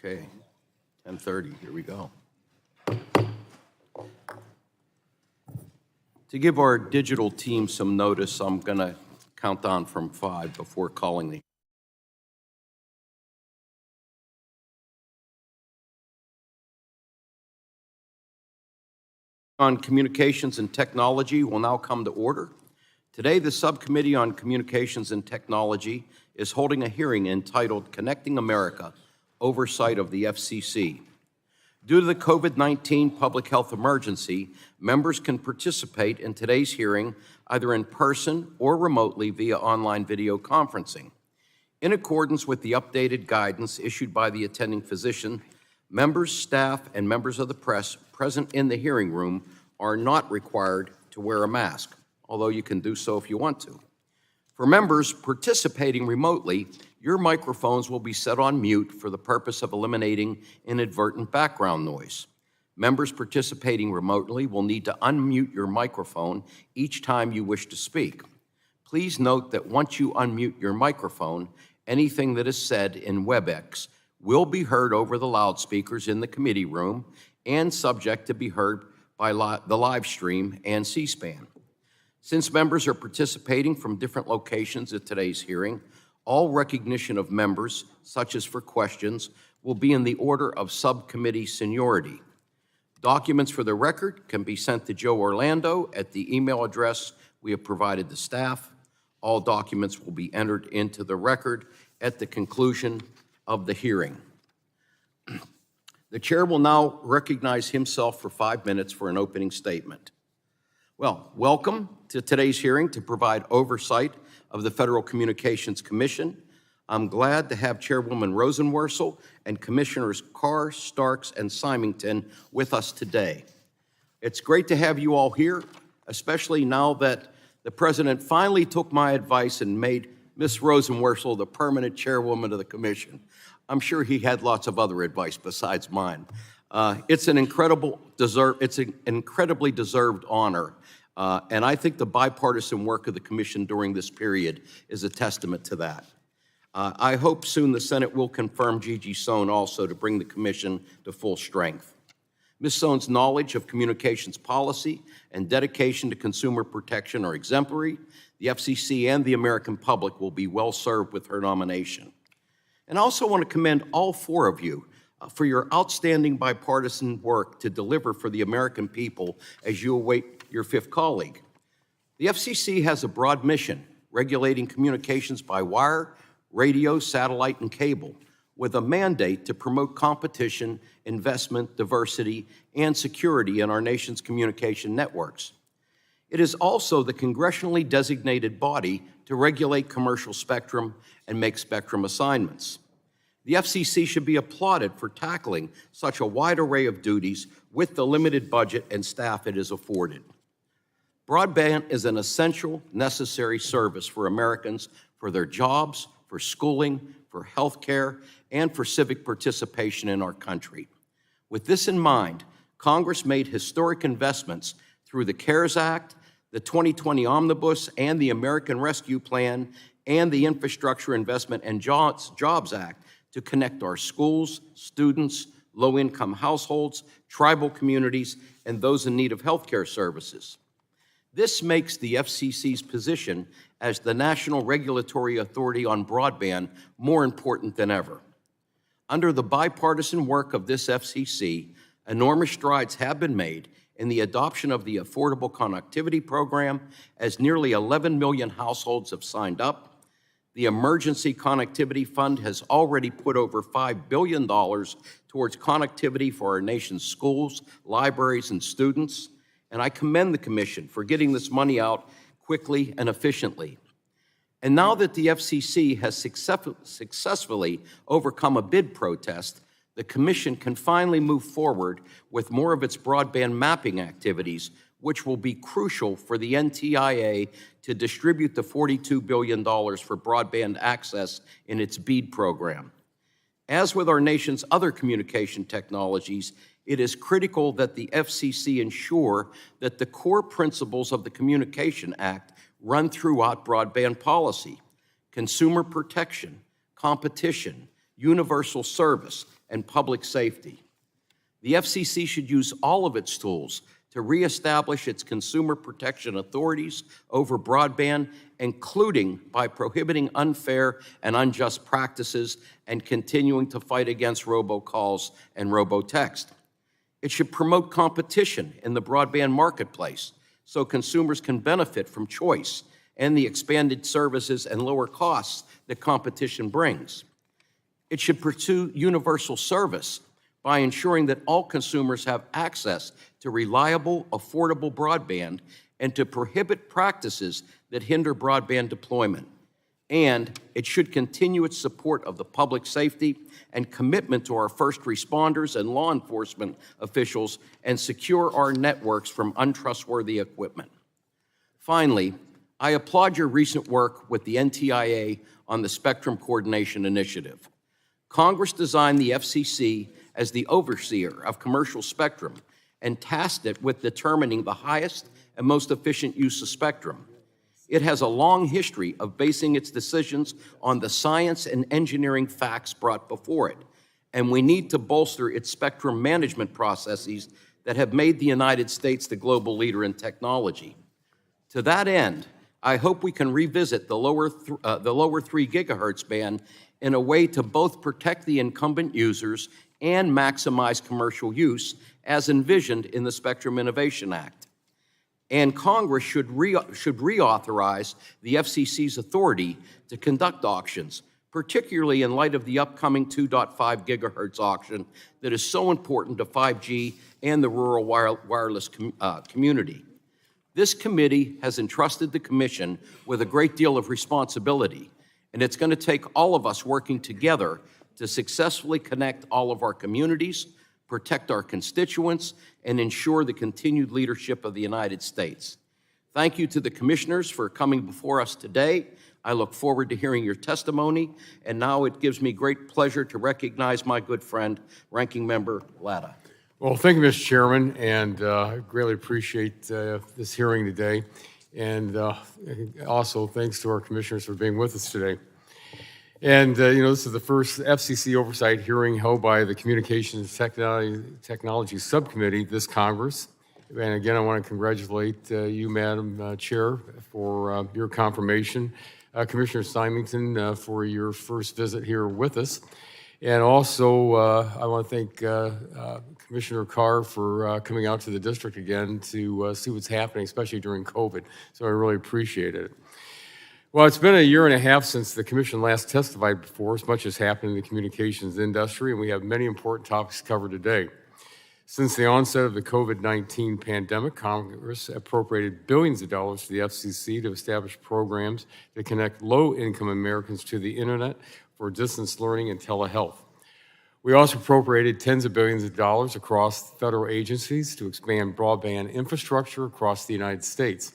Okay, 10:30, here we go. To give our digital team some notice, I'm going to count down from 5 before calling the. On Communications and Technology will now come to order. Today, the Subcommittee on Communications and Technology is holding a hearing entitled Connecting America, Oversight of the FCC. Due to the COVID-19 public health emergency, members can participate in today's hearing either in person or remotely via online video conferencing. In accordance with the updated guidance issued by the attending physician, members, staff, and members of the press present in the hearing room are not required to wear a mask, although you can do so if you want to. For members participating remotely, your microphones will be set on mute for the purpose of eliminating inadvertent background noise. Members participating remotely will need to unmute your microphone each time you wish to speak. Please note that once you unmute your microphone, anything that is said in WebEx will be heard over the loudspeakers in the committee room and subject to be heard by the live stream and C-SPAN. Since members are participating from different locations at today's hearing, all recognition of members, such as for questions, will be in the order of subcommittee seniority. Documents for the record can be sent to Joe Orlando at the email address we have provided to staff. All documents will be entered into the record at the conclusion of the hearing. The chair will now recognize himself for 5 minutes for an opening statement. Well, welcome to today's hearing to provide oversight of the Federal Communications Commission. I'm glad to have Chairwoman Rosenworcel and Commissioners Carr, Starks, and Symington with us today. It's great to have you all here, especially now that the President finally took my advice and made Ms. Rosenworcel the permanent chairwoman of the Commission. I'm sure he had lots of other advice besides mine. It's an incredibly deserved honor. And I think the bipartisan work of the Commission during this period is a testament to that. I hope soon the Senate will confirm Gigi Sohn also to bring the Commission to full strength. Ms. Sohn's knowledge of communications policy and dedication to consumer protection are exemplary. The FCC and the American public will be well served with her nomination. And I also want to commend all 4 of you for your outstanding bipartisan work to deliver for the American people as you await your 5th colleague. The FCC has a broad mission, regulating communications by wire, radio, satellite, and cable, with a mandate to promote competition, investment, diversity, and security in our nation's communication networks. It is also the congressionally designated body to regulate commercial spectrum and make spectrum assignments. The FCC should be applauded for tackling such a wide array of duties with the limited budget and staff it is afforded. Broadband is an essential, necessary service for Americans for their jobs, for schooling, for health care, and for civic participation in our country. With this in mind, Congress made historic investments through the CARES Act, the 2020 Omnibus, and the American Rescue Plan, and the Infrastructure Investment and Jobs Act to connect our schools, students, low-income households, tribal communities, and those in need of health care services. This makes the FCC's position as the national regulatory authority on broadband more important than ever. Under the bipartisan work of this FCC, enormous strides have been made in the adoption of the Affordable Connectivity Program, as nearly 11 million households have signed up. The Emergency Connectivity Fund has already put over $5 billion towards connectivity for our nation's schools, libraries, and students. And I commend the Commission for getting this money out quickly and efficiently. And now that the FCC has successfully overcome a bid protest, the Commission can finally move forward with more of its broadband mapping activities, which will be crucial for the NTIA to distribute the $42 billion for broadband access in its BEAD program. As with our nation's other communication technologies, it is critical that the FCC ensure that the core principles of the Communication Act run throughout broadband policy: consumer protection, competition, universal service, and public safety. The FCC should use all of its tools to reestablish its consumer protection authorities over broadband, including by prohibiting unfair and unjust practices and continuing to fight against robocalls and robotext. It should promote competition in the broadband marketplace so consumers can benefit from choice and the expanded services and lower costs that competition brings. It should pursue universal service by ensuring that all consumers have access to reliable, affordable broadband and to prohibit practices that hinder broadband deployment. And it should continue its support of the public safety and commitment to our first responders and law enforcement officials and secure our networks from untrustworthy equipment. Finally, I applaud your recent work with the NTIA on the Spectrum Coordination Initiative. Congress designed the FCC as the overseer of commercial spectrum and tasked it with determining the highest and most efficient use of spectrum. It has a long history of basing its decisions on the science and engineering facts brought before it, and we need to bolster its spectrum management processes that have made the United States the global leader in technology. To that end, I hope we can revisit the lower 3 gigahertz band in a way to both protect the incumbent users and maximize commercial use as envisioned in the Spectrum Innovation Act. And Congress should reauthorize the FCC's authority to conduct auctions, particularly in light of the upcoming 2.5 gigahertz auction that is so important to 5G and the rural wireless community. This committee has entrusted the Commission with a great deal of responsibility, and it's going to take all of us working together to successfully connect all of our communities, protect our constituents, and ensure the continued leadership of the United States. Thank you to the commissioners for coming before us today. I look forward to hearing your testimony, and now it gives me great pleasure to recognize my good friend, Ranking Member Latta. Well, thank you, Mr. Chairman, and I greatly appreciate this hearing today. And also thanks to our commissioners for being with us today. And, this is the first FCC oversight hearing held by the Communications Technology Subcommittee this Congress. And again, I want to congratulate you, Madam Chair, for your confirmation. Commissioner Symington, for your first visit here with us. And also, I want to thank Commissioner Carr for coming out to the district again to see what's happening, especially during COVID. So I really appreciate it. Well, it's been a year and a half since the Commission last testified before us. Much has happened in the communications industry, and we have many important topics covered today. Since the onset of the COVID-19 pandemic, Congress appropriated billions of dollars to the FCC to establish programs to connect low-income Americans to the internet for distance learning and telehealth. We also appropriated tens of billions of dollars across federal agencies to expand broadband infrastructure across the United States.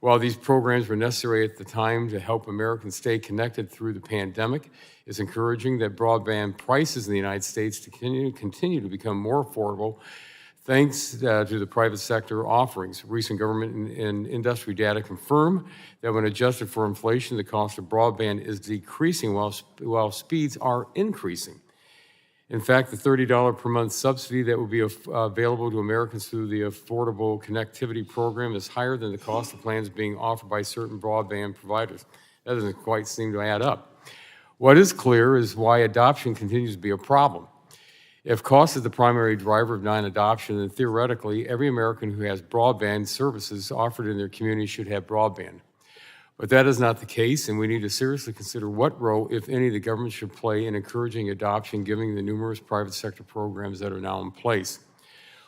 While these programs were necessary at the time to help Americans stay connected through the pandemic, it's encouraging that broadband prices in the United States continue to become more affordable thanks to the private sector offerings. Recent government and industry data confirm that when adjusted for inflation, the cost of broadband is decreasing while speeds are increasing. In fact, the $30 per month subsidy that will be available to Americans through the Affordable Connectivity Program is higher than the cost of plans being offered by certain broadband providers. That doesn't quite seem to add up. What is clear is why adoption continues to be a problem. If cost is the primary driver of non-adoption, then theoretically, every American who has broadband services offered in their community should have broadband. But that is not the case, and we need to seriously consider what role, if any, the government should play in encouraging adoption, given the numerous private sector programs that are now in place.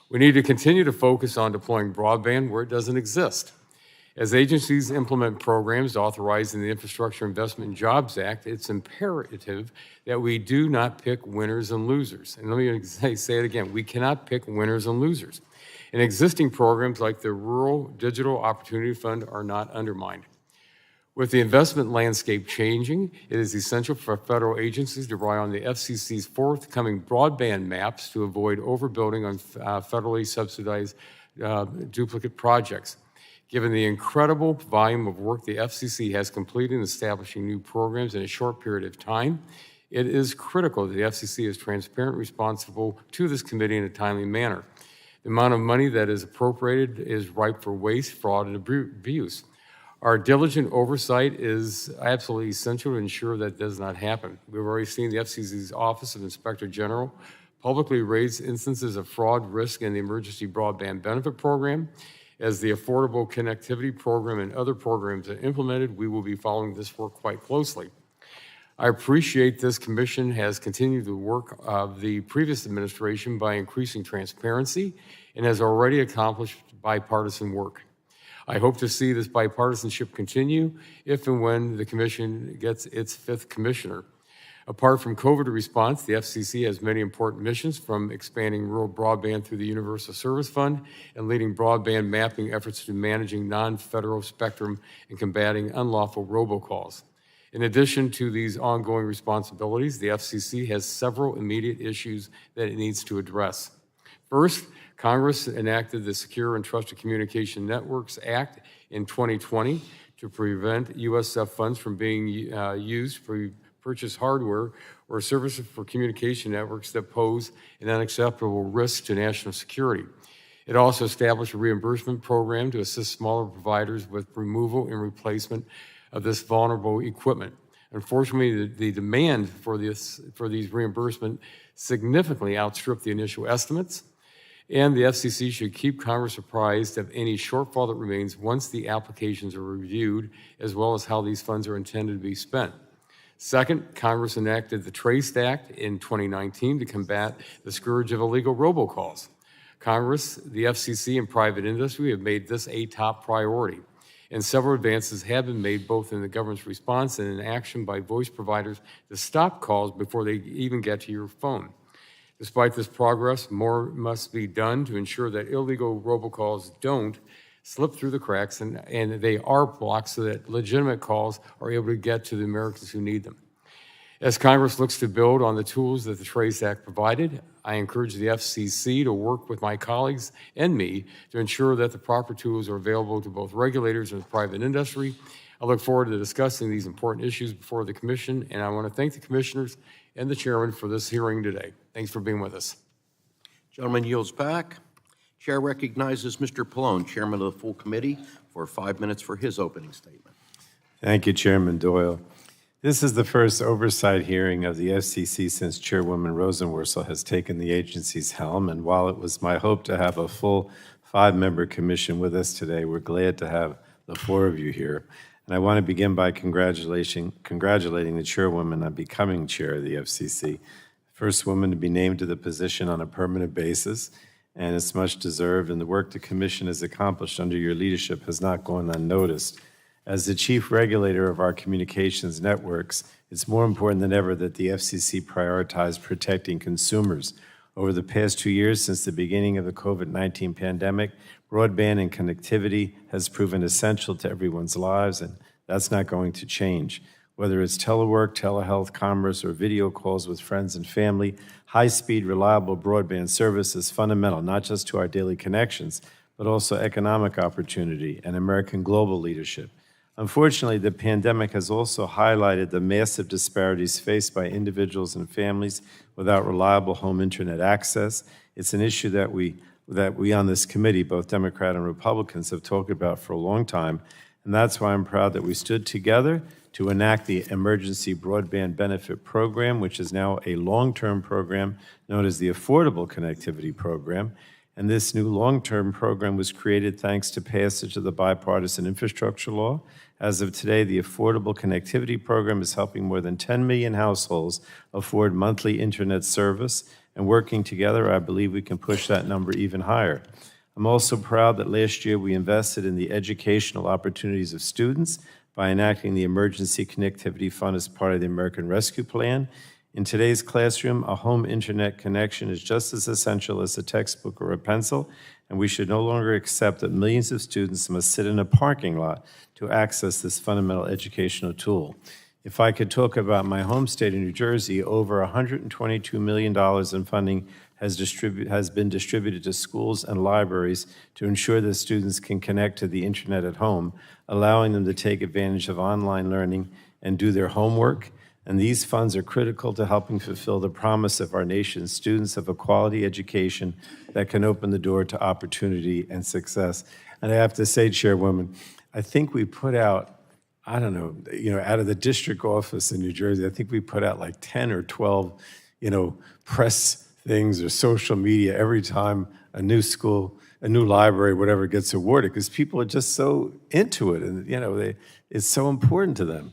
We need to continue to focus on deploying broadband where it doesn't exist. As agencies implement programs authorizing the Infrastructure Investment and Jobs Act, it's imperative that we do not pick winners and losers. And let me say it again, we cannot pick winners and losers. And existing programs like the Rural Digital Opportunity Fund are not undermined. With the investment landscape changing, it is essential for federal agencies to rely on the FCC's forthcoming broadband maps to avoid overbuilding on federally subsidized duplicate projects. Given the incredible volume of work the FCC has completed in establishing new programs in a short period of time, It is critical that the FCC is transparent and responsible to this committee in a timely manner. The amount of money that is appropriated is ripe for waste, fraud, and abuse. Our diligent oversight is absolutely essential to ensure that does not happen. We've already seen the FCC's Office of Inspector General publicly raise instances of fraud risk in the Emergency Broadband Benefit Program. As the Affordable Connectivity Program and other programs are implemented, we will be following this work quite closely. I appreciate this commission has continued the work of the previous administration by increasing transparency and has already accomplished bipartisan work. I hope to see this bipartisanship continue if and when the commission gets its 5th commissioner. Apart from COVID response, the FCC has many important missions, from expanding rural broadband through the Universal Service Fund and leading broadband mapping efforts to managing non-federal spectrum and combating unlawful robocalls. In addition to these ongoing responsibilities, the FCC has several immediate issues that it needs to address. First, Congress enacted the Secure and Trusted Communication Networks Act in 2020 to prevent USF funds from being used for purchase hardware or services for communication networks that pose an unacceptable risk to national security. It also established a reimbursement program to assist smaller providers with removal and replacement of this vulnerable equipment. Unfortunately, the demand for these reimbursement significantly outstripped the initial estimates, and the FCC should keep Congress apprised of any shortfall that remains once the applications are reviewed, as well as how these funds are intended to be spent. Second, Congress enacted the TRACE Act in 2019 to combat the scourge of illegal robocalls. Congress, the FCC, and private industry have made this a top priority, and several advances have been made both in the government's response and in action by voice providers to stop calls before they even get to your phone. Despite this progress, more must be done to ensure that illegal robocalls don't slip through the cracks and they are blocked so that legitimate calls are able to get to the Americans who need them. As Congress looks to build on the tools that the TRACE Act provided, I encourage the FCC to work with my colleagues and me to ensure that the proper tools are available to both regulators and the private industry. I look forward to discussing these important issues before the Commission, and I want to thank the Commissioners and the Chairman for this hearing today. Thanks for being with us. Gentleman yields back. Chair recognizes Mr. Pallone, Chairman of the full committee, for 5 minutes for his opening statement. Thank you, Chairman Doyle. This is the first oversight hearing of the FCC since Chairwoman Rosenworcel has taken the agency's helm, and while it was my hope to have a full 5-member commission with us today, we're glad to have the 4 of you here. And I want to begin by congratulating the Chairwoman on becoming Chair of the FCC, first woman to be named to the position on a permanent basis, and it's much deserved, and the work the Commission has accomplished under your leadership has not gone unnoticed. As the chief regulator of our communications networks, it's more important than ever that the FCC prioritize protecting consumers. Over the past 2 years, since the beginning of the COVID-19 pandemic, broadband and connectivity has proven essential to everyone's lives, and that's not going to change. Whether it's telework, telehealth, commerce, or video calls with friends and family, high-speed, reliable broadband service is fundamental, not just to our daily connections, but also economic opportunity and American global leadership. Unfortunately, the pandemic has also highlighted the massive disparities faced by individuals and families without reliable home internet access. It's an issue that we on this committee, both Democrat and Republicans, have talked about for a long time, and that's why I'm proud that we stood together to enact the Emergency Broadband Benefit Program, which is now a long-term program known as the Affordable Connectivity Program. And this new long-term program was created thanks to passage of the bipartisan infrastructure law. As of today, the Affordable Connectivity Program is helping more than 10 million households afford monthly internet service, and working together, I believe we can push that number even higher. I'm also proud that last year we invested in the educational opportunities of students by enacting the Emergency Connectivity Fund as part of the American Rescue Plan. In today's classroom, a home internet connection is just as essential as a textbook or a pencil, and we should no longer accept that millions of students must sit in a parking lot to access this fundamental educational tool. If I could talk about my home state of New Jersey, over $122 million in funding has been distributed to schools and libraries to ensure that students can connect to the internet at home, allowing them to take advantage of online learning and do their homework. and these funds are critical to helping fulfill the promise of our nation's students of a quality education that can open the door to opportunity and success. And I have to say, Chairwoman, I think we put out, I don't know, out of the district office in New Jersey, I think we put out like 10 or 12, press things or social media every time a new school, a new library, whatever gets awarded, because people are just so into it, and it's so important to them.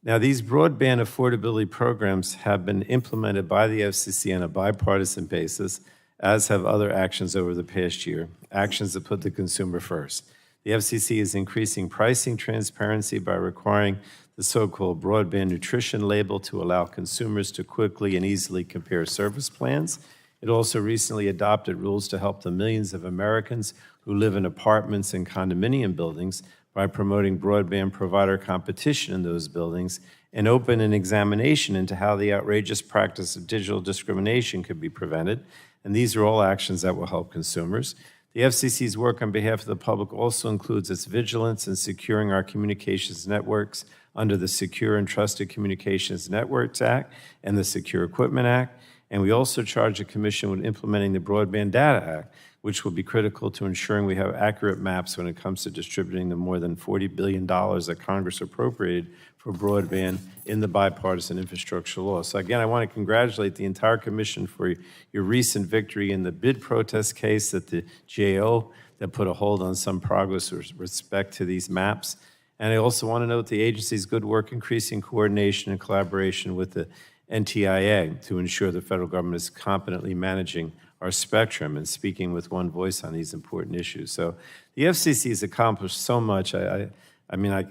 Now, these broadband affordability programs have been implemented by the FCC on a bipartisan basis, as have other actions over the past year, actions that put the consumer first. The FCC is increasing pricing transparency by requiring the so-called broadband nutrition label to allow consumers to quickly and easily compare service plans. It also recently adopted rules to help the millions of Americans who live in apartments and condominium buildings by promoting broadband provider competition in those buildings and open an examination into how the outrageous practice of digital discrimination could be prevented. And these are all actions that will help consumers. The FCC's work on behalf of the public also includes its vigilance in securing our communications networks under the Secure and Trusted Communications Networks Act and the Secure Equipment Act. And we also charge the Commission with implementing the Broadband Data Act, which will be critical to ensuring we have accurate maps when it comes to distributing the more than $40 billion that Congress appropriated for broadband in the bipartisan infrastructure law. So again, I want to congratulate the entire Commission for your recent victory in the bid protest case at the GAO that put a hold on some progress with respect to these maps. And I also want to note the agency's good work increasing coordination and collaboration with the NTIA to ensure the federal government is competently managing our spectrum and speaking with one voice on these important issues. So the FCC has accomplished so much. I know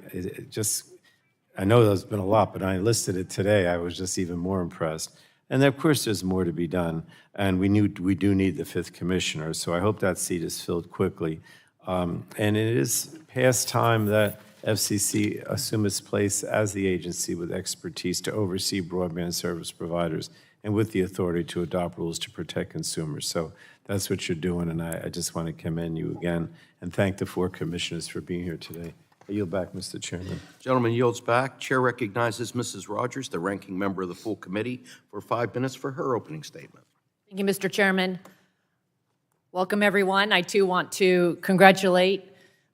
there's been a lot, but I listed it today. I was just even more impressed. And of course, there's more to be done. And we do need the fifth commissioner. So I hope that seat is filled quickly. And it is past time that FCC assume its place as the agency with expertise to oversee broadband service providers and with the authority to adopt rules to protect consumers. So that's what you're doing, and I just want to commend you again and thank the four commissioners for being here today. I yield back, Mr. Chairman. Gentleman yields back. Chair recognizes Mrs. Rodgers, the ranking member of the full committee, for 5 minutes for her opening statement. Thank you, Mr. Chairman. Welcome, everyone. I, too, want to congratulate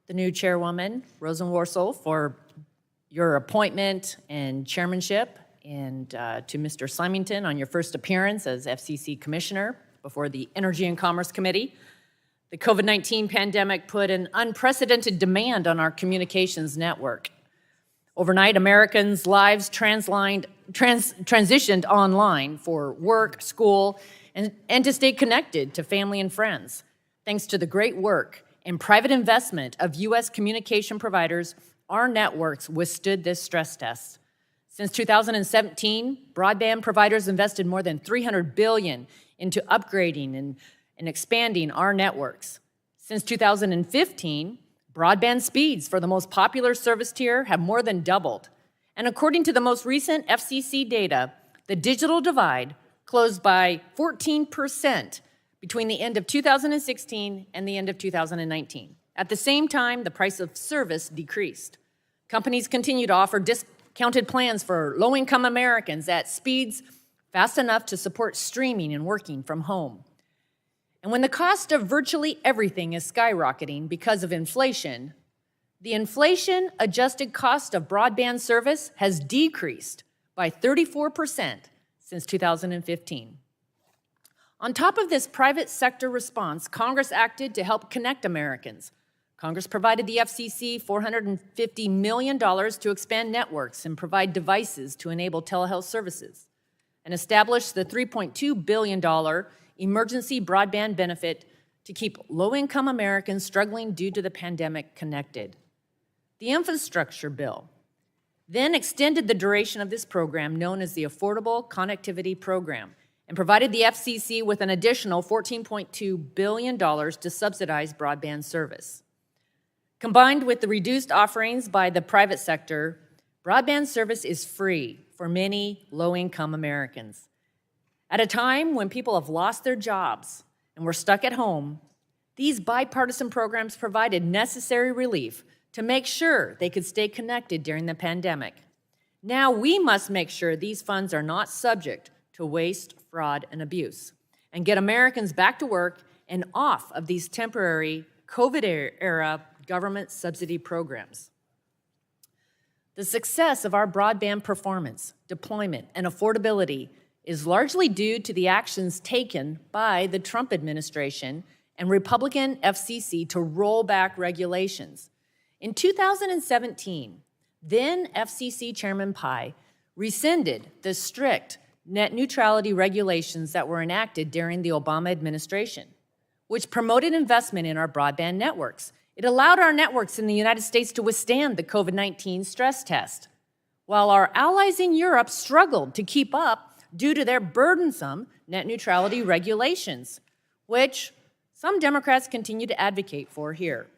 the new chairwoman, Rosenworcel, for your appointment and chairmanship, and to Mr. Symington on your first appearance as FCC Commissioner before the Energy and Commerce Committee. The COVID-19 pandemic put an unprecedented demand on our communications network. Overnight, Americans' lives transitioned online for work, school, and to stay connected to family and friends. Thanks to the great work and private investment of U.S. communication providers, our networks withstood this stress test. Since 2017, broadband providers invested more than $300 billion into upgrading and expanding our networks. Since 2015, broadband speeds for the most popular service tier have more than doubled. And according to the most recent FCC data, the digital divide closed by 14% between the end of 2016 and the end of 2019. At the same time, the price of service decreased. Companies continue to offer discounted plans for low-income Americans at speeds fast enough to support streaming and working from home. And when the cost of virtually everything is skyrocketing because of inflation, the inflation-adjusted cost of broadband service has decreased by 34% since 2015. On top of this private sector response, Congress acted to help connect Americans. Congress provided the FCC $450 million to expand networks and provide devices to enable telehealth services, and established the $3.2 billion emergency broadband benefit to keep low-income Americans struggling due to the pandemic connected. The infrastructure bill then extended the duration of this program, known as the Affordable Connectivity Program, and provided the FCC with an additional $14.2 billion to subsidize broadband service. Combined with the reduced offerings by the private sector, broadband service is free for many low-income Americans. At a time when people have lost their jobs and were stuck at home, these bipartisan programs provided necessary relief to make sure they could stay connected during the pandemic. Now we must make sure these funds are not subject to waste, fraud, and abuse, and get Americans back to work and off of these temporary COVID-era government subsidy programs. The success of our broadband performance, deployment, and affordability is largely due to the actions taken by the Trump administration and Republican FCC to roll back regulations. In 2017, then FCC Chairman Pai rescinded the strict net neutrality regulations that were enacted during the Obama administration, which promoted investment in our broadband networks. It allowed our networks in the United States to withstand the COVID-19 stress test, while our allies in Europe struggled to keep up due to their burdensome net neutrality regulations, which some Democrats continue to advocate for here.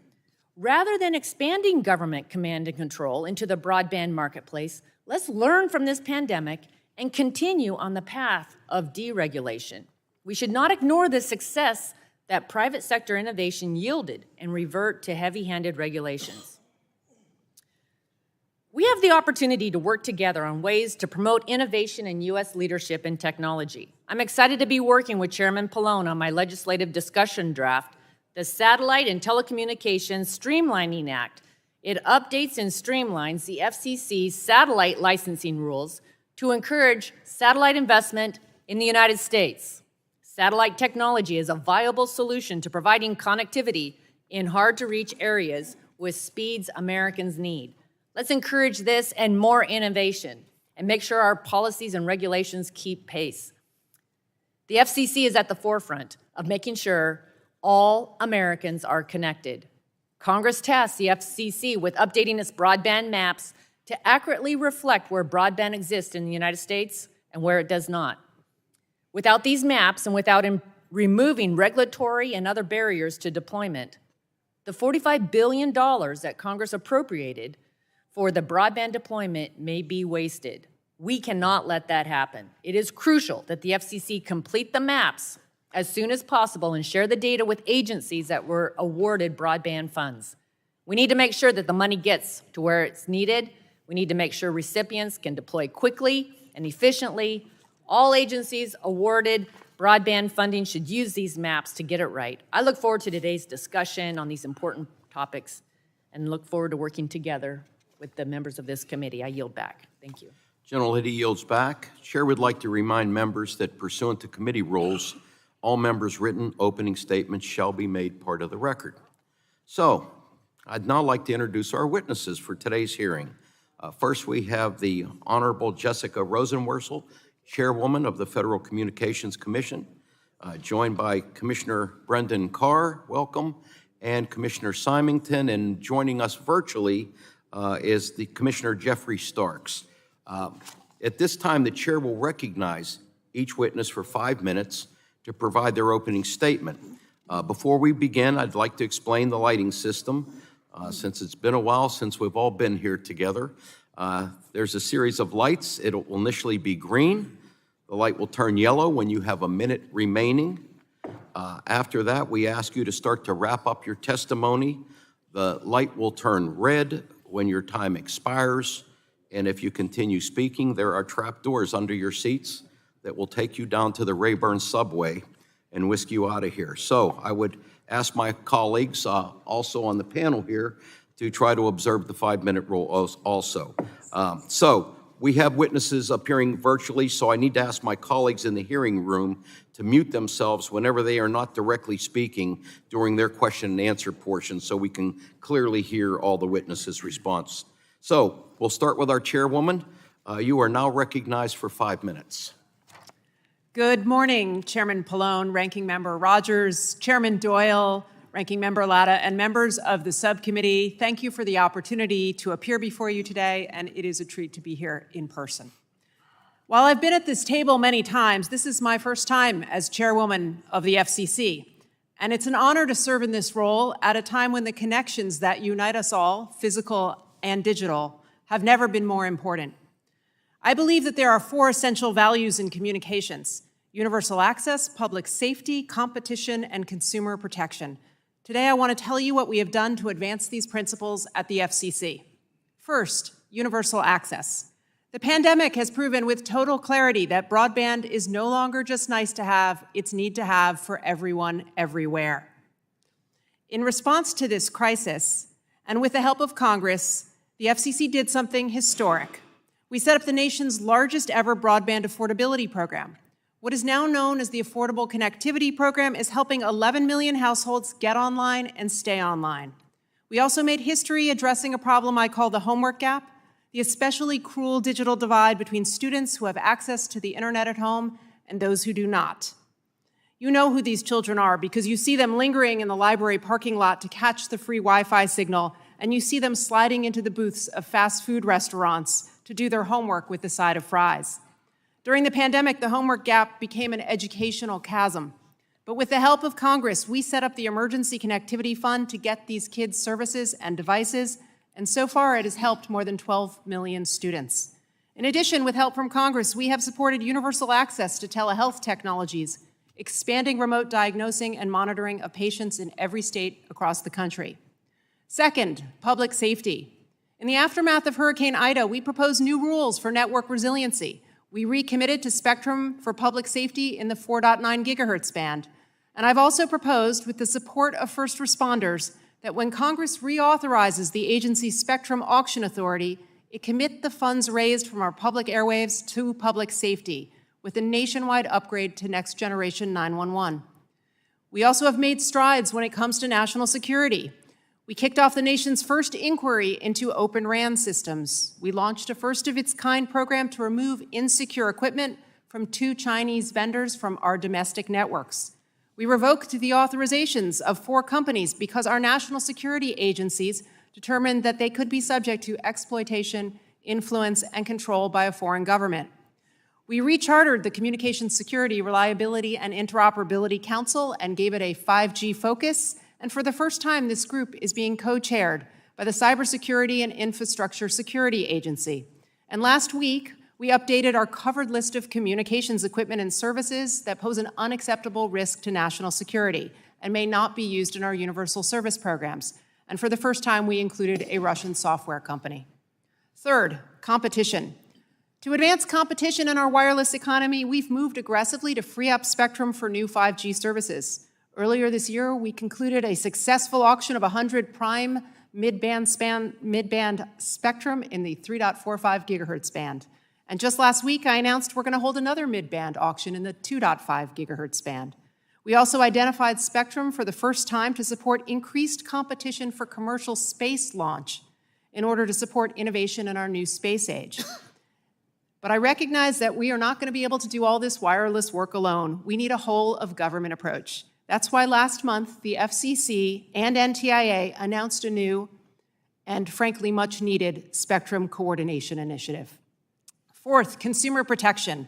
Rather than expanding government command and control into the broadband marketplace, let's learn from this pandemic and continue on the path of deregulation. We should not ignore the success that private sector innovation yielded and revert to heavy-handed regulations. We have the opportunity to work together on ways to promote innovation and U.S. leadership in technology. I'm excited to be working with Chairman Pallone on my legislative discussion draft, the Satellite and Telecommunications Streamlining Act. It updates and streamlines the FCC's satellite licensing rules to encourage satellite investment in the United States. Satellite technology is a viable solution to providing connectivity in hard-to-reach areas with speeds Americans need. Let's encourage this and more innovation and make sure our policies and regulations keep pace. The FCC is at the forefront of making sure all Americans are connected. Congress tasked the FCC with updating its broadband maps to accurately reflect where broadband exists in the United States and where it does not. Without these maps and without removing regulatory and other barriers to deployment, the $45 billion that Congress appropriated for the broadband deployment may be wasted. We cannot let that happen. It is crucial that the FCC complete the maps as soon as possible and share the data with agencies that were awarded broadband funds. We need to make sure that the money gets to where it's needed. We need to make sure recipients can deploy quickly and efficiently. All agencies awarded broadband funding should use these maps to get it right. I look forward to today's discussion on these important topics and look forward to working together with the members of this committee. I yield back. Thank you. Gentlelady yields back. Chair would like to remind members that pursuant to committee rules, all members' written opening statements shall be made part of the record. So, I'd now like to introduce our witnesses for today's hearing. First, we have the Honorable Jessica Rosenworcel, Chairwoman of the Federal Communications Commission, joined by Commissioner Brendan Carr, welcome, and Commissioner Symington, and joining us virtually is the Commissioner Jeffrey Starks. At this time, the chair will recognize each witness for 5 minutes to provide their opening statement. Before we begin, I'd like to explain the lighting system. Since it's been a while since we've all been here together, there's a series of lights. It will initially be green. The light will turn yellow when you have a minute remaining. After that, we ask you to start to wrap up your testimony. The light will turn red when your time expires. And if you continue speaking, there are trap doors under your seats that will take you down to the Rayburn subway and whisk you out of here. So I would ask my colleagues also on the panel here to try to observe the 5-minute rule also. So we have witnesses appearing virtually, so I need to ask my colleagues in the hearing room to mute themselves whenever they are not directly speaking during their question and answer portion so we can clearly hear all the witnesses' response. So we'll start with our chairwoman. You are now recognized for 5 minutes. Good morning, Chairman Pallone, Ranking Member Rodgers, Chairman Doyle, Ranking Member Latta, and members of the subcommittee. Thank you for the opportunity to appear before you today, and it is a treat to be here in person. While I've been at this table many times, this is my first time as chairwoman of the FCC, and it's an honor to serve in this role at a time when the connections that unite us all, physical and digital, have never been more important. I believe that there are 4 essential values in communications: universal access, public safety, competition, and consumer protection. Today, I want to tell you what we have done to advance these principles at the FCC. First, universal access. The pandemic has proven with total clarity that broadband is no longer just nice to have, it's need to have for everyone, everywhere. In response to this crisis, and with the help of Congress, the FCC did something historic. We set up the nation's largest ever broadband affordability program. What is now known as the Affordable Connectivity Program is helping 11 million households get online and stay online. We also made history addressing a problem I call the homework gap, the especially cruel digital divide between students who have access to the internet at home and those who do not. You know who these children are because you see them lingering in the library parking lot to catch the free Wi-Fi signal, and you see them sliding into the booths of fast food restaurants to do their homework with a side of fries. During the pandemic, the homework gap became an educational chasm. But with the help of Congress, we set up the Emergency Connectivity Fund to get these kids services and devices, and so far it has helped more than 12 million students. In addition, with help from Congress, we have supported universal access to telehealth technologies, expanding remote diagnosing and monitoring of patients in every state across the country. Second, public safety. In the aftermath of Hurricane Ida, we proposed new rules for network resiliency. We recommitted to spectrum for public safety in the 4.9 gigahertz band. And I've also proposed, with the support of first responders, that when Congress reauthorizes the agency's spectrum auction authority, it commit the funds raised from our public airwaves to public safety, with a nationwide upgrade to next generation 911. We also have made strides when it comes to national security. We kicked off the nation's first inquiry into Open RAN systems. We launched a first-of-its-kind program to remove insecure equipment from 2 Chinese vendors from our domestic networks. We revoked the authorizations of 4 companies because our national security agencies determined that they could be subject to exploitation, influence, and control by a foreign government. We rechartered the Communications Security, Reliability, and Interoperability Council and gave it a 5G focus. And for the first time, this group is being co-chaired by the Cybersecurity and Infrastructure Security Agency. And last week, we updated our covered list of communications equipment and services that pose an unacceptable risk to national security and may not be used in our universal service programs. And for the first time, we included a Russian software company. Third, competition. To advance competition in our wireless economy, we've moved aggressively to free up spectrum for new 5G services. Earlier this year, we concluded a successful auction of 100 prime mid-band spectrum in the 3.45 gigahertz band. And just last week, I announced we're going to hold another mid-band auction in the 2.5 gigahertz band. We also identified spectrum for the first time to support increased competition for commercial space launch in order to support innovation in our new space age. But I recognize that we are not going to be able to do all this wireless work alone. We need a whole-of-government approach. That's why last month, the FCC and NTIA announced a new and frankly much-needed spectrum coordination initiative. Fourth, consumer protection.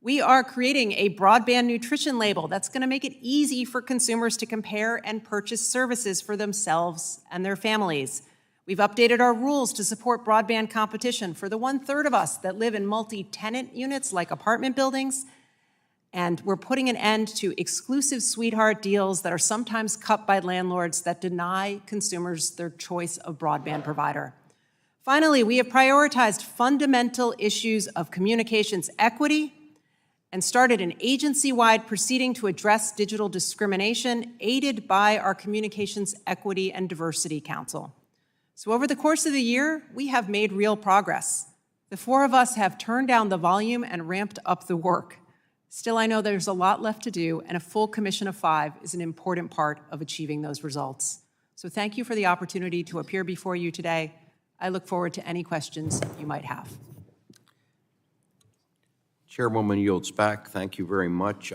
We are creating a broadband nutrition label that's going to make it easy for consumers to compare and purchase services for themselves and their families. We've updated our rules to support broadband competition for the 1/3 of us that live in multi-tenant units like apartment buildings. And we're putting an end to exclusive sweetheart deals that are sometimes cut by landlords that deny consumers their choice of broadband provider. Finally, we have prioritized fundamental issues of communications equity and started an agency-wide proceeding to address digital discrimination, aided by our Communications Equity and Diversity Council. So over the course of the year, we have made real progress. The 4 of us have turned down the volume and ramped up the work. Still, I know there's a lot left to do, and a full commission of 5 is an important part of achieving those results. So thank you for the opportunity to appear before you today. I look forward to any questions you might have. Chairwoman yields back. Thank you very much.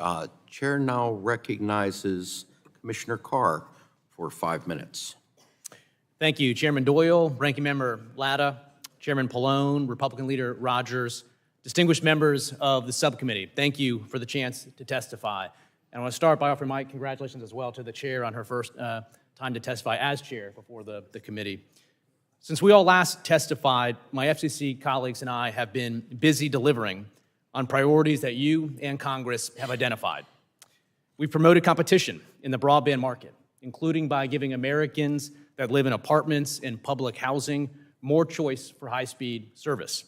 Chair now recognizes Commissioner Carr for 5 minutes. Thank you, Chairman Doyle, Ranking Member Latta, Chairman Pallone, Republican Leader Rodgers, distinguished members of the subcommittee. Thank you for the chance to testify. And I want to start by offering my congratulations as well to the chair on her first time to testify as chair before the committee. Since we all last testified, my FCC colleagues and I have been busy delivering on priorities that you and Congress have identified. We've promoted competition in the broadband market, including by giving Americans that live in apartments and public housing more choice for high-speed service.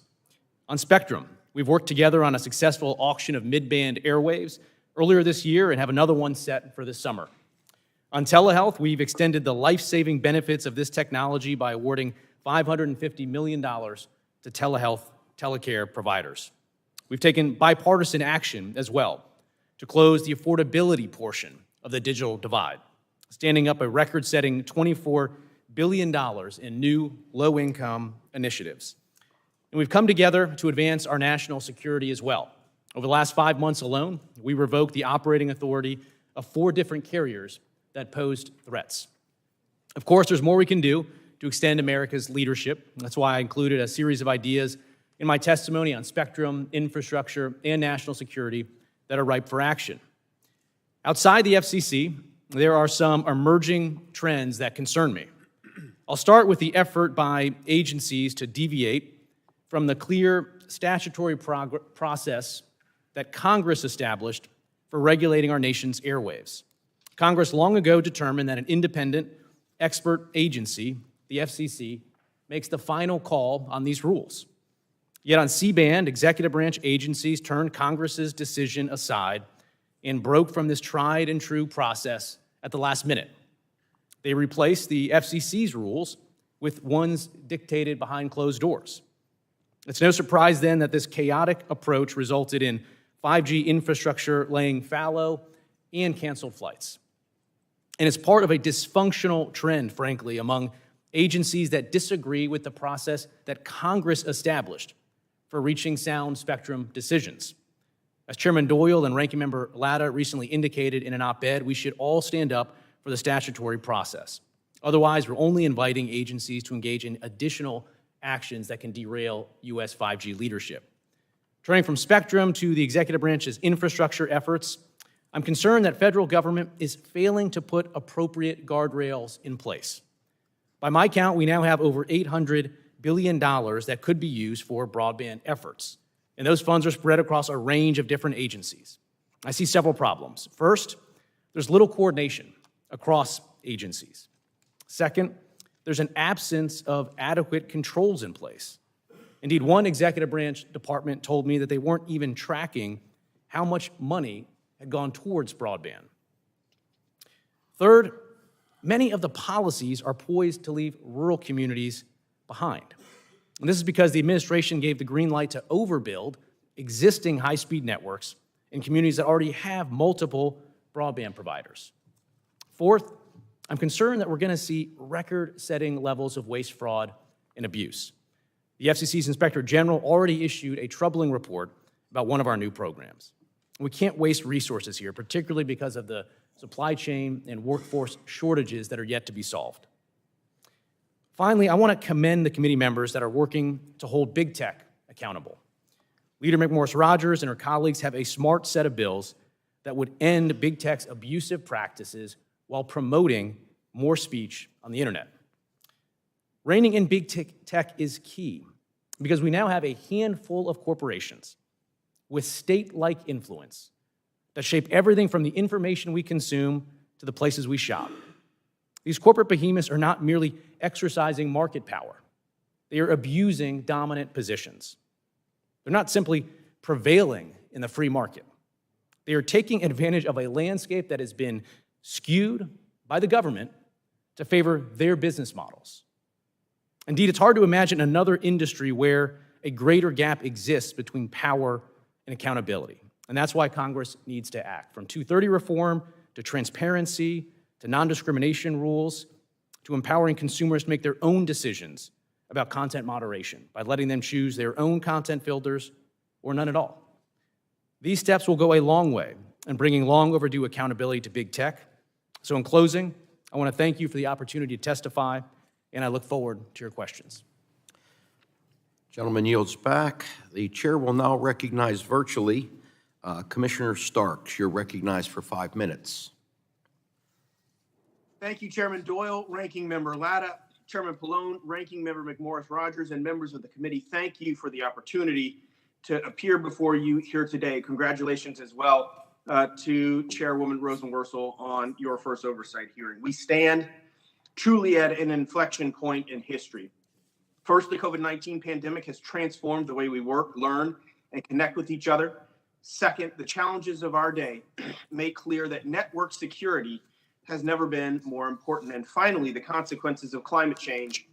On spectrum, we've worked together on a successful auction of mid-band airwaves earlier this year and have another one set for this summer. On telehealth, we've extended the life-saving benefits of this technology by awarding $550 million to telecare providers. We've taken bipartisan action as well to close the affordability portion of the digital divide, standing up a record-setting $24 billion in new low-income initiatives. And we've come together to advance our national security as well. Over the last 5 months alone, we revoked the operating authority of 4 different carriers that posed threats. Of course, there's more we can do to extend America's leadership. That's why I included a series of ideas in my testimony on spectrum, infrastructure, and national security that are ripe for action. Outside the FCC, there are some emerging trends that concern me. I'll start with the effort by agencies to deviate from the clear statutory process that Congress established for regulating our nation's airwaves. Congress long ago determined that an independent expert agency, the FCC, makes the final call on these rules. Yet on C-band, executive branch agencies turned Congress's decision aside and broke from this tried and true process at the last minute. They replaced the FCC's rules with ones dictated behind closed doors. It's no surprise then that this chaotic approach resulted in 5G infrastructure laying fallow and canceled flights. And it's part of a dysfunctional trend, frankly, among agencies that disagree with the process that Congress established for reaching sound spectrum decisions. As Chairman Doyle and Ranking Member Latta recently indicated in an op-ed, we should all stand up for the statutory process. Otherwise, we're only inviting agencies to engage in additional actions that can derail U.S. 5G leadership. Turning from spectrum to the executive branch's infrastructure efforts, I'm concerned that federal government is failing to put appropriate guardrails in place. By my count, we now have over $800 billion that could be used for broadband efforts, and those funds are spread across a range of different agencies. I see several problems. First, there's little coordination across agencies. Second, there's an absence of adequate controls in place. Indeed, one executive branch department told me that they weren't even tracking how much money had gone towards broadband. Third, many of the policies are poised to leave rural communities behind. And this is because the administration gave the green light to overbuild existing high-speed networks in communities that already have multiple broadband providers. Fourth, I'm concerned that we're going to see record-setting levels of waste, fraud, and abuse. The FCC's Inspector General already issued a troubling report about one of our new programs. We can't waste resources here, particularly because of the supply chain and workforce shortages that are yet to be solved. Finally, I want to commend the committee members that are working to hold big tech accountable. Leader McMorris Rodgers and her colleagues have a smart set of bills that would end big tech's abusive practices while promoting more speech on the internet. Reining in big tech is key because we now have a handful of corporations with state-like influence that shape everything from the information we consume to the places we shop. These corporate behemoths are not merely exercising market power. They are abusing dominant positions. They're not simply prevailing in the free market. They are taking advantage of a landscape that has been skewed by the government to favor their business models. Indeed, it's hard to imagine another industry where a greater gap exists between power and accountability. And that's why Congress needs to act. From 230 reform to transparency to non-discrimination rules to empowering consumers to make their own decisions about content moderation by letting them choose their own content filters or none at all. These steps will go a long way in bringing long overdue accountability to big tech. So in closing, I want to thank you for the opportunity to testify, and I look forward to your questions. Gentleman yields back. The chair will now recognize virtually Commissioner Starks. You're recognized for 5 minutes. Thank you, Chairman Doyle, Ranking Member Latta, Chairman Pallone, Ranking Member McMorris Rodgers, and members of the committee. Thank you for the opportunity to appear before you here today. Congratulations as well to Chairwoman Rosenworcel on your first oversight hearing. We stand truly at an inflection point in history. First, the COVID-19 pandemic has transformed the way we work, learn, and connect with each other. Second, the challenges of our day make clear that network security has never been more important. And finally, the consequences of climate change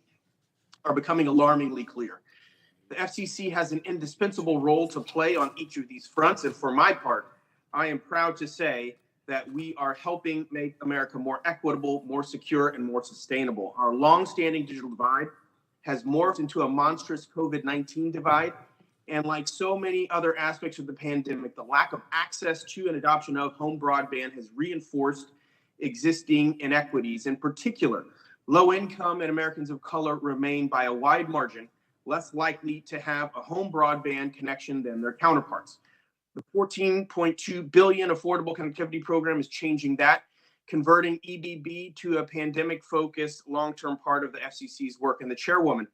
are becoming alarmingly clear. The FCC has an indispensable role to play on each of these fronts. And for my part, I am proud to say that we are helping make America more equitable, more secure, and more sustainable. Our longstanding digital divide has morphed into a monstrous COVID-19 divide. And like so many other aspects of the pandemic, the lack of access to and adoption of home broadband has reinforced existing inequities. In particular, low income and Americans of color remain by a wide margin less likely to have a home broadband connection than their counterparts. The $14.2 billion Affordable Connectivity Program is changing that, converting EBB to a pandemic-focused long-term part of the FCC's work. And the chairwoman,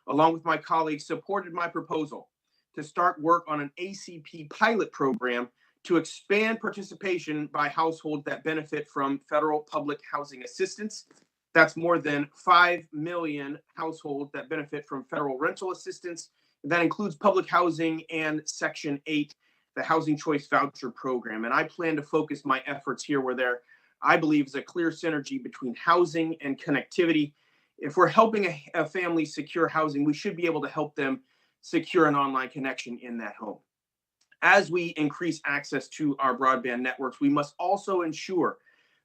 along with my colleagues, supported my proposal to start work on an ACP pilot program to expand participation by households that benefit from federal public housing assistance. That's more than 5 million households that benefit from federal rental assistance. That includes public housing and Section 8, the Housing Choice Voucher Program. And I plan to focus my efforts here where there, I believe, is a clear synergy between housing and connectivity. If we're helping a family secure housing, we should be able to help them secure an online connection in that home. As we increase access to our broadband networks, we must also ensure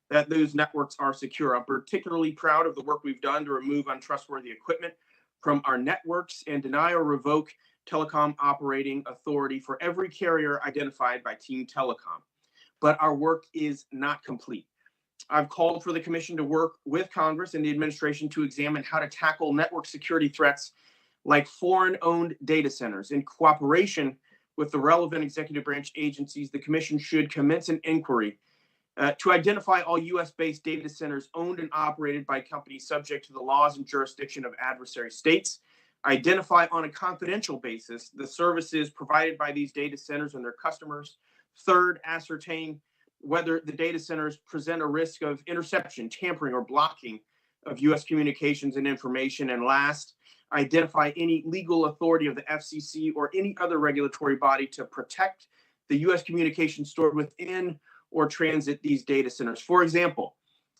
that those networks are secure. I'm particularly proud of the work we've done to remove untrustworthy equipment from our networks and deny or revoke telecom operating authority for every carrier identified by Team Telecom. But our work is not complete. I've called for the commission to work with Congress and the administration to examine how to tackle network security threats like foreign-owned data centers. In cooperation with the relevant executive branch agencies, the commission should commence an inquiry to identify all U.S.-based data centers owned and operated by companies subject to the laws and jurisdiction of adversary states, identify on a confidential basis the services provided by these data centers and their customers. Third, ascertain whether the data centers present a risk of interception, tampering, or blocking of U.S. communications and information. And last, identify any legal authority of the FCC or any other regulatory body to protect the U.S. communications stored within or transit these data centers. For example,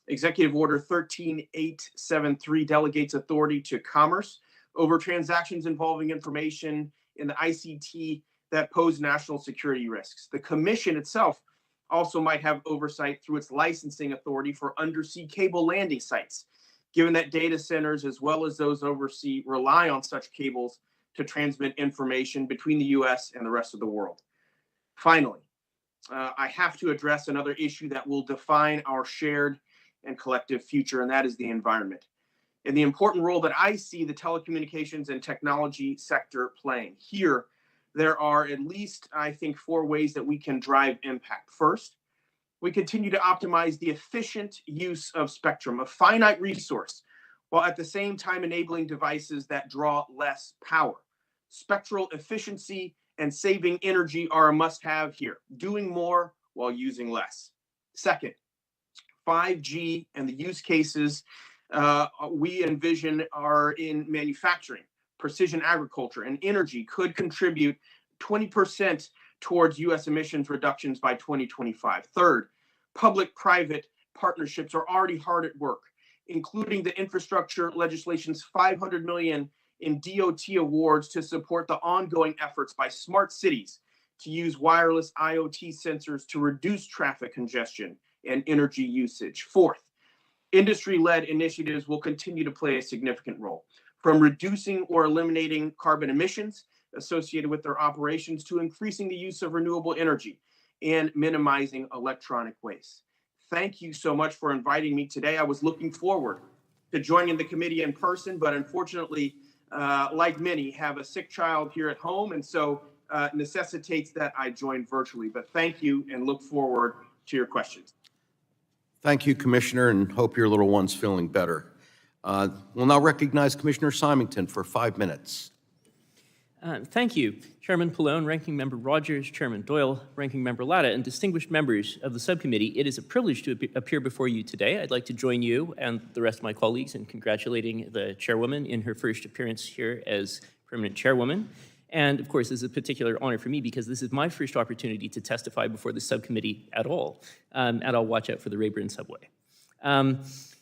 Executive Order 13873 delegates authority to Commerce over transactions involving information in the ICT that pose national security risks. The Commission itself also might have oversight through its licensing authority for undersea cable landing sites, given that data centers, as well as those overseas, rely on such cables to transmit information between the U.S. and the rest of the world. Finally, I have to address another issue that will define our shared and collective future, and that is the environment and the important role that I see the telecommunications and technology sector playing. Here, there are at least, I think, 4 ways that we can drive impact. First, we continue to optimize the efficient use of spectrum, a finite resource, while at the same time enabling devices that draw less power. Spectral efficiency and saving energy are a must-have here, doing more while using less. Second, 5G and the use cases we envision are in manufacturing, precision agriculture, and energy could contribute 20% towards U.S. emissions reductions by 2025. Third, public-private partnerships are already hard at work, including the infrastructure legislation's $500 million in DOT awards to support the ongoing efforts by smart cities to use wireless IoT sensors to reduce traffic congestion and energy usage. Fourth, industry-led initiatives will continue to play a significant role, from reducing or eliminating carbon emissions associated with their operations to increasing the use of renewable energy and minimizing electronic waste. Thank you so much for inviting me today. I was looking forward to joining the committee in person, but unfortunately, like many, have a sick child here at home, and so necessitates that I join virtually. But thank you and look forward to your questions. Thank you, Commissioner, and hope your little one's feeling better. We'll now recognize Commissioner Symington for 5 minutes. Thank you, Chairman Pallone, Ranking Member Rodgers, Chairman Doyle, Ranking Member Latta, and distinguished members of the subcommittee. It is a privilege to appear before you today. I'd like to join you and the rest of my colleagues in congratulating the chairwoman in her first appearance here as permanent chairwoman. And of course, this is a particular honor for me because this is my first opportunity to testify before the subcommittee at all. And I'll watch out for the Rayburn subway.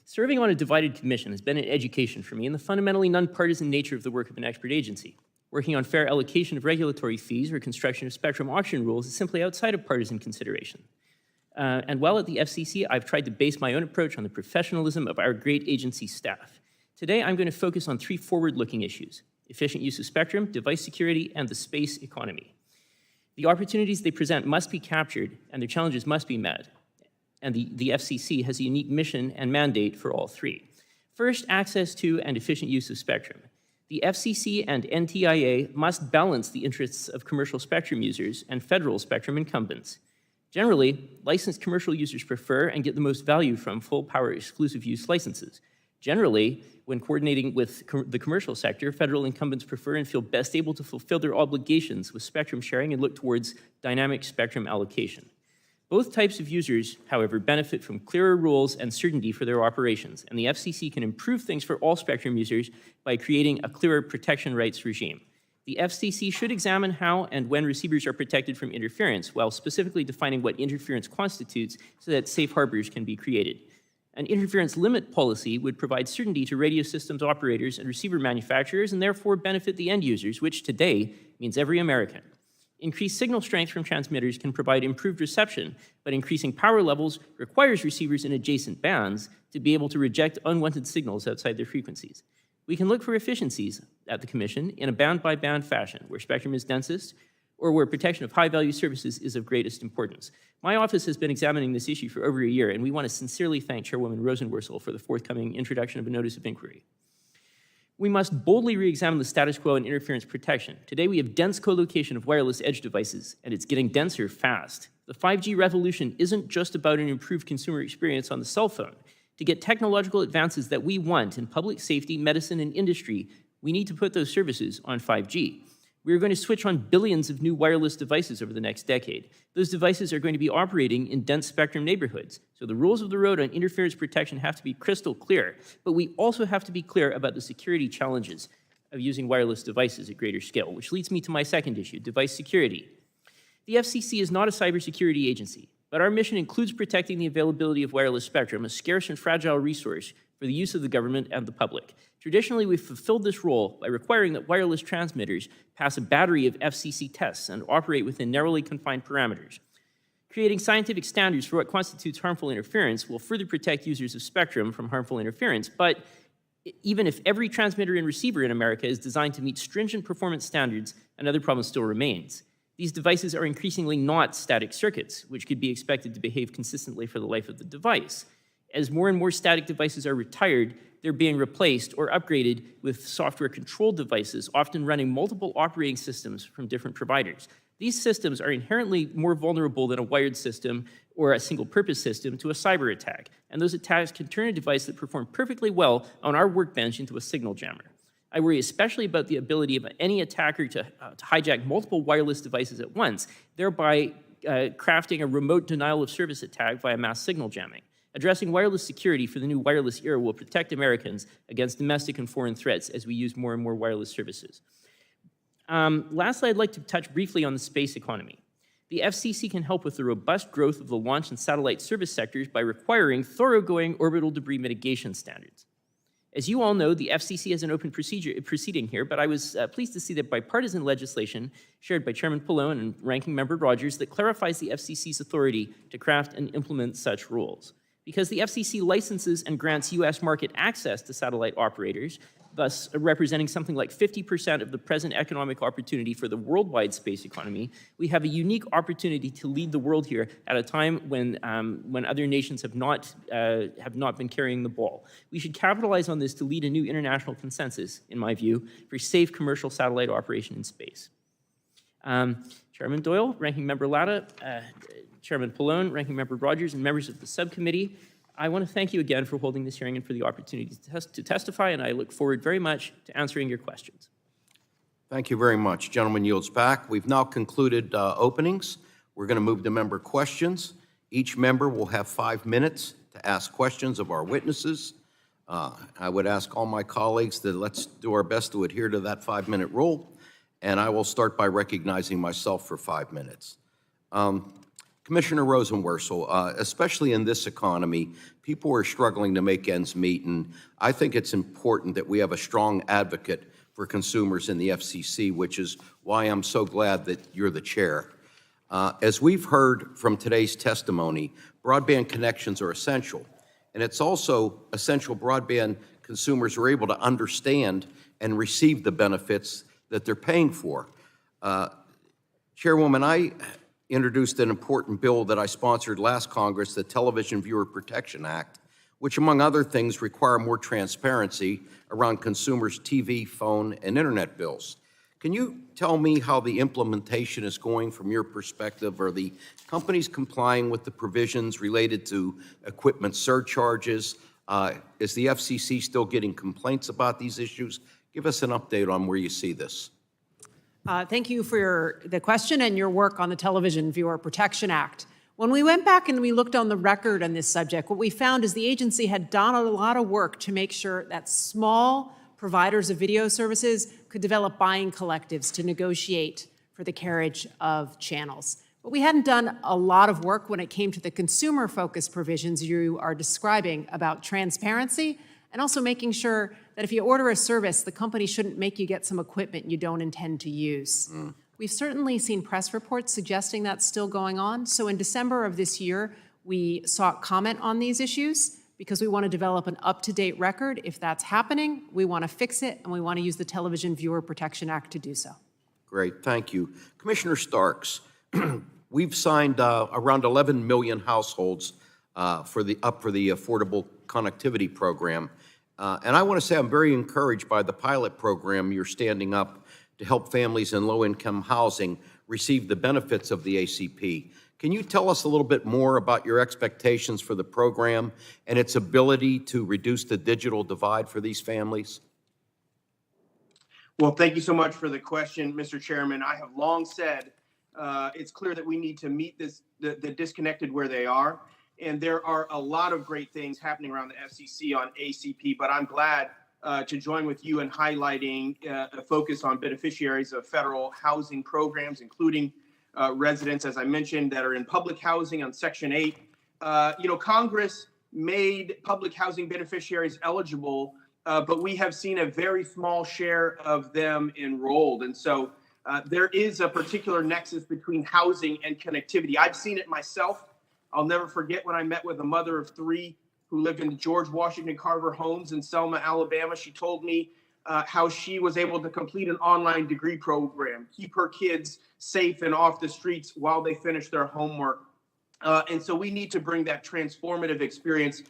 Serving on a divided commission has been an education for me in the fundamentally nonpartisan nature of the work of an expert agency. Working on fair allocation of regulatory fees or construction of spectrum auction rules is simply outside of partisan consideration. And while at the FCC, I've tried to base my own approach on the professionalism of our great agency staff. Today, I'm going to focus on three forward-looking issues: efficient use of spectrum, device security, and the space economy. The opportunities they present must be captured, and their challenges must be met. And the FCC has a unique mission and mandate for all three. First, access to and efficient use of spectrum. The FCC and NTIA must balance the interests of commercial spectrum users and federal spectrum incumbents. Generally, licensed commercial users prefer and get the most value from full-power exclusive use licenses. Generally, when coordinating with the commercial sector, federal incumbents prefer and feel best able to fulfill their obligations with spectrum sharing and look towards dynamic spectrum allocation. Both types of users, however, benefit from clearer rules and certainty for their operations, and the FCC can improve things for all spectrum users by creating a clearer protection rights regime. The FCC should examine how and when receivers are protected from interference, while specifically defining what interference constitutes so that safe harbors can be created. An interference limit policy would provide certainty to radio systems operators and receiver manufacturers and therefore benefit the end users, which today means every American. Increased signal strength from transmitters can provide improved reception, but increasing power levels requires receivers in adjacent bands to be able to reject unwanted signals outside their frequencies. We can look for efficiencies at the Commission in a band-by-band fashion, where spectrum is densest or where protection of high-value services is of greatest importance. My office has been examining this issue for over a year, and we want to sincerely thank Chairwoman Rosenworcel for the forthcoming introduction of a notice of inquiry. We must boldly re-examine the status quo in interference protection. Today, we have dense co-location of wireless edge devices, and it's getting denser fast. The 5G revolution isn't just about an improved consumer experience on the cell phone. To get technological advances that we want in public safety, medicine, and industry, we need to put those services on 5G. We are going to switch on billions of new wireless devices over the next decade. Those devices are going to be operating in dense spectrum neighborhoods. So the rules of the road on interference protection have to be crystal clear, but we also have to be clear about the security challenges of using wireless devices at greater scale, which leads me to my second issue, device security. The FCC is not a cybersecurity agency, but our mission includes protecting the availability of wireless spectrum, a scarce and fragile resource for the use of the government and the public. Traditionally, we've fulfilled this role by requiring that wireless transmitters pass a battery of FCC tests and operate within narrowly confined parameters. Creating scientific standards for what constitutes harmful interference will further protect users of spectrum from harmful interference, but even if every transmitter and receiver in America is designed to meet stringent performance standards, another problem still remains. These devices are increasingly not static circuits, which could be expected to behave consistently for the life of the device. As more and more static devices are retired, they're being replaced or upgraded with software-controlled devices, often running multiple operating systems from different providers. These systems are inherently more vulnerable than a wired system or a single-purpose system to a cyber attack, and those attacks can turn a device that performed perfectly well on our workbench into a signal jammer. I worry especially about the ability of any attacker to hijack multiple wireless devices at once, thereby crafting a remote denial of service attack via mass signal jamming. Addressing wireless security for the new wireless era will protect Americans against domestic and foreign threats as we use more and more wireless services. Lastly, I'd like to touch briefly on the space economy. The FCC can help with the robust growth of the launch and satellite service sectors by requiring thoroughgoing orbital debris mitigation standards. As you all know, the FCC has an open proceeding here, but I was pleased to see that bipartisan legislation shared by Chairman Pallone and Ranking Member Rodgers that clarifies the FCC's authority to craft and implement such rules. Because the FCC licenses and grants U.S. market access to satellite operators, thus representing something like 50% of the present economic opportunity for the worldwide space economy, we have a unique opportunity to lead the world here at a time when other nations have not been carrying the ball. We should capitalize on this to lead a new international consensus, in my view, for safe commercial satellite operation in space. Chairman Doyle, Ranking Member Latta, Chairman Pallone, Ranking Member Rodgers, and members of the subcommittee, I want to thank you again for holding this hearing and for the opportunity to testify, and I look forward very much to answering your questions. Thank you very much. Gentleman yields back. We've now concluded openings. We're going to move to member questions. Each member will have 5 minutes to ask questions of our witnesses. I would ask all my colleagues that let's do our best to adhere to that 5-minute rule, and I will start by recognizing myself for 5 minutes. Commissioner Rosenworcel, especially in this economy, people are struggling to make ends meet, and I think it's important that we have a strong advocate for consumers in the FCC, which is why I'm so glad that you're the chair. As we've heard from today's testimony, broadband connections are essential, and it's also essential broadband consumers are able to understand and receive the benefits that they're paying for. Chairwoman, I introduced an important bill that I sponsored last Congress, the Television Viewer Protection Act, which, among other things, require more transparency around consumers' TV, phone, and internet bills. Can you tell me how the implementation is going from your perspective? Are the companies complying with the provisions related to equipment surcharges? Is the FCC still getting complaints about these issues? Give us an update on where you see this. Thank you for the question and your work on the Television Viewer Protection Act. When we went back and we looked on the record on this subject, what we found is the agency had done a lot of work to make sure that small providers of video services could develop buying collectives to negotiate for the carriage of channels. But we hadn't done a lot of work when it came to the consumer-focused provisions you are describing about transparency and also making sure that if you order a service, the company shouldn't make you get some equipment you don't intend to use. We've certainly seen press reports suggesting that's still going on. So in December of this year, we sought comment on these issues because we want to develop an up-to-date record. If that's happening, we want to fix it, and we want to use the Television Viewer Protection Act to do so. Great, thank you. Commissioner Starks, we've signed around 11 million households for the Affordable Connectivity Program. And I want to say I'm very encouraged by the pilot program you're standing up to help families in low-income housing receive the benefits of the ACP. Can you tell us a little bit more about your expectations for the program and its ability to reduce the digital divide for these families? Well, thank you so much for the question, Mr. Chairman. I have long said it's clear that we need to meet the disconnected where they are. And there are a lot of great things happening around the FCC on ACP, but I'm glad to join with you in highlighting a focus on beneficiaries of federal housing programs, including residents, as I mentioned, that are in public housing on Section 8. Congress made public housing beneficiaries eligible, but we have seen a very small share of them enrolled. And so there is a particular nexus between housing and connectivity. I've seen it myself. I'll never forget when I met with a mother of 3 who lived in the George Washington Carver homes in Selma, Alabama. She told me how she was able to complete an online degree program, keep her kids safe and off the streets while they finish their homework. And so we need to bring that transformative experience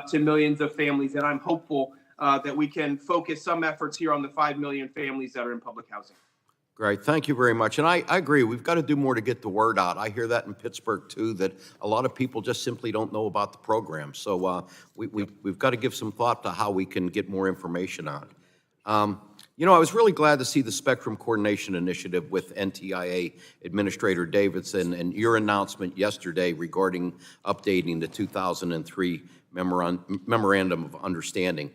to millions of families. And I'm hopeful that we can focus some efforts here on the 5 million families that are in public housing. Great, thank you very much. And I agree, we've got to do more to get the word out. I hear that in Pittsburgh too, that a lot of people just simply don't know about the program. So we've got to give some thought to how we can get more information out. I was really glad to see the Spectrum Coordination Initiative with NTIA Administrator Davidson and your announcement yesterday regarding updating the 2003 Memorandum of Understanding.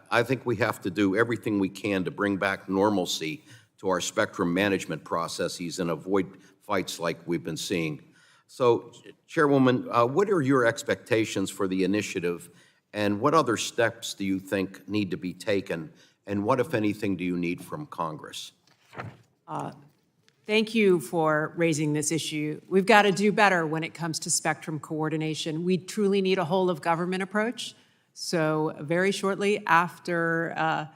I think we have to do everything we can to bring back normalcy to our spectrum management processes and avoid fights like we've been seeing. So, Chairwoman, what are your expectations for the initiative, and what other steps do you think need to be taken, and what, if anything, do you need from Congress? Thank you for raising this issue. We've got to do better when it comes to spectrum coordination. We truly need a whole-of-government approach. So very shortly after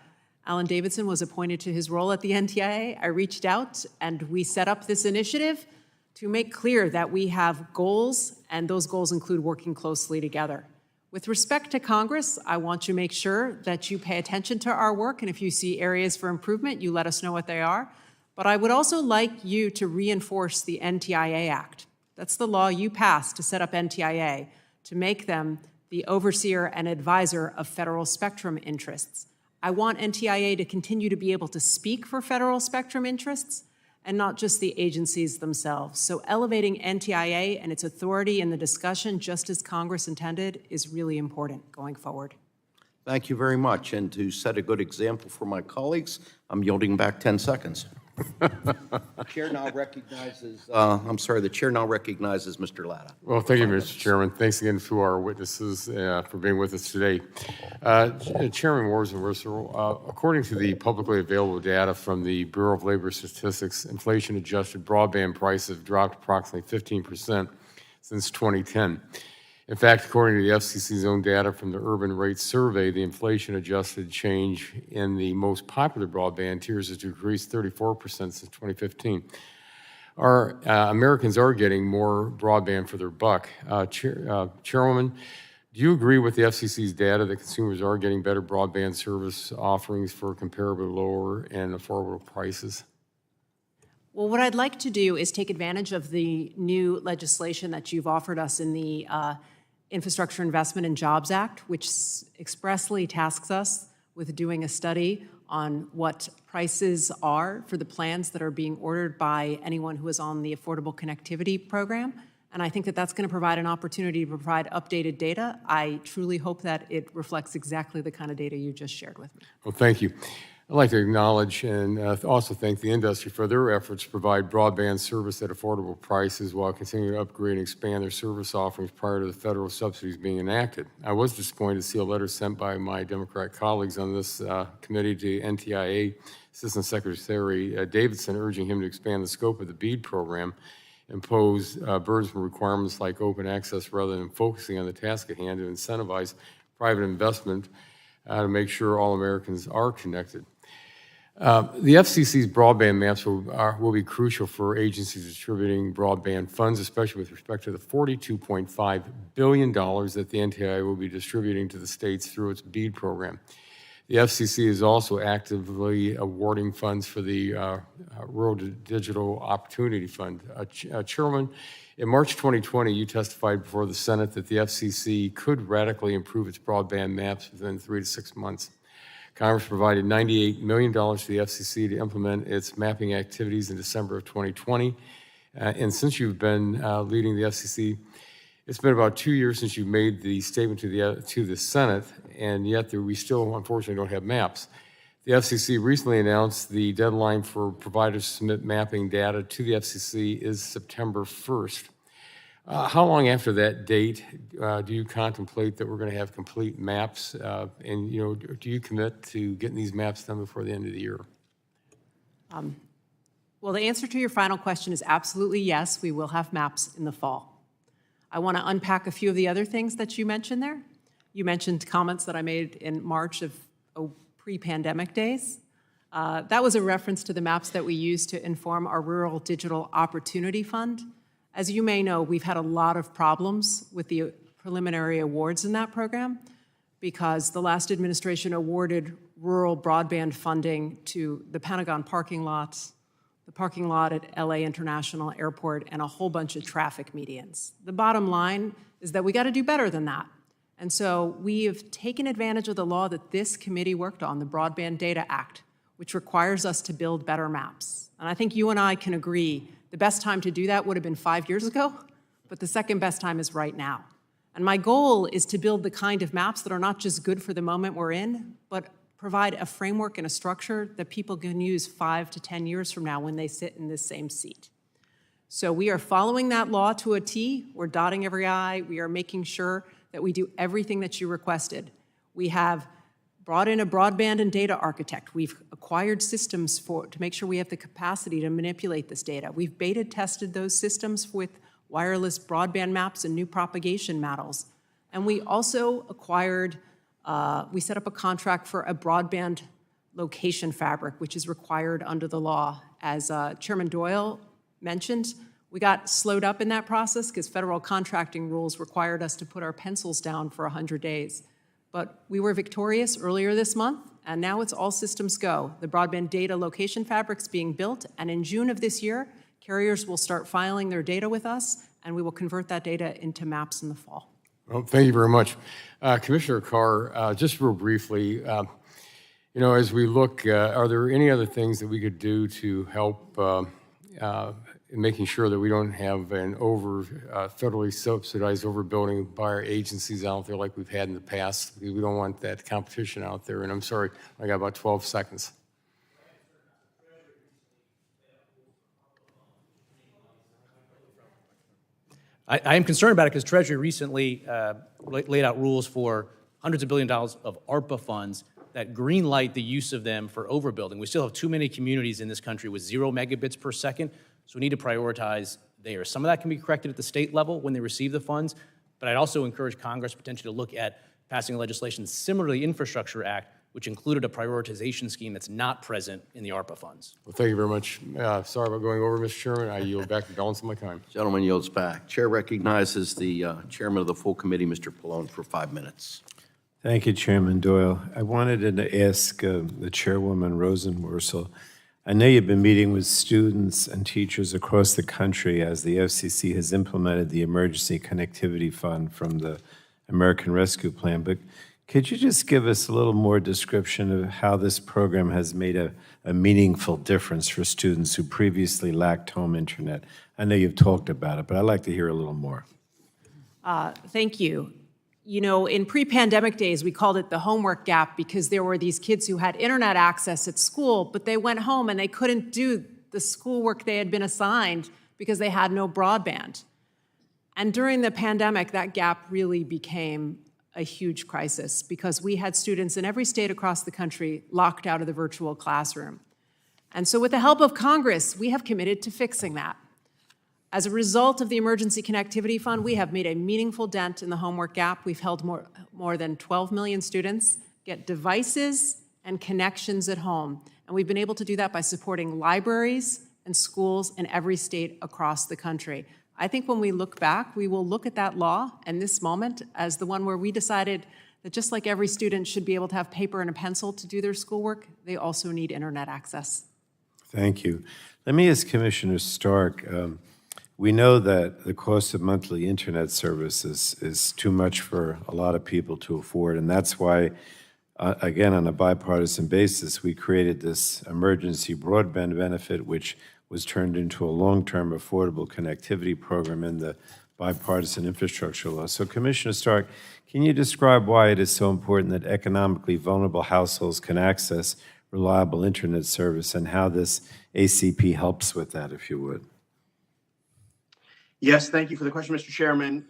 Alan Davidson was appointed to his role at the NTIA, I reached out and we set up this initiative to make clear that we have goals, and those goals include working closely together. With respect to Congress, I want to make sure that you pay attention to our work, and if you see areas for improvement, you let us know what they are. But I would also like you to reinforce the NTIA Act. That's the law you passed to set up NTIA, to make them the overseer and advisor of federal spectrum interests. I want NTIA to continue to be able to speak for federal spectrum interests and not just the agencies themselves. So elevating NTIA and its authority in the discussion, just as Congress intended, is really important going forward. Thank you very much. And to set a good example for my colleagues, I'm yielding back 10 seconds. The chair now recognizes, the chair now recognizes Mr. Latta. Well, thank you, Mr. Chairman. Thanks again to our witnesses for being with us today. Chairman McMorris, according to the publicly available data from the Bureau of Labor Statistics, inflation-adjusted broadband prices have dropped approximately 15% since 2010. In fact, according to the FCC's own data from the Urban Rates Survey, the inflation-adjusted change in the most popular broadband tiers has decreased 34% since 2015. Americans are getting more broadband for their buck. Chairwoman, do you agree with the FCC's data that consumers are getting better broadband service offerings for comparably lower and affordable prices? Well, what I'd like to do is take advantage of the new legislation that you've offered us in the Infrastructure Investment and Jobs Act, which expressly tasks us with doing a study on what prices are for the plans that are being ordered by anyone who is on the Affordable Connectivity Program. And I think that that's going to provide an opportunity to provide updated data. I truly hope that it reflects exactly the kind of data you just shared with me. Well, thank you. I'd like to acknowledge and also thank the industry for their efforts to provide broadband service at affordable prices while continuing to upgrade and expand their service offerings prior to the federal subsidies being enacted. I was disappointed to see a letter sent by my Democrat colleagues on this committee to NTIA Assistant Secretary Davidson urging him to expand the scope of the BEAD program, impose burdensome requirements like open access rather than focusing on the task at hand to incentivize private investment to make sure all Americans are connected. The FCC's broadband maps will be crucial for agencies distributing broadband funds, especially with respect to the $42.5 billion that the NTIA will be distributing to the states through its BEAD program. The FCC is also actively awarding funds for the Rural Digital Opportunity Fund. Chairman, in March 2020, you testified before the Senate that the FCC could radically improve its broadband maps within 3 to 6 months. Congress provided $98 million to the FCC to implement its mapping activities in December of 2020. And since you've been leading the FCC, it's been about 2 years since you made the statement to the Senate, and yet we still, unfortunately, don't have maps. The FCC recently announced the deadline for providers to submit mapping data to the FCC is September 1st. How long after that date do you contemplate that we're going to have complete maps? And do you commit to getting these maps done before the end of the year? Well, the answer to your final question is absolutely yes, we will have maps in the fall. I want to unpack a few of the other things that you mentioned there. You mentioned comments that I made in March of pre-pandemic days. That was a reference to the maps that we used to inform our Rural Digital Opportunity Fund. As you may know, we've had a lot of problems with the preliminary awards in that program because the last administration awarded rural broadband funding to the Pentagon parking lots, the parking lot at LA International Airport, and a whole bunch of traffic medians. The bottom line is that we got to do better than that. And so we have taken advantage of the law that this committee worked on, the Broadband Data Act, which requires us to build better maps. And I think you and I can agree the best time to do that would have been 5 years ago, but the second best time is right now. And my goal is to build the kind of maps that are not just good for the moment we're in, but provide a framework and a structure that people can use 5 to 10 years from now when they sit in this same seat. So we are following that law to a T. We're dotting every I. We are making sure that we do everything that you requested. We have brought in a broadband and data architect. We've acquired systems to make sure we have the capacity to manipulate this data. We've beta tested those systems with wireless broadband maps and new propagation models. And we also acquired, we set up a contract for a broadband location fabric, which is required under the law. As Chairman Doyle mentioned, we got slowed up in that process because federal contracting rules required us to put our pencils down for 100 days. But we were victorious earlier this month, and now it's all systems go. The broadband data location fabric's being built, and in June of this year, carriers will start filing their data with us, and we will convert that data into maps in the fall. Well, thank you very much. Commissioner Carr, just real briefly, As we look, are there any other things that we could do to help in making sure that we don't have an federally subsidized overbuilding by our agencies out there like we've had in the past? Because we don't want that competition out there. And I'm sorry, I got about 12 seconds. I am concerned about it because Treasury recently laid out rules for hundreds of billions of dollars of ARPA funds that green light the use of them for overbuilding. We still have too many communities in this country with 0 megabits per second, so we need to prioritize there. Some of that can be corrected at the state level when they receive the funds, but I'd also encourage Congress potentially to look at passing legislation similar to the Infrastructure Act, which included a prioritization scheme that's not present in the ARPA funds. Well, thank you very much. Sorry about going over, Mr. Chairman. I yield back the balance of my time. Gentleman yields back. Chair recognizes the chairman of the full committee, Mr. Pallone, for 5 minutes. Thank you, Chairman Doyle. I wanted to ask the Chairwoman Rosenworcel, I know you've been meeting with students and teachers across the country as the FCC has implemented the Emergency Connectivity Fund from the American Rescue Plan, but could you just give us a little more description of how this program has made a meaningful difference for students who previously lacked home internet? I know you've talked about it, but I'd like to hear a little more. Thank you. In pre-pandemic days, we called it the homework gap because there were these kids who had internet access at school, but they went home and they couldn't do the schoolwork they had been assigned because they had no broadband. And during the pandemic, that gap really became a huge crisis because we had students in every state across the country locked out of the virtual classroom. And so with the help of Congress, we have committed to fixing that. As a result of the Emergency Connectivity Fund, we have made a meaningful dent in the homework gap. We've helped more than 12 million students get devices and connections at home. And we've been able to do that by supporting libraries and schools in every state across the country. I think when we look back, we will look at that law and this moment as the one where we decided that just like every student should be able to have paper and a pencil to do their schoolwork, they also need internet access. Thank you. Let me ask Commissioner Stark. We know that the cost of monthly internet service is too much for a lot of people to afford, and that's why, again, on a bipartisan basis, we created this emergency broadband benefit, which was turned into a long-term affordable connectivity program in the bipartisan infrastructure law. So, Commissioner Stark, can you describe why it is so important that economically vulnerable households can access reliable internet service and how this ACP helps with that, if you would? Yes, thank you for the question, Mr. Chairman.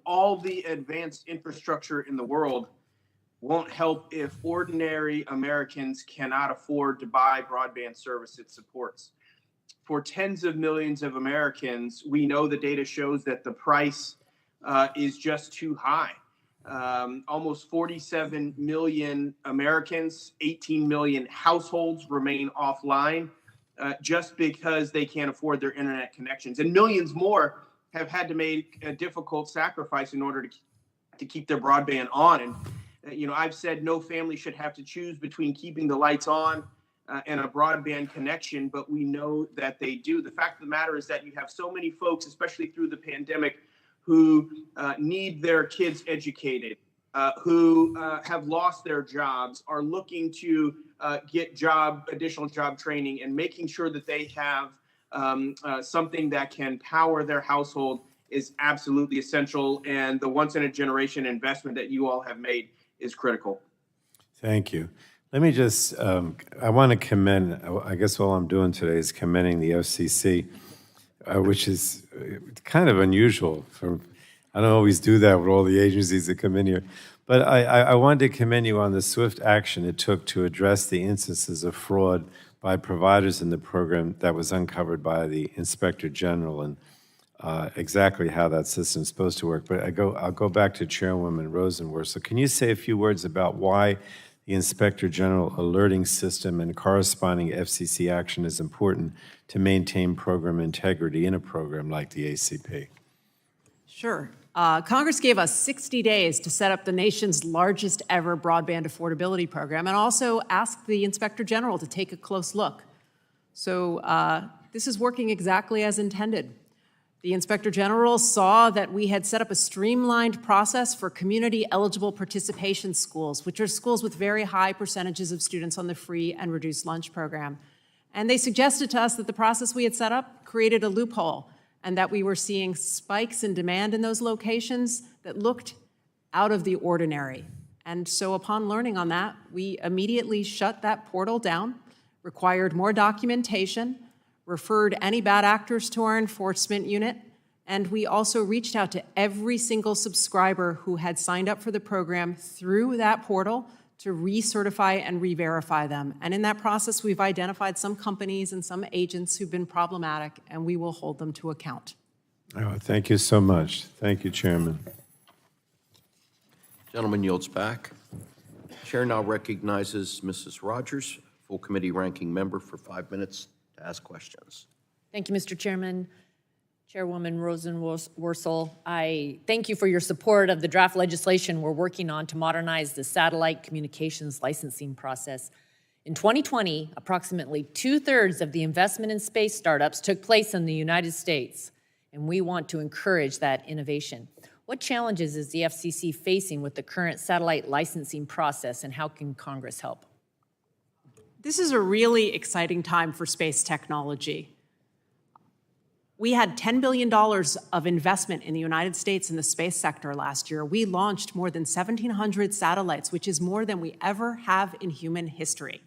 All the advanced infrastructure in the world won't help if ordinary Americans cannot afford to buy broadband service it supports. For tens of millions of Americans, we know the data shows that the price is just too high. Almost 47 million Americans, 18 million households remain offline just because they can't afford their internet connections. And millions more have had to make a difficult sacrifice in order to keep their broadband on. And, I've said no family should have to choose between keeping the lights on and a broadband connection, but we know that they do. The fact of the matter is that you have so many folks, especially through the pandemic, who need their kids educated, who have lost their jobs, are looking to get additional job training and making sure that they have something that can power their household is absolutely essential. And the once-in-a-generation investment that you all have made is critical. Thank you. Let me just, I want to commend, I guess all I'm doing today is commending the FCC, which is kind of unusual. I don't always do that with all the agencies that come in here. But I wanted to commend you on the swift action it took to address the instances of fraud by providers in the program that was uncovered by the Inspector General and exactly how that system is supposed to work. But I'll go back to Chairwoman Rosenworcel. Can you say a few words about why the Inspector General alerting system and corresponding FCC action is important to maintain program integrity in a program like the ACP? Sure. Congress gave us 60 days to set up the nation's largest ever broadband affordability program and also asked the Inspector General to take a close look. So this is working exactly as intended. The Inspector General saw that we had set up a streamlined process for community-eligible participation schools, which are schools with very high percentages of students on the free and reduced lunch program. And they suggested to us that the process we had set up created a loophole and that we were seeing spikes in demand in those locations that looked out of the ordinary. And so upon learning on that, we immediately shut that portal down, required more documentation, referred any bad actors to our enforcement unit, and we also reached out to every single subscriber who had signed up for the program through that portal to recertify and re-verify them. And in that process, we've identified some companies and some agents who've been problematic, and we will hold them to account. Oh, thank you so much. Thank you, Chairman. Gentleman yields back. Chair now recognizes Mrs. Rodgers, full committee ranking member, for 5 minutes to ask questions. Thank you, Mr. Chairman. Chairwoman Rosenworcel, I thank you for your support of the draft legislation we're working on to modernize the satellite communications licensing process. In 2020, approximately 2/3 of the investment in space startups took place in the United States, and we want to encourage that innovation. What challenges is the FCC facing with the current satellite licensing process, and how can Congress help? This is a really exciting time for space technology. We had $10 billion of investment in the United States in the space sector last year. We launched more than 1,700 satellites, which is more than we ever have in human history.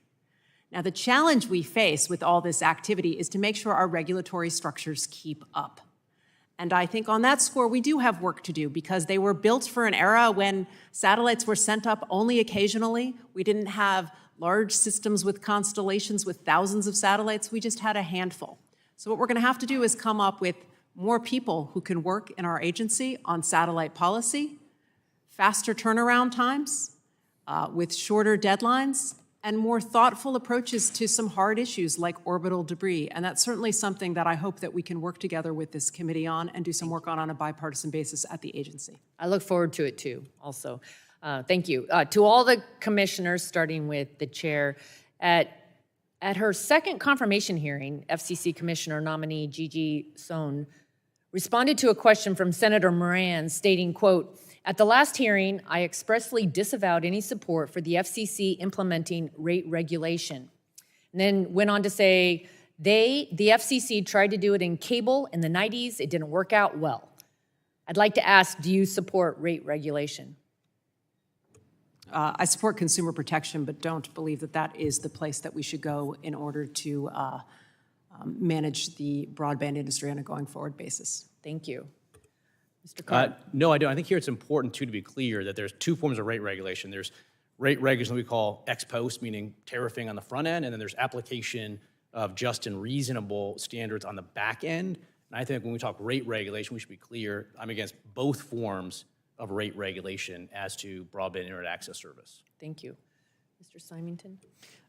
Now, the challenge we face with all this activity is to make sure our regulatory structures keep up. And I think on that score, we do have work to do because they were built for an era when satellites were sent up only occasionally. We didn't have large systems with constellations with thousands of satellites. We just had a handful. So what we're going to have to do is come up with more people who can work in our agency on satellite policy, faster turnaround times, with shorter deadlines, and more thoughtful approaches to some hard issues like orbital debris. And that's certainly something that I hope that we can work together with this committee on and do some work on a bipartisan basis at the agency. I look forward to it too, also. Thank you. To all the commissioners, starting with the chair, at her second confirmation hearing, FCC Commissioner nominee Gigi Sohn responded to a question from Senator Moran stating, quote, "At the last hearing, I expressly disavowed any support for the FCC implementing rate regulation." And then went on to say, the FCC tried to do it in cable in the 90s. It didn't work out well. I'd like to ask, do you support rate regulation? I support consumer protection, but don't believe that that is the place that we should go in order to manage the broadband industry on a going forward basis. Thank you. Mr. Carr? No, I don't. I think here it's important, too, to be clear that there's two forms of rate regulation. There's rate regulation we call ex post, meaning tariffing on the front end, and then there's application of just and reasonable standards on the back end. And I think when we talk rate regulation, we should be clear, I'm against both forms of rate regulation as to broadband internet access service. Thank you. Mr. Symington?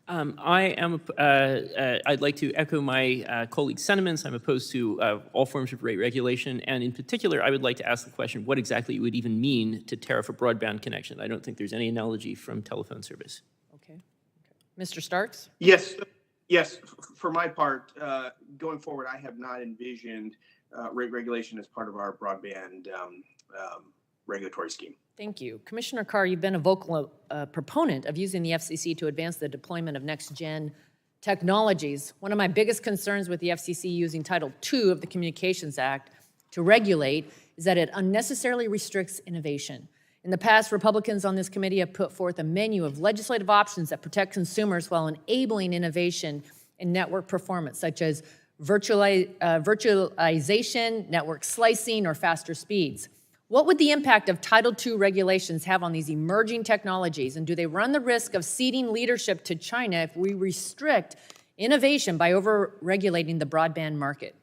I'd like to echo my colleague's sentiments. I'm opposed to all forms of rate regulation, and in particular, I would like to ask the question, what exactly it would even mean to tariff a broadband connection? I don't think there's any analogy from telephone service. Okay. Mr. Starks? Yes, for my part, going forward, I have not envisioned rate regulation as part of our broadband regulatory scheme. Thank you. Commissioner Carr, you've been a vocal proponent of using the FCC to advance the deployment of next-gen technologies. One of my biggest concerns with the FCC using Title II of the Communications Act to regulate is that it unnecessarily restricts innovation. In the past, Republicans on this committee have put forth a menu of legislative options that protect consumers while enabling innovation in network performance, such as virtualization, network slicing, or faster speeds. What would the impact of Title II regulations have on these emerging technologies, and do they run the risk of ceding leadership to China if we restrict innovation by over-regulating the broadband market?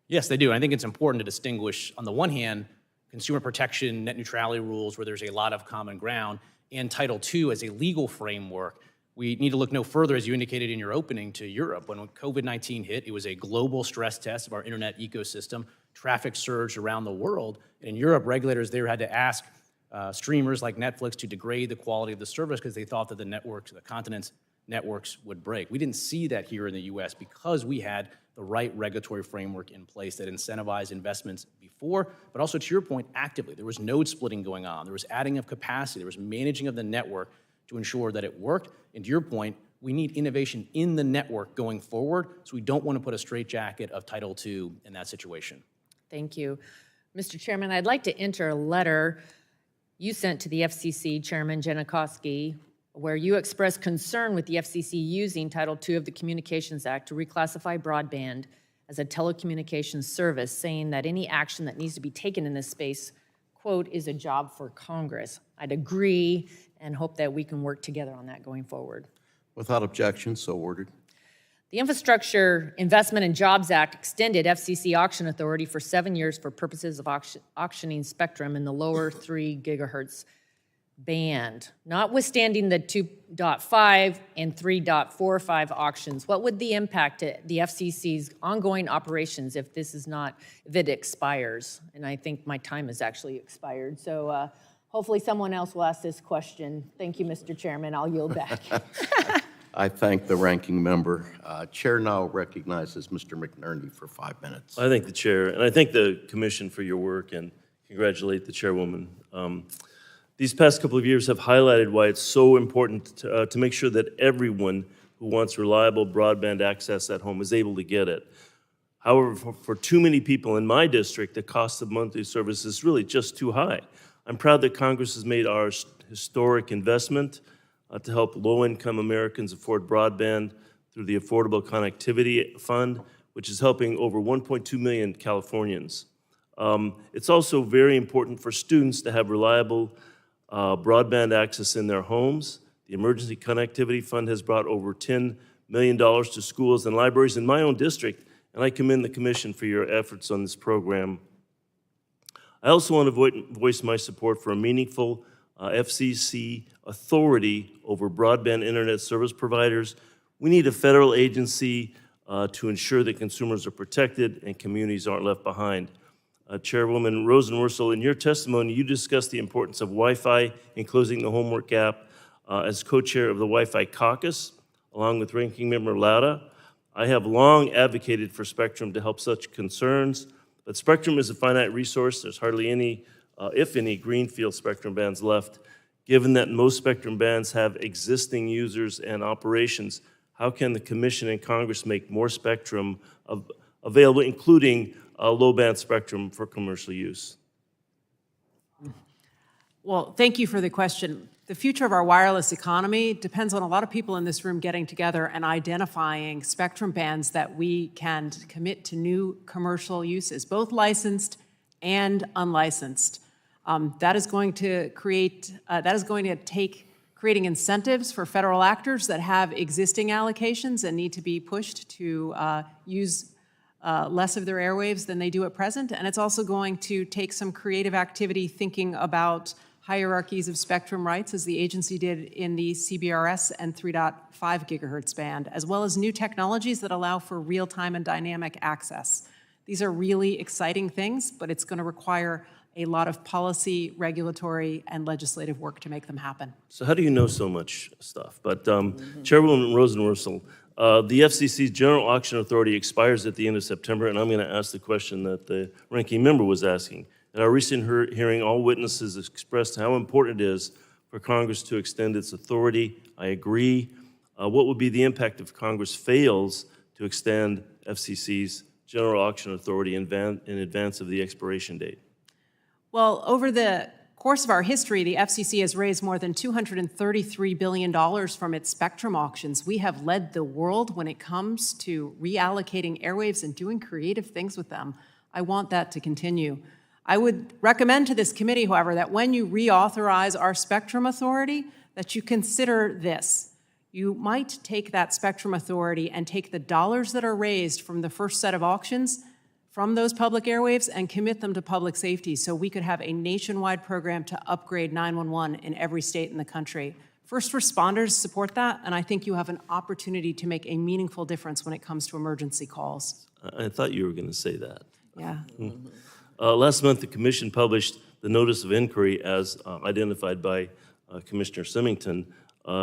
Yes, they do. I think it's important to distinguish, on the one hand, consumer protection, net neutrality rules, where there's a lot of common ground, and Title II as a legal framework. We need to look no further, as you indicated in your opening, to Europe. When COVID-19 hit, it was a global stress test of our internet ecosystem. Traffic surged around the world. And in Europe, regulators there had to ask streamers like Netflix to degrade the quality of the service because they thought that the networks, the continent's networks would break. We didn't see that here in the US because we had the right regulatory framework in place that incentivized investments before, but also to your point, actively. There was node splitting going on. There was adding of capacity. There was managing of the network to ensure that it worked. And to your point, we need innovation in the network going forward, so we don't want to put a straitjacket of Title II in that situation. Thank you. Mr. Chairman, I'd like to enter a letter you sent to the FCC Chairman Janikowski, where you expressed concern with the FCC using Title II of the Communications Act to reclassify broadband as a telecommunications service, saying that any action that needs to be taken in this space, quote, is a job for Congress. I'd agree and hope that we can work together on that going forward. Without objection, so ordered. The Infrastructure Investment and Jobs Act extended FCC auction authority for 7 years for purposes of auctioning spectrum in the lower 3 gigahertz band. Notwithstanding the 2.5 and 3.45 auctions, what would the impact to the FCC's ongoing operations if it expires? And I think my time has actually expired. So hopefully someone else will ask this question. Thank you, Mr. Chairman. I'll yield back. I thank the ranking member. Chair now recognizes Mr. McNerney for 5 minutes. I thank the chair, and I thank the commission for your work, and congratulate the chairwoman. These past couple of years have highlighted why it's so important to make sure that everyone who wants reliable broadband access at home is able to get it. However, for too many people in my district, the cost of monthly service is really just too high. I'm proud that Congress has made our historic investment to help low-income Americans afford broadband through the Affordable Connectivity Fund, which is helping over 1.2 million Californians. It's also very important for students to have reliable broadband access in their homes. The Emergency Connectivity Fund has brought over $10 million to schools and libraries in my own district, and I commend the Commission for your efforts on this program. I also want to voice my support for a meaningful FCC authority over broadband internet service providers. We need a federal agency to ensure that consumers are protected and communities aren't left behind. Chairwoman Rosenworcel, in your testimony, you discussed the importance of Wi-Fi in closing the homework gap. As co-chair of the Wi-Fi caucus, along with Ranking Member Lauda, I have long advocated for spectrum to help such concerns, but spectrum is a finite resource. There's hardly any, if any, greenfield spectrum bands left. Given that most spectrum bands have existing users and operations, how can the Commission and Congress make more spectrum available, including low-band spectrum for commercial use? Well, thank you for the question. The future of our wireless economy depends on a lot of people in this room getting together and identifying spectrum bands that we can commit to new commercial uses, both licensed and unlicensed. That is going to take creating incentives for federal actors that have existing allocations and need to be pushed to use less of their airwaves than they do at present. And it's also going to take some creative activity thinking about hierarchies of spectrum rights, as the agency did in the CBRS and 3.5 gigahertz band, as well as new technologies that allow for real-time and dynamic access. These are really exciting things, but it's going to require a lot of policy, regulatory, and legislative work to make them happen. So how do you know so much stuff? But Chairwoman Rosenworcel, the FCC's General Auction Authority expires at the end of September, and I'm going to ask the question that the ranking member was asking. At our recent hearing, all witnesses expressed how important it is for Congress to extend its authority. I agree. What would be the impact if Congress fails to extend FCC's General Auction Authority in advance of the expiration date? Well, over the course of our history, the FCC has raised more than $233 billion from its spectrum auctions. We have led the world when it comes to reallocating airwaves and doing creative things with them. I want that to continue. I would recommend to this committee, however, that when you reauthorize our spectrum authority, that you consider this. You might take that spectrum authority and take the dollars that are raised from the first set of auctions from those public airwaves and commit them to public safety so we could have a nationwide program to upgrade 911 in every state in the country. First responders support that, and I think you have an opportunity to make a meaningful difference when it comes to emergency calls. I thought you were going to say that. Yeah. Last month, the Commission published the Notice of Inquiry as identified by Commissioner Symington,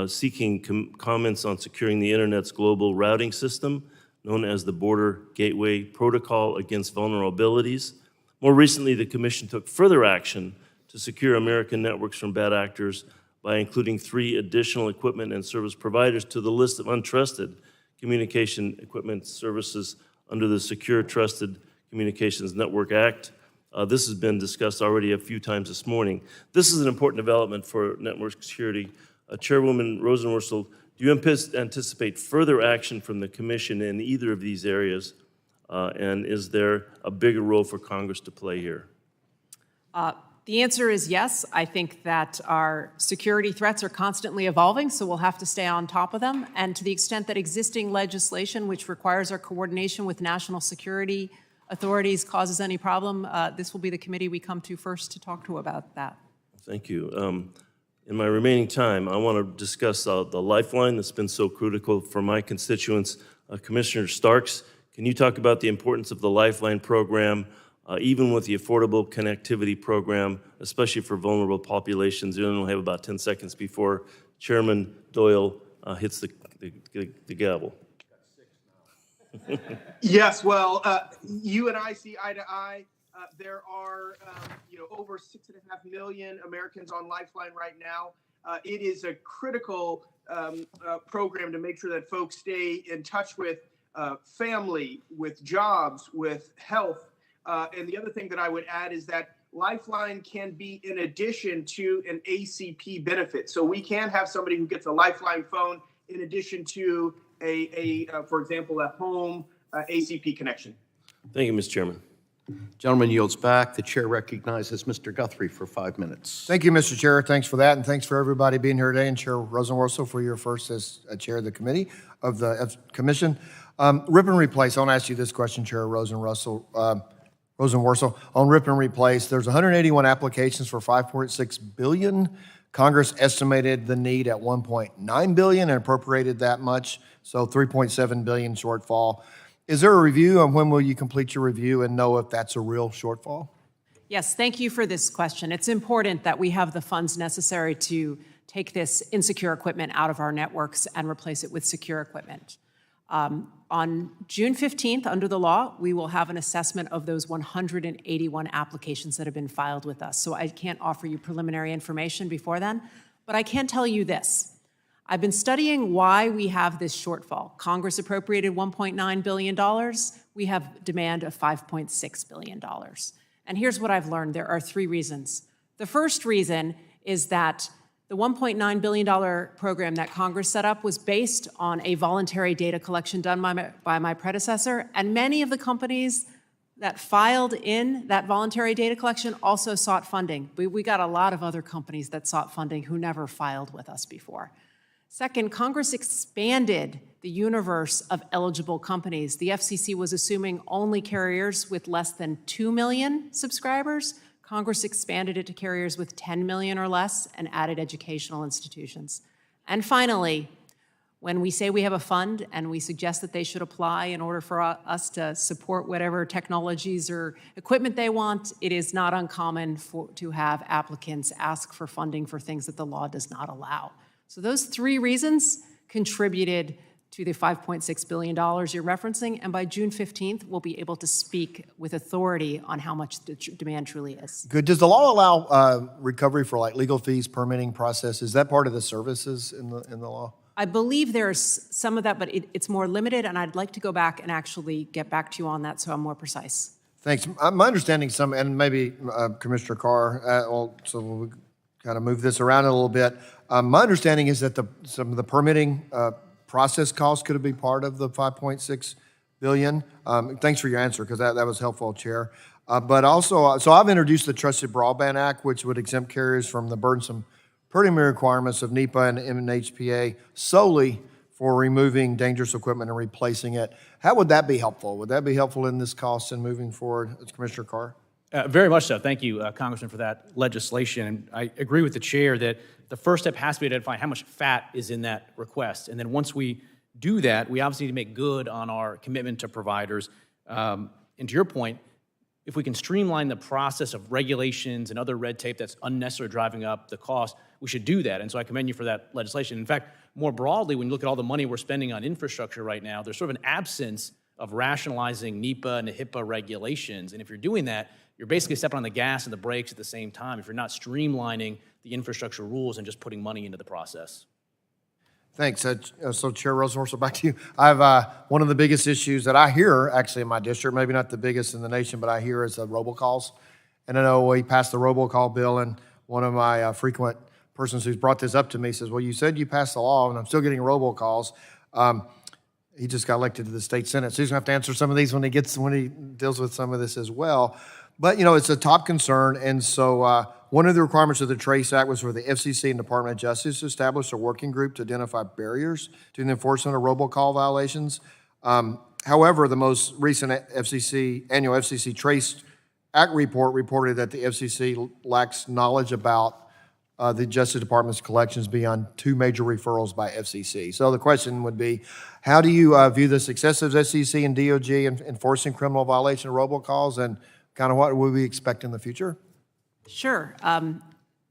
seeking comments on securing the Internet's global routing system. known as the Border Gateway Protocol Against Vulnerabilities. More recently, the Commission took further action to secure American networks from bad actors by including 3 additional equipment and service providers to the list of untrusted communication equipment services under the Secure Trusted Communications Network Act. This has been discussed already a few times this morning. This is an important development for network security. Chairwoman Rosenworcel, do you anticipate further action from the Commission in either of these areas? And is there a bigger role for Congress to play here? The answer is yes. I think that our security threats are constantly evolving, so we'll have to stay on top of them. And to the extent that existing legislation, which requires our coordination with national security authorities, causes any problem, this will be the committee we come to first to talk to about that. Thank you. In my remaining time, I want to discuss the lifeline that's been so critical for my constituents. Commissioner Starks, can you talk about the importance of the lifeline program, even with the Affordable Connectivity Program, especially for vulnerable populations? We only have about 10 seconds before Chairman Doyle hits the gavel. Yes, well, you and I see eye to eye. There are, over 6.5 million Americans on Lifeline right now. It is a critical program to make sure that folks stay in touch with family, with jobs, with health. And the other thing that I would add is that Lifeline can be in addition to an ACP benefit. So we can have somebody who gets a Lifeline phone in addition to for example, a home ACP connection. Thank you, Mr. Chairman. Gentleman yields back. The chair recognizes Mr. Guthrie for 5 minutes. Thank you, Mr. Chair. Thanks for that, and thanks for everybody being here today, and Chair Rosenworcel for your first as chair of the committee of the commission. Rip and replace. I want to ask you this question, Chair Rosenworcel. On rip and replace, there's 181 applications for $5.6 billion. Congress estimated the need at $1.9 billion and appropriated that much, so $3.7 billion shortfall. Is there a review, and when will you complete your review and know if that's a real shortfall? Yes, thank you for this question. It's important that we have the funds necessary to take this insecure equipment out of our networks and replace it with secure equipment. On June 15th, under the law, we will have an assessment of those 181 applications that have been filed with us. So I can't offer you preliminary information before then, but I can tell you this. I've been studying why we have this shortfall. Congress appropriated $1.9 billion. We have demand of $5.6 billion. And here's what I've learned. There are 3 reasons. The first reason is that the $1.9 billion program that Congress set up was based on a voluntary data collection done by my predecessor, and many of the companies that filed in that voluntary data collection also sought funding. We got a lot of other companies that sought funding who never filed with us before. Second, Congress expanded the universe of eligible companies. The FCC was assuming only carriers with less than 2 million subscribers. Congress expanded it to carriers with 10 million or less and added educational institutions. And finally, when we say we have a fund and we suggest that they should apply in order for us to support whatever technologies or equipment they want, it is not uncommon to have applicants ask for funding for things that the law does not allow. So those 3 reasons contributed to the $5.6 billion you're referencing, and by June 15th, we'll be able to speak with authority on how much the demand truly is. Good. Does the law allow recovery for like legal fees, permitting process? Is that part of the services in the law? I believe there's some of that, but it's more limited, and I'd like to go back and actually get back to you on that so I'm more precise. Thanks. My understanding, and maybe Commissioner Carr, so we'll kind of move this around a little bit. My understanding is that some of the permitting process costs could be part of the $5.6 billion. Thanks for your answer, because that was helpful, Chair. But also, so I've introduced the Trusted Broadband Act, which would exempt carriers from the burdensome permitting requirements of NEPA and NHPA solely for removing dangerous equipment and replacing it. How would that be helpful? Would that be helpful in this cost and moving forward, Commissioner Carr? Very much so. Thank you, Congressman, for that legislation. And I agree with the chair that the first step has to be to identify how much fat is in that request. And then once we do that, we obviously need to make good on our commitment to providers. And to your point, if we can streamline the process of regulations and other red tape that's unnecessarily driving up the cost, we should do that. And so I commend you for that legislation. In fact, more broadly, when you look at all the money we're spending on infrastructure right now, there's sort of an absence of rationalizing NEPA and the HIPAA regulations. And if you're doing that, you're basically stepping on the gas and the brakes at the same time if you're not streamlining the infrastructure rules and just putting money into the process. Thanks. So Chair Rosenworcel, back to you. I have one of the biggest issues that I hear actually in my district, maybe not the biggest in the nation, but I hear is robocalls. And I know we passed the robocall bill, and one of my frequent persons who's brought this up to me says, well, you said you passed the law, and I'm still getting robocalls. He just got elected to the state senate, so he's gonna have to answer some of these when he deals with some of this as well. But it's a top concern, and so one of the requirements of the Trace Act was for the FCC and Department of Justice to establish a working group to identify barriers to the enforcement of robocall violations. However, the most recent annual FCC Trace Act report reported that the FCC lacks knowledge about the Justice Department's collections beyond 2 major referrals by FCC. So the question would be, how do you view the success of FCC and DOJ in enforcing criminal violation of robocalls, and kind of what would we expect in the future? Sure.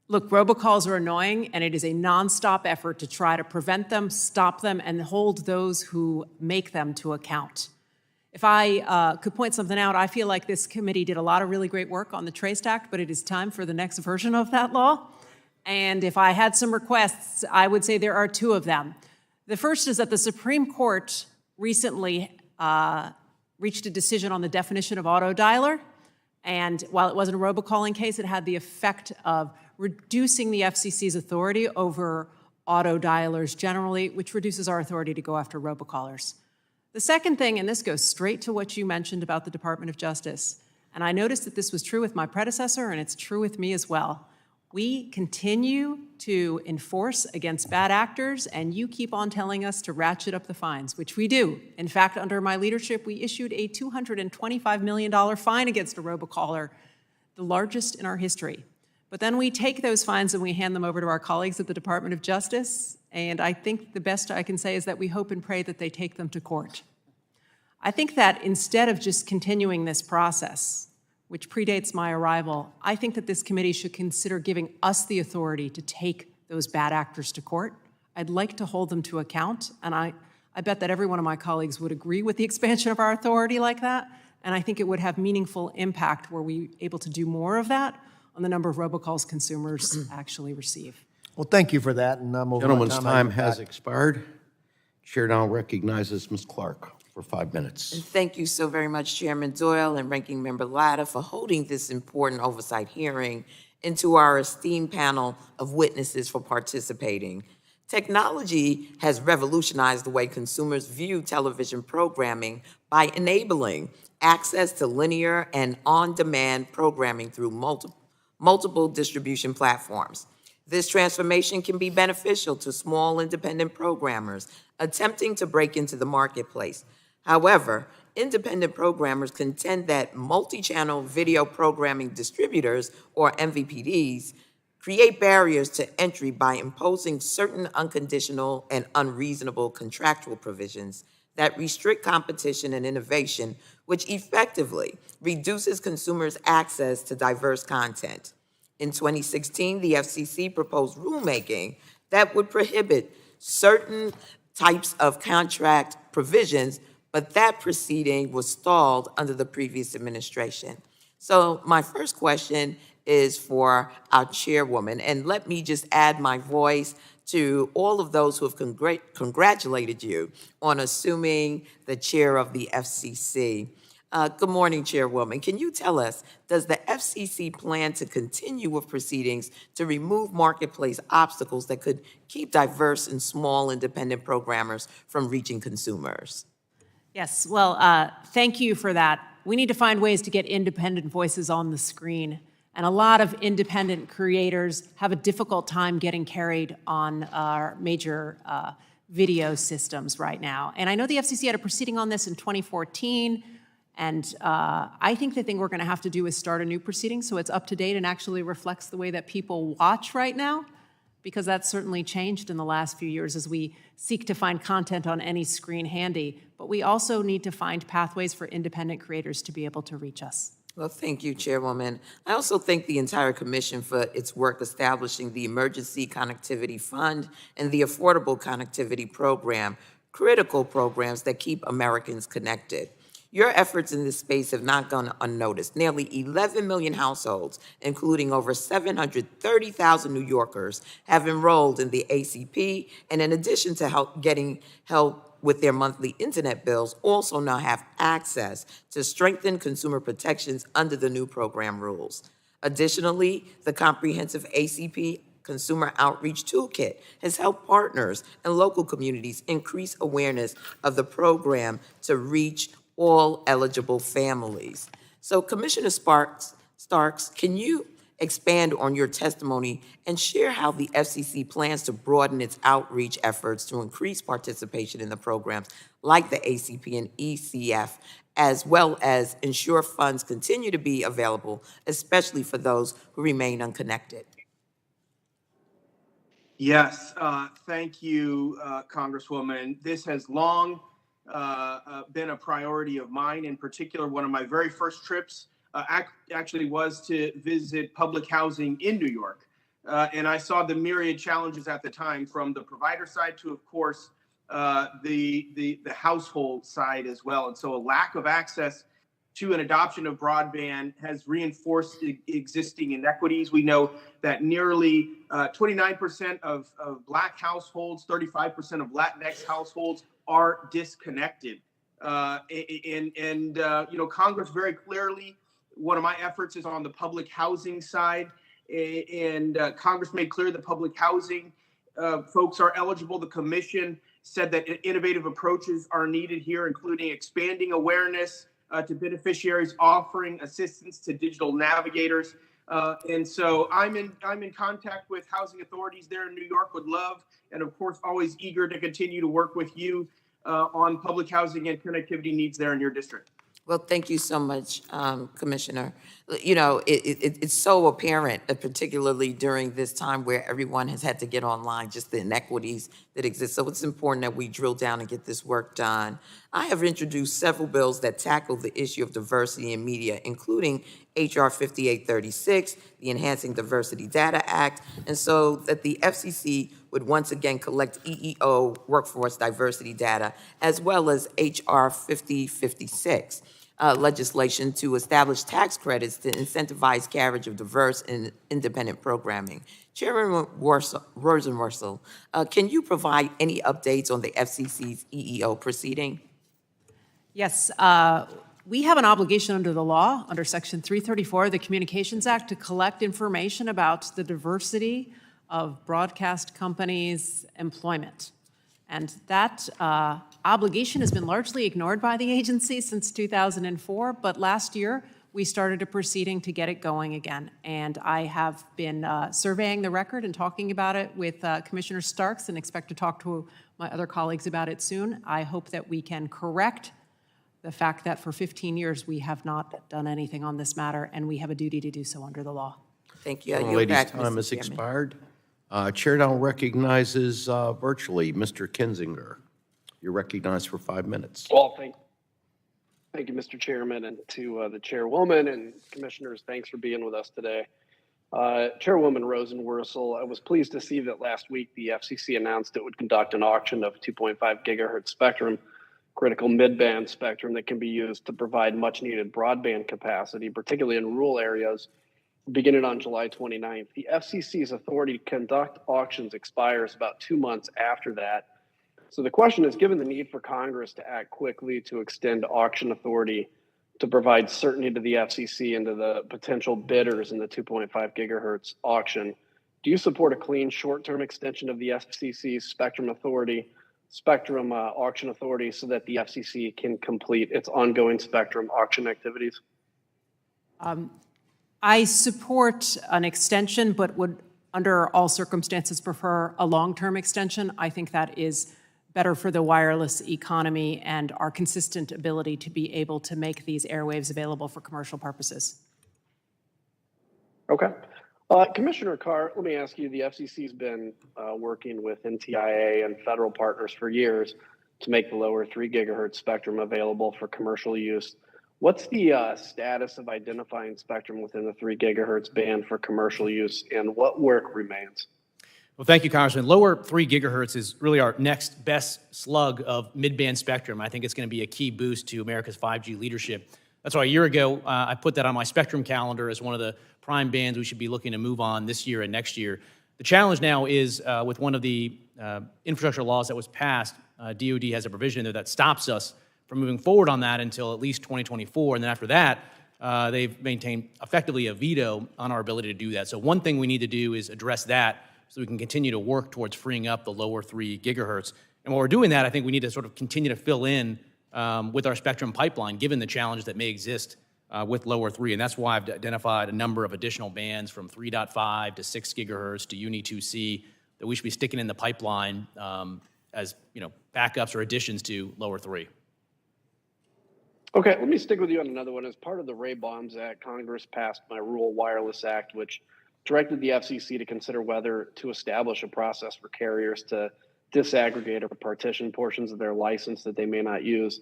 Look, robocalls are annoying, and it is a nonstop effort to try to prevent them, stop them, and hold those who make them to account. If I could point something out, I feel like this committee did a lot of really great work on the Trace Act, but it is time for the next version of that law. And if I had some requests, I would say there are 2 of them. The first is that the Supreme Court recently reached a decision on the definition of auto dialer. And while it wasn't a robocalling case, it had the effect of reducing the FCC's authority over auto dialers generally, which reduces our authority to go after robocallers. The second thing, and this goes straight to what you mentioned about the Department of Justice, and I noticed that this was true with my predecessor, and it's true with me as well. We continue to enforce against bad actors, and you keep on telling us to ratchet up the fines, which we do. In fact, under my leadership, we issued a $225 million fine against a robocaller, the largest in our history. But then we take those fines and we hand them over to our colleagues at the Department of Justice, and I think the best I can say is that we hope and pray that they take them to court. I think that instead of just continuing this process, which predates my arrival, I think that this committee should consider giving us the authority to take those bad actors to court. I'd like to hold them to account, and I bet that every one of my colleagues would agree with the expansion of our authority like that, and I think it would have meaningful impact were we able to do more of that on the number of robocalls consumers actually receive. Well, thank you for that, and I'm over Gentleman's my time has expired. Chair now recognizes Ms. Clark for 5 minutes. Thank you so very much, Chairman Doyle and Ranking Member Latta, for holding this important oversight hearing, and to our esteemed panel of witnesses for participating. Technology has revolutionized the way consumers view television programming by enabling access to linear and on-demand programming through multiple distribution platforms. This transformation can be beneficial to small independent programmers attempting to break into the marketplace. However, independent programmers contend that multi-channel video programming distributors, or MVPDs, create barriers to entry by imposing certain unconditional and unreasonable contractual provisions that restrict competition and innovation, which effectively reduces consumers' access to diverse content. In 2016, the FCC proposed rulemaking that would prohibit certain types of contract provisions, but that proceeding was stalled under the previous administration. So my first question is for our chairwoman, and let me just add my voice to all of those who have congratulated you on assuming the chair of the FCC. Good morning, Chairwoman. Can you tell us, does the FCC plan to continue with proceedings to remove marketplace obstacles that could keep diverse and small independent programmers from reaching consumers? Yes, well, thank you for that. We need to find ways to get independent voices on the screen. And a lot of independent creators have a difficult time getting carried on our major video systems right now. And I know the FCC had a proceeding on this in 2014. And I think the thing we're going to have to do is start a new proceeding so it's up to date and actually reflects the way that people watch right now, because that's certainly changed in the last few years as we seek to find content on any screen handy. But we also need to find pathways for independent creators to be able to reach us. Well, thank you, Chairwoman. I also thank the entire commission for its work establishing the Emergency Connectivity Fund and the Affordable Connectivity Program, critical programs that keep Americans connected. Your efforts in this space have not gone unnoticed. Nearly 11 million households, including over 730,000 New Yorkers, have enrolled in the ACP, and in addition to getting help with their monthly internet bills, also now have access to strengthened consumer protections under the new program rules. Additionally, the comprehensive ACP Consumer Outreach Toolkit has helped partners and local communities increase awareness of the program to reach all eligible families. So, Commissioner Starks, can you expand on your testimony and share how the FCC plans to broaden its outreach efforts to increase participation in the programs like the ACP and ECF, as well as ensure funds continue to be available, especially for those who remain unconnected? Yes, thank you, Congresswoman. This has long been a priority of mine. In particular, one of my very first trips actually was to visit public housing in New York. And I saw the myriad challenges at the time, from the provider side to, of course, the household side as well. And so a lack of access to an adoption of broadband has reinforced existing inequities. We know that nearly 29% of Black households, 35% of Latinx households are disconnected. Congress very clearly, one of my efforts is on the public housing side, and Congress made clear that public housing folks are eligible. The commission said that innovative approaches are needed here, including expanding awareness to beneficiaries, offering assistance to digital navigators. And so I'm in contact with housing authorities there in New York, would love, and of course, always eager to continue to work with you on public housing and connectivity needs there in your district. Well, thank you so much, Commissioner. You know, it's so apparent, particularly during this time where everyone has had to get online, just the inequities that exist. So it's important that we drill down and get this work done. I have introduced several bills that tackle the issue of diversity in media, including H.R. 5836, the Enhancing Diversity Data Act, and so that the FCC would once again collect EEO workforce diversity data, as well as H.R. 5056. Legislation to establish tax credits to incentivize carriage of diverse and independent programming. Chairman Rosenworcel, can you provide any updates on the FCC's EEO proceeding? Yes, we have an obligation under the law, under Section 334 of the Communications Act, to collect information about the diversity of broadcast companies' employment. And that obligation has been largely ignored by the agency since 2004, but last year we started a proceeding to get it going again. And I have been surveying the record and talking about it with Commissioner Starks, and expect to talk to my other colleagues about it soon. I hope that we can correct the fact that for 15 years we have not done anything on this matter, and we have a duty to do so under the law. Thank you. The lady's time has expired. Chair now recognizes virtually Mr. Kinzinger. You're recognized for 5 minutes. Well, thank you, Mr. Chairman, and to the chairwoman and commissioners, thanks for being with us today. Chairwoman Rosenworcel, I was pleased to see that last week the FCC announced it would conduct an auction of 2.5 gigahertz spectrum, critical mid-band spectrum that can be used to provide much-needed broadband capacity, particularly in rural areas, beginning on July 29th. The FCC's authority to conduct auctions expires about 2 months after that. So the question is, given the need for Congress to act quickly to extend auction authority to provide certainty to the FCC and to the potential bidders in the 2.5 gigahertz auction, do you support a clean short-term extension of the FCC's spectrum auction authority so that the FCC can complete its ongoing spectrum auction activities? I support an extension, but would, under all circumstances, prefer a long-term extension. I think that is better for the wireless economy and our consistent ability to be able to make these airwaves available for commercial purposes. Okay. Commissioner Carr, let me ask you, the FCC's been working with NTIA and federal partners for years to make the lower 3 gigahertz spectrum available for commercial use. What's the status of identifying spectrum within the 3 gigahertz band for commercial use, and what work remains? Well, thank you, Congressman. Lower 3 gigahertz is really our next best slug of mid-band spectrum. I think it's going to be a key boost to America's 5G leadership. That's why a year ago, I put that on my spectrum calendar as one of the prime bands we should be looking to move on this year and next year. The challenge now is with one of the infrastructure laws that was passed, DOD has a provision in there that stops us from moving forward on that until at least 2024. And then after that, they've maintained effectively a veto on our ability to do that. So one thing we need to do is address that so we can continue to work towards freeing up the lower 3 gigahertz. And while we're doing that, I think we need to sort of continue to fill in with our spectrum pipeline, given the challenges that may exist with lower 3. And that's why I've identified a number of additional bands from 3.5 to 6 gigahertz to Uni 2C that we should be sticking in the pipeline as backups or additions to lower 3. Okay, let me stick with you on another one. As part of the Ray Bombs Act, Congress passed my Rural Wireless Act, which directed the FCC to consider whether to establish a process for carriers to disaggregate or partition portions of their license that they may not use.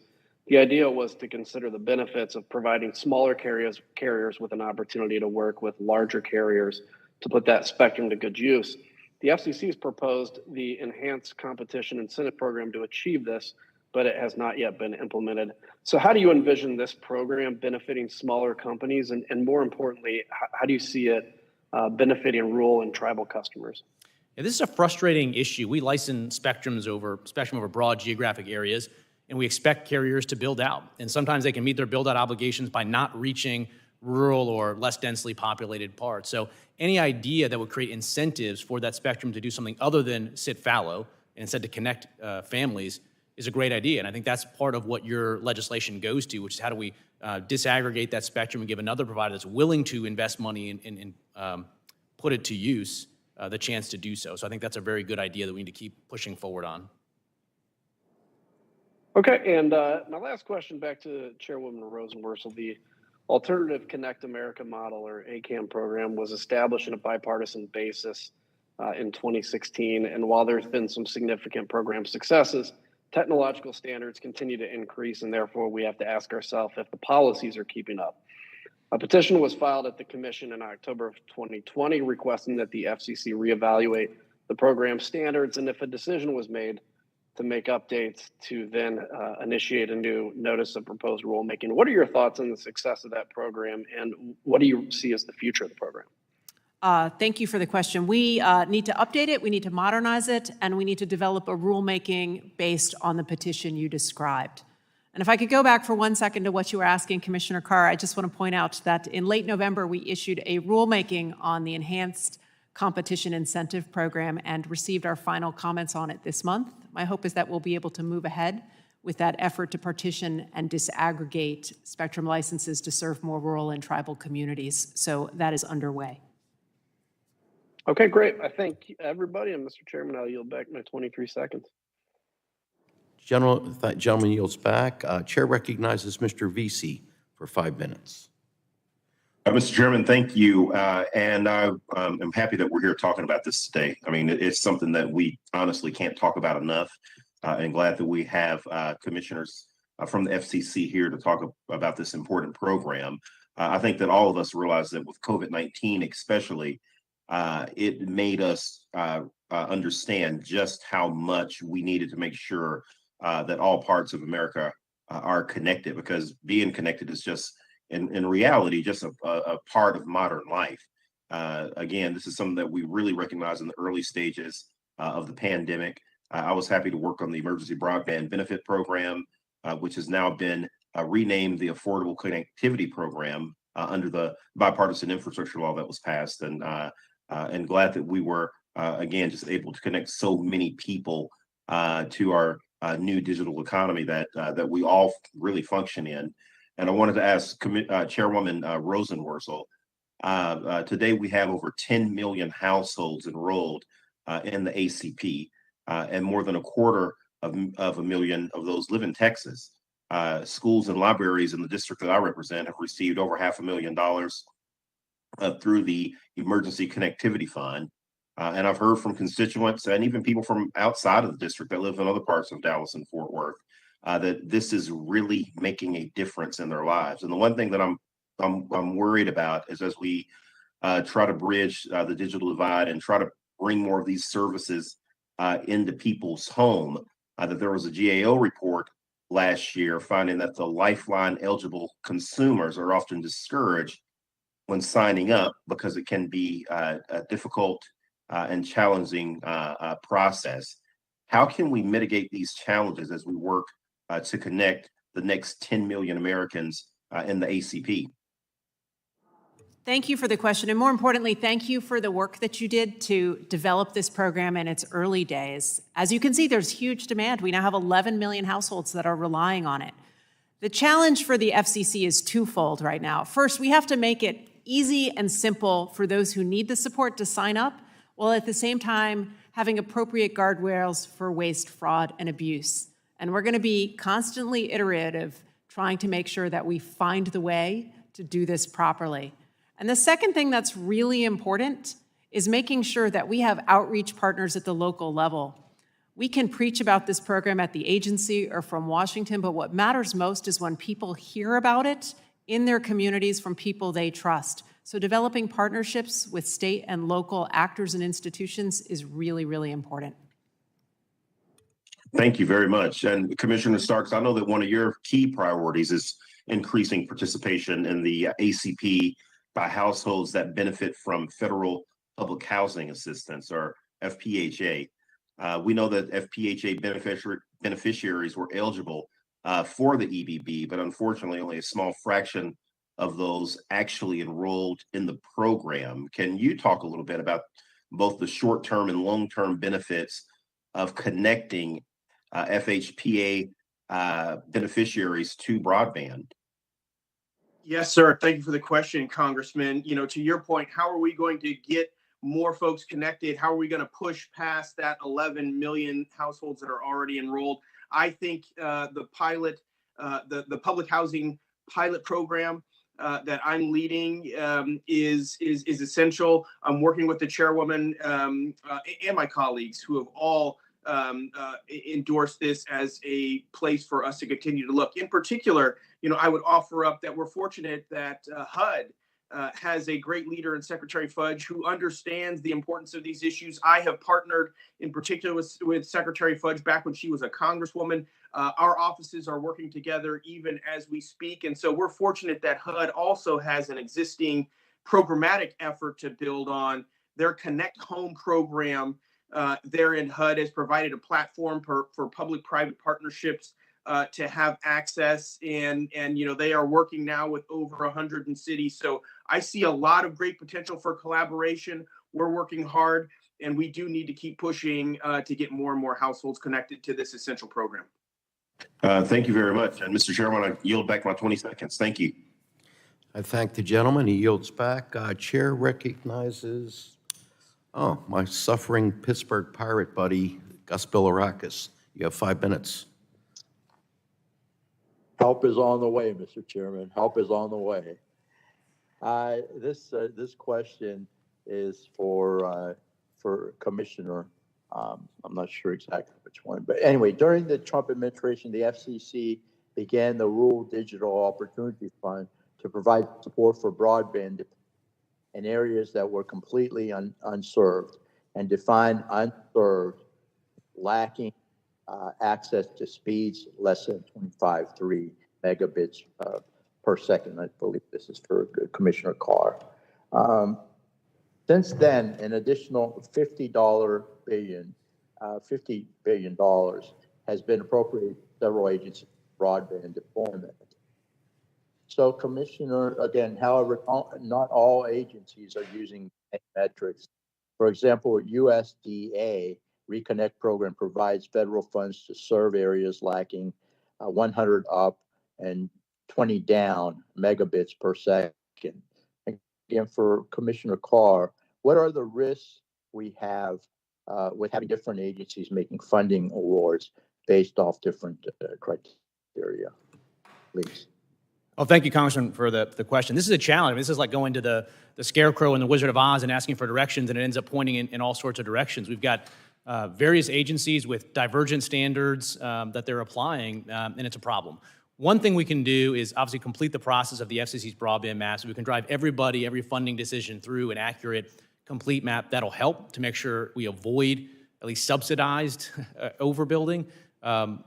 The idea was to consider the benefits of providing smaller carriers with an opportunity to work with larger carriers to put that spectrum to good use. The FCC has proposed the Enhanced Competition Incentive Program to achieve this, but it has not yet been implemented. So how do you envision this program benefiting smaller companies? And more importantly, how do you see it benefiting rural and tribal customers? Yeah, this is a frustrating issue. We license spectrum over broad geographic areas, and we expect carriers to build out. And sometimes they can meet their build-out obligations by not reaching rural or less densely populated parts. So any idea that would create incentives for that spectrum to do something other than sit fallow and instead to connect families is a great idea. And I think that's part of what your legislation goes to, which is how do we disaggregate that spectrum and give another provider that's willing to invest money and put it to use the chance to do so. So I think that's a very good idea that we need to keep pushing forward on. Okay, and my last question back to Chairwoman Rosenworcel. The Alternative Connect America model, or ACAM program, was established on a bipartisan basis in 2016. And while there's been some significant program successes, technological standards continue to increase, and therefore we have to ask ourselves if the policies are keeping up. A petition was filed at the Commission in October of 2020 requesting that the FCC reevaluate the program standards, and if a decision was made to make updates to then initiate a new notice of proposed rulemaking. What are your thoughts on the success of that program, and what do you see as the future of the program? Thank you for the question. We need to update it, we need to modernize it, and we need to develop a rulemaking based on the petition you described. And if I could go back for 1 second to what you were asking, Commissioner Carr, I just want to point out that in late November, we issued a rulemaking on the Enhanced Competition Incentive Program and received our final comments on it this month. My hope is that we'll be able to move ahead with that effort to partition and disaggregate spectrum licenses to serve more rural and tribal communities. So that is underway. Okay, great. I thank everybody, and Mr. Chairman, I'll yield back my 23 seconds. Gentleman yields back. Chair recognizes Mr. Vesey for 5 minutes. Mr. Chairman, thank you. And I'm happy that we're here talking about this today. I mean, it's something that we honestly can't talk about enough. And glad that we have commissioners from the FCC here to talk about this important program. I think that all of us realize that with COVID-19 especially, it made us understand just how much we needed to make sure that all parts of America are connected, because being connected is just, in reality, just a part of modern life. Again, this is something that we really recognize in the early stages of the pandemic. I was happy to work on the Emergency Broadband Benefit Program, which has now been renamed the Affordable Connectivity Program under the bipartisan infrastructure law that was passed. And glad that we were, again, just able to connect so many people to our new digital economy that we all really function in. And I wanted to ask Chairwoman Rosenworcel, today we have over 10 million households enrolled in the ACP, and more than a quarter of a million of those live in Texas. Schools and libraries in the district that I represent have received over $500,000 through the Emergency Connectivity Fund. And I've heard from constituents and even people from outside of the district that live in other parts of Dallas and Fort Worth that this is really making a difference in their lives. And the one thing that I'm worried about is as we try to bridge the digital divide and try to bring more of these services into people's home, that there was a GAO report last year finding that the Lifeline eligible consumers are often discouraged when signing up because it can be a difficult and challenging process. How can we mitigate these challenges as we work to connect the next 10 million Americans in the ACP? Thank you for the question. And more importantly, thank you for the work that you did to develop this program in its early days. As you can see, there's huge demand. We now have 11 million households that are relying on it. The challenge for the FCC is twofold right now. First, we have to make it easy and simple for those who need the support to sign up, while at the same time having appropriate guardrails for waste, fraud, and abuse. And we're going to be constantly iterative, trying to make sure that we find the way to do this properly. And the second thing that's really important is making sure that we have outreach partners at the local level. We can preach about this program at the agency or from Washington, but what matters most is when people hear about it in their communities from people they trust. So developing partnerships with state and local actors and institutions is really, really important. Thank you very much. And Commissioner Starks, I know that one of your key priorities is increasing participation in the ACP by households that benefit from federal public housing assistance, or FPHA. We know that FPHA beneficiaries were eligible for the EBB, but unfortunately only a small fraction of those actually enrolled in the program. Can you talk a little bit about both the short-term and long-term benefits of connecting FHPA beneficiaries to broadband? Yes, sir. Thank you for the question, Congressman. To your point, how are we going to get more folks connected? How are we going to push past that 11 million households that are already enrolled? I think the public housing pilot program that I'm leading is essential. I'm working with the chairwoman and my colleagues who have all endorsed this as a place for us to continue to look. In particular, I would offer up that we're fortunate that HUD has a great leader in Secretary Fudge who understands the importance of these issues. I have partnered in particular with Secretary Fudge back when she was a congresswoman. Our offices are working together even as we speak. And so we're fortunate that HUD also has an existing programmatic effort to build on. Their Connect Home program there in HUD has provided a platform for public-private partnerships to have access, and they are working now with over 100 cities. So I see a lot of great potential for collaboration. We're working hard, and we do need to keep pushing to get more and more households connected to this essential program. Thank you very much. And Mr. Chairman, I yield back my 20 seconds. Thank you. I thank the gentleman. He yields back. Chair recognizes, my suffering Pittsburgh Pirate buddy, Gus Bilirakis. You have 5 minutes. Help is on the way, Mr. Chairman. Help is on the way. This question is for Commissioner. I'm not sure exactly which one, but anyway, during the Trump administration, the FCC began the Rural Digital Opportunity Fund to provide support for broadband in areas that were completely unserved, and defined unserved lacking access to speeds less than 25.3 megabits per second. I believe this is for Commissioner Carr. Since then, an additional $50 billion has been appropriated to several agencies for broadband deployment. So, Commissioner, again, however, not all agencies are using metrics. For example, USDA Reconnect program provides federal funds to serve areas lacking 100 up and 20 down megabits per second. Again, for Commissioner Carr, what are the risks we have with having different agencies making funding awards based off different criteria? Please. Well, thank you, Congressman, for the question. This is a challenge. I mean, this is like going to the Scarecrow and the Wizard of Oz and asking for directions, and it ends up pointing in all sorts of directions. We've got various agencies with divergent standards that they're applying, and it's a problem. One thing we can do is obviously complete the process of the FCC's broadband map, so we can drive everybody, every funding decision through an accurate, complete map. That'll help to make sure we avoid at least subsidized overbuilding.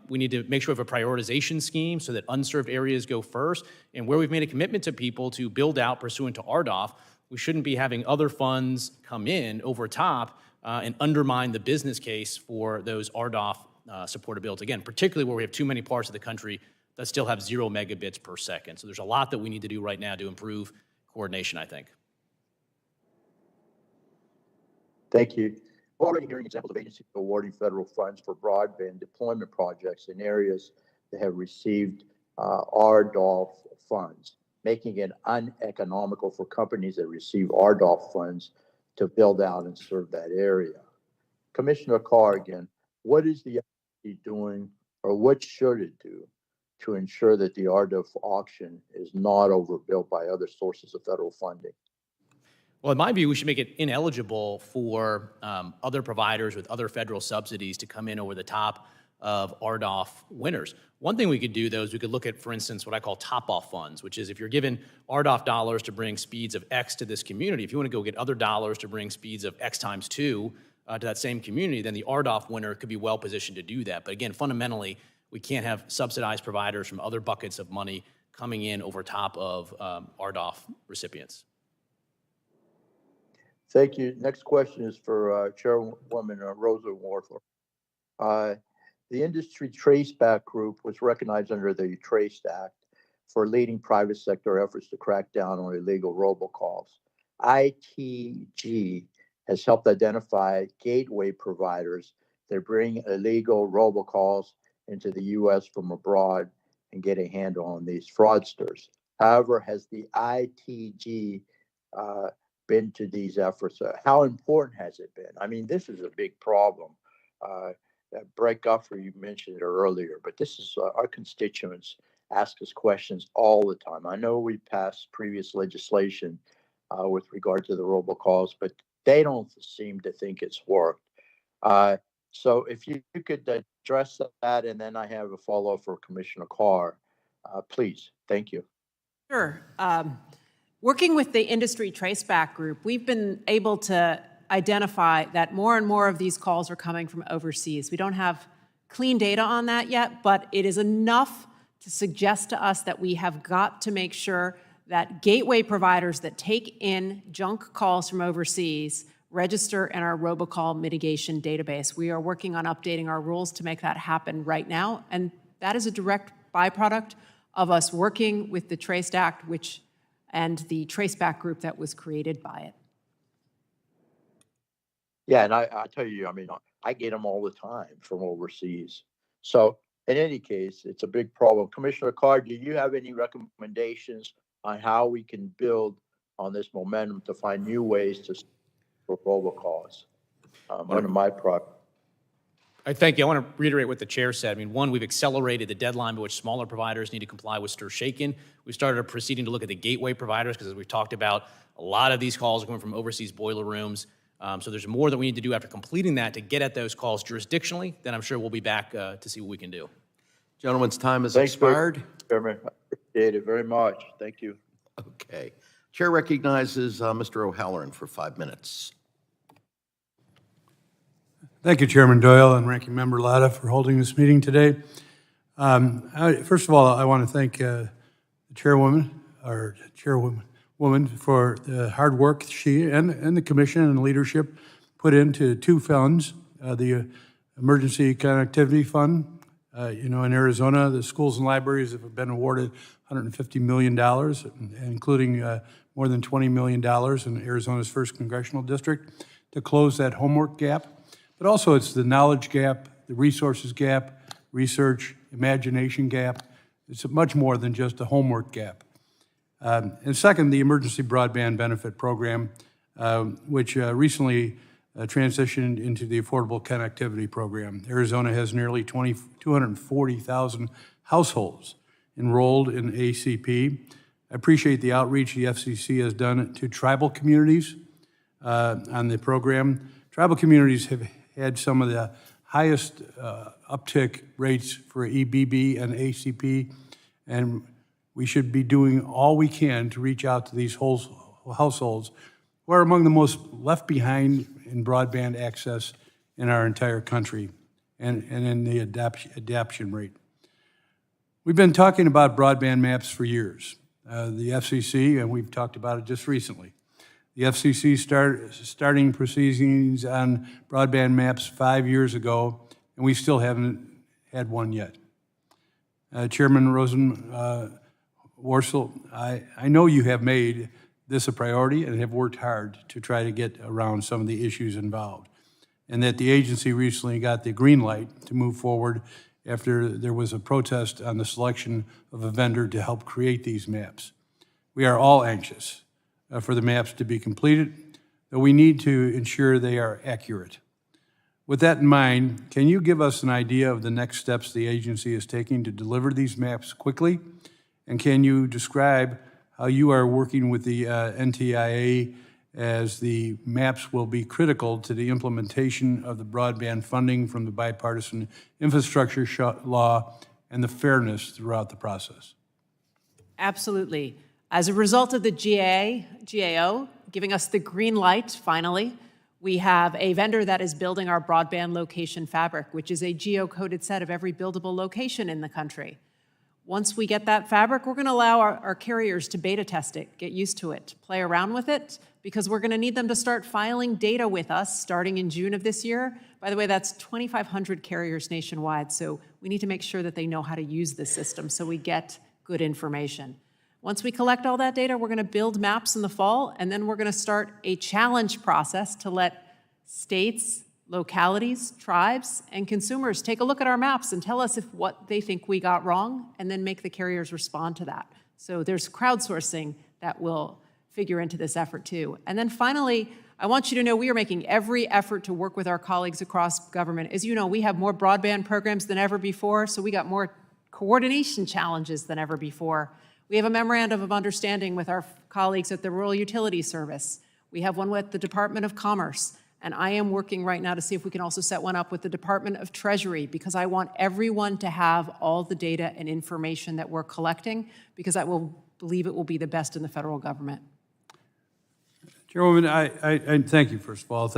We need to make sure we have a prioritization scheme so that unserved areas go first. And where we've made a commitment to people to build out pursuant to RDOF, we shouldn't be having other funds come in over top and undermine the business case for those RDOF supported builds. Again, particularly where we have too many parts of the country that still have 0 megabits per second. So there's a lot that we need to do right now to improve coordination, I think. Thank you. We're already hearing examples of agencies awarding federal funds for broadband deployment projects in areas that have received RDOF funds, making it uneconomical for companies that receive RDOF funds to build out and serve that area. Commissioner Carr, again, what is the FCC doing, or what should it do to ensure that the RDOF auction is not overbuilt by other sources of federal funding? Well, in my view, we should make it ineligible for other providers with other federal subsidies to come in over the top of RDOF winners. One thing we could do, though, is we could look at, for instance, what I call top-off funds, which is if you're given RDOF dollars to bring speeds of X to this community, if you want to go get other dollars to bring speeds of X times 2 to that same community, then the RDOF winner could be well-positioned to do that. But again, fundamentally, we can't have subsidized providers from other buckets of money coming in over top of RDOF recipients. Thank you. Next question is for Chairwoman Rosenworcel. The Industry Traceback Group was recognized under the Trace Act for leading private sector efforts to crack down on illegal robocalls. ITG has helped identify gateway providers that bring illegal robocalls into the U.S. from abroad and get a handle on these fraudsters. However, has the ITG been to these efforts? How important has it been? I mean, this is a big problem. Brett Guffey, you mentioned it earlier, but this is our constituents ask us questions all the time. I know we passed previous legislation with regard to the robocalls, but they don't seem to think it's worked. So if you could address that, and then I have a follow-up for Commissioner Carr, please. Thank you. Sure. Working with the Industry Traceback Group, we've been able to identify that more and more of these calls are coming from overseas. We don't have clean data on that yet, but it is enough to suggest to us that we have got to make sure that gateway providers that take in junk calls from overseas register in our robocall mitigation database. We are working on updating our rules to make that happen right now, and that is a direct byproduct of us working with the Trace Act, and the Traceback Group that was created by it. Yeah, and I tell you, I mean, I get them all the time from overseas. So in any case, it's a big problem. Commissioner Carr, do you have any recommendations on how we can build on this momentum to find new ways to for robocalls? One of my products. I thank you. I want to reiterate what the chair said. I mean, one, we've accelerated the deadline by which smaller providers need to comply with STIR/SHAKEN. We started a proceeding to look at the gateway providers because, as we've talked about, a lot of these calls are coming from overseas boiler rooms. So there's more that we need to do after completing that to get at those calls jurisdictionally. Then I'm sure we'll be back to see what we can do. Gentleman's time has expired. Chairman, I appreciate it very much. Thank you. Okay. Chair recognizes Mr. O'Halloran for 5 minutes. Thank you, Chairman Doyle and Ranking Member Latta, for holding this meeting today. First of all, I want to thank the chairwoman for the hard work she and the commission and leadership put into two funds, the Emergency Connectivity Fund. In Arizona, the schools and libraries have been awarded $150 million, including more than $20 million in Arizona's 1st Congressional District to close that homework gap. But also it's the knowledge gap, the resources gap, research, imagination gap. It's much more than just a homework gap. And second, the Emergency Broadband Benefit Program, which recently transitioned into the Affordable Connectivity Program. Arizona has nearly 240,000 households enrolled in ACP. I appreciate the outreach the FCC has done to tribal communities on the program. Tribal communities had some of the highest uptick rates for EBB and ACP, and we should be doing all we can to reach out to these households who are among the most left behind in broadband access in our entire country and in the adoption rate. We've been talking about broadband maps for years. The FCC, and we've talked about it just recently. The FCC starting proceedings on broadband maps 5 years ago, and we still haven't had one yet. Chairman Worcel, I know you have made this a priority and have worked hard to try to get around some of the issues involved, and that the agency recently got the green light to move forward after there was a protest on the selection of a vendor to help create these maps. We are all anxious for the maps to be completed, though we need to ensure they are accurate. With that in mind, can you give us an idea of the next steps the agency is taking to deliver these maps quickly? And can you describe how you are working with the NTIA as the maps will be critical to the implementation of the broadband funding from the bipartisan infrastructure law and the fairness throughout the process? Absolutely. As a result of the GAO giving us the green light, finally, we have a vendor that is building our broadband location fabric, which is a geocoded set of every buildable location in the country. Once we get that fabric, we're going to allow our carriers to beta test it, get used to it, play around with it, because we're going to need them to start filing data with us starting in June of this year. By the way, that's 2,500 carriers nationwide, so we need to make sure that they know how to use the system so we get good information. Once we collect all that data, we're going to build maps in the fall, and then we're going to start a challenge process to let states, localities, tribes, and consumers take a look at our maps and tell us if what they think we got wrong, and then make the carriers respond to that. So there's crowdsourcing that will figure into this effort too. And then finally, I want you to know we are making every effort to work with our colleagues across government. As you know, we have more broadband programs than ever before, so we got more coordination challenges than ever before. We have a memorandum of understanding with our colleagues at the Rural Utilities Service. We have one with the Department of Commerce. And I am working right now to see if we can also set one up with the Department of Treasury, because I want everyone to have all the data and information that we're collecting, because I will believe it will be the best in the federal government. Chairwoman, I thank you, first of all.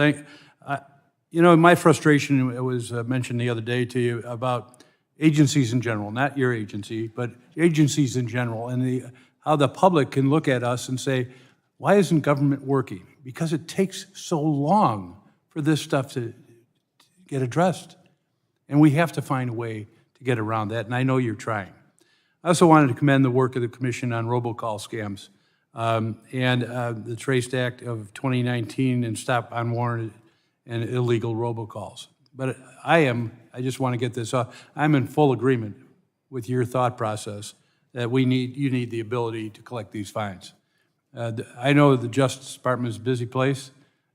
You know, my frustration was mentioned the other day to you about agencies in general, not your agency, but agencies in general, and how the public can look at us and say, why isn't government working? Because it takes so long for this stuff to get addressed. And we have to find a way to get around that, and I know you're trying. I also wanted to commend the work of the Commission on robocall scams and the Traced Act of 2019 and stop unwarranted and illegal robocalls. But I just want to get this off, I'm in full agreement with your thought process that you need the ability to collect these fines. I know the Justice Department is a busy place,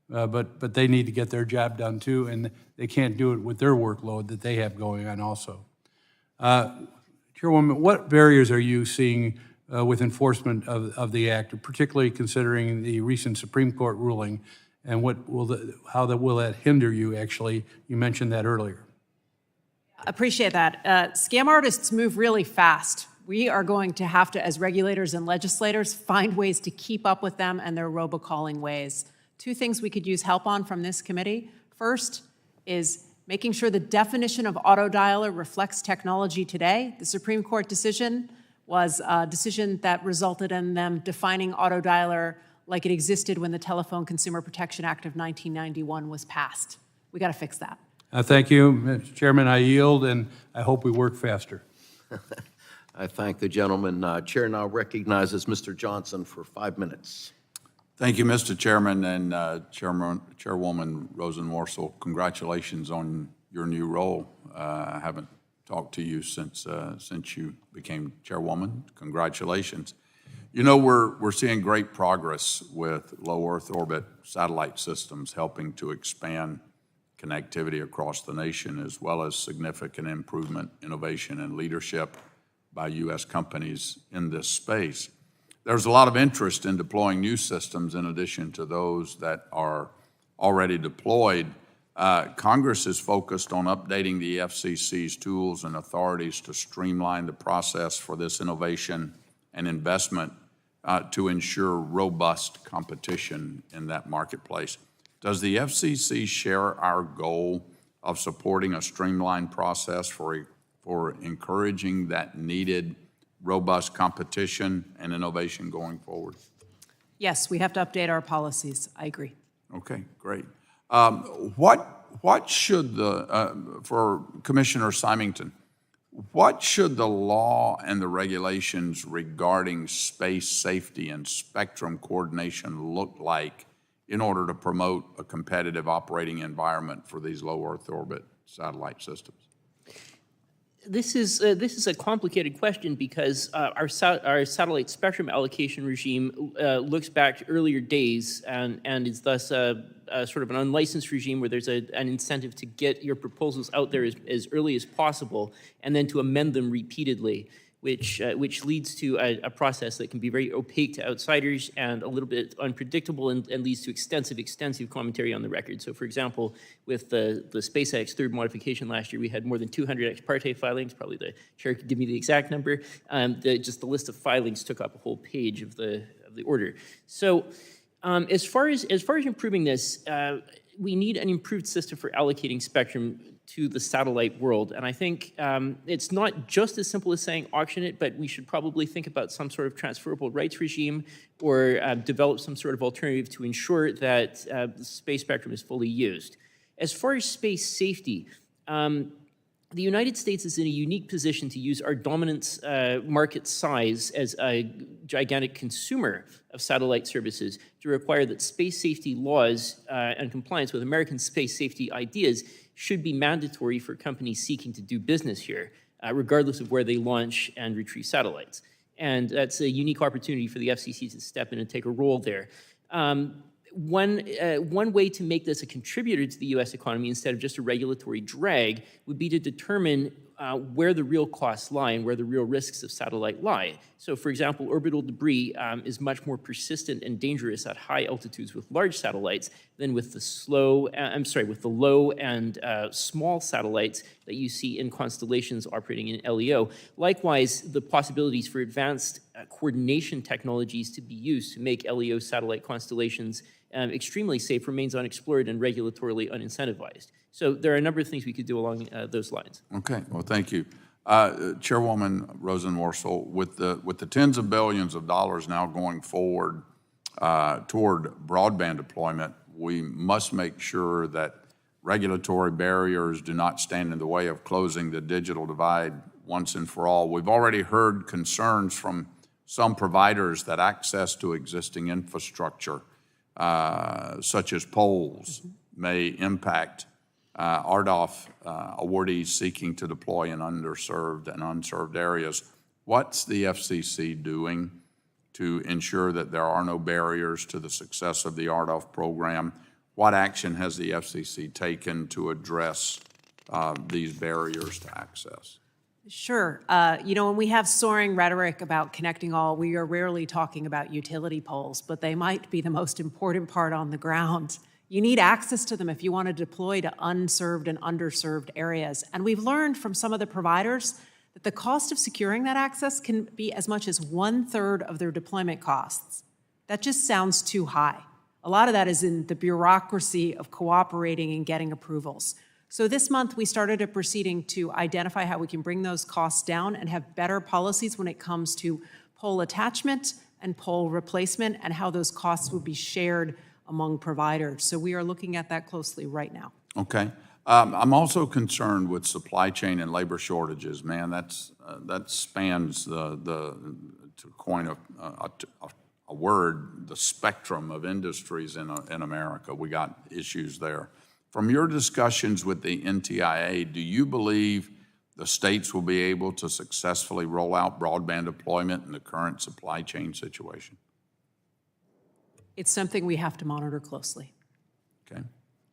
but they need to get their job done too, and they can't do it with their workload that they have going on also. Chairwoman, what barriers are you seeing with enforcement of the act, particularly considering the recent Supreme Court ruling, and will that hinder you, actually? You mentioned that earlier. Appreciate that. Scam artists move really fast. We are going to have to, as regulators and legislators, find ways to keep up with them and their robocalling ways. Two things we could use help on from this committee. First is making sure the definition of autodialer reflects technology today. The Supreme Court decision was a decision that resulted in them defining autodialer like it existed when the Telephone Consumer Protection Act of 1991 was passed. We got to fix that. Thank you, Mr. Chairman. I yield, and I hope we work faster. I thank the gentleman. Chair now recognizes Mr. Johnson for 5 minutes. Thank you, Mr. Chairman, and Chairwoman Rosen-Worcel. Congratulations on your new role. I haven't talked to you since you became Chairwoman. Congratulations. You know, we're seeing great progress with low Earth orbit satellite systems helping to expand connectivity across the nation, as well as significant improvement, innovation, and leadership by U.S. companies in this space. There's a lot of interest in deploying new systems in addition to those that are already deployed. Congress is focused on updating the FCC's tools and authorities to streamline the process for this innovation and investment to ensure robust competition in that marketplace. Does the FCC share our goal of supporting a streamlined process for encouraging that needed robust competition and innovation going forward? Yes, we have to update our policies. I agree. Okay, great. What should for Commissioner Symington, what should the law and the regulations regarding space safety and spectrum coordination look like in order to promote a competitive operating environment for these low Earth orbit satellite systems? This is a complicated question because our satellite spectrum allocation regime looks back to earlier days and is thus sort of an unlicensed regime where there's an incentive to get your proposals out there as early as possible and then to amend them repeatedly, which leads to a process that can be very opaque to outsiders and a little bit unpredictable and leads to extensive commentary on the record. So, for example, with the SpaceX third modification last year, we had more than 200 ex parte filings. Probably the chair could give me the exact number. Just the list of filings took up a whole page of the order. So, as far as improving this, we need an improved system for allocating spectrum to the satellite world. And I think it's not just as simple as saying auction it, but we should probably think about some sort of transferable rights regime or develop some sort of alternative to ensure that the space spectrum is fully used. As far as space safety, the United States is in a unique position to use our dominant market size as a gigantic consumer of satellite services to require that space safety laws and compliance with American space safety ideas should be mandatory for companies seeking to do business here, regardless of where they launch and retrieve satellites. And that's a unique opportunity for the FCC to step in and take a role there. One way to make this a contributor to the U.S. economy instead of just a regulatory drag would be to determine where the real costs lie and where the real risks of satellite lie. So, for example, orbital debris is much more persistent and dangerous at high altitudes with large satellites than with the low and small satellites that you see in constellations operating in LEO. Likewise, the possibilities for advanced coordination technologies to be used to make LEO satellite constellations extremely safe remains unexplored and regulatorily unincentivized. So there are a number of things we could do along those lines. Okay, well, thank you. Chairwoman Rosenworcel, with the tens of billions of dollars now going forward toward broadband deployment, we must make sure that regulatory barriers do not stand in the way of closing the digital divide once and for all. We've already heard concerns from some providers that access to existing infrastructure, such as poles, may impact RDOF awardees seeking to deploy in underserved and unserved areas. What's the FCC doing to ensure that there are no barriers to the success of the RDOF program? What action has the FCC taken to address these barriers to access? Sure. When we have soaring rhetoric about connecting all, we are rarely talking about utility poles, but they might be the most important part on the ground. You need access to them if you want to deploy to unserved and underserved areas. And we've learned from some of the providers that the cost of securing that access can be as much as 1/3 of their deployment costs. That just sounds too high. A lot of that is in the bureaucracy of cooperating and getting approvals. So this month, we started a proceeding to identify how we can bring those costs down and have better policies when it comes to pole attachment and pole replacement and how those costs would be shared among providers. So we are looking at that closely right now. Okay. I'm also concerned with supply chain and labor shortages. Man, that spans to coin a word, the spectrum of industries in America. We got issues there. From your discussions with the NTIA, do you believe the states will be able to successfully roll out broadband deployment in the current supply chain situation? It's something we have to monitor closely. Okay,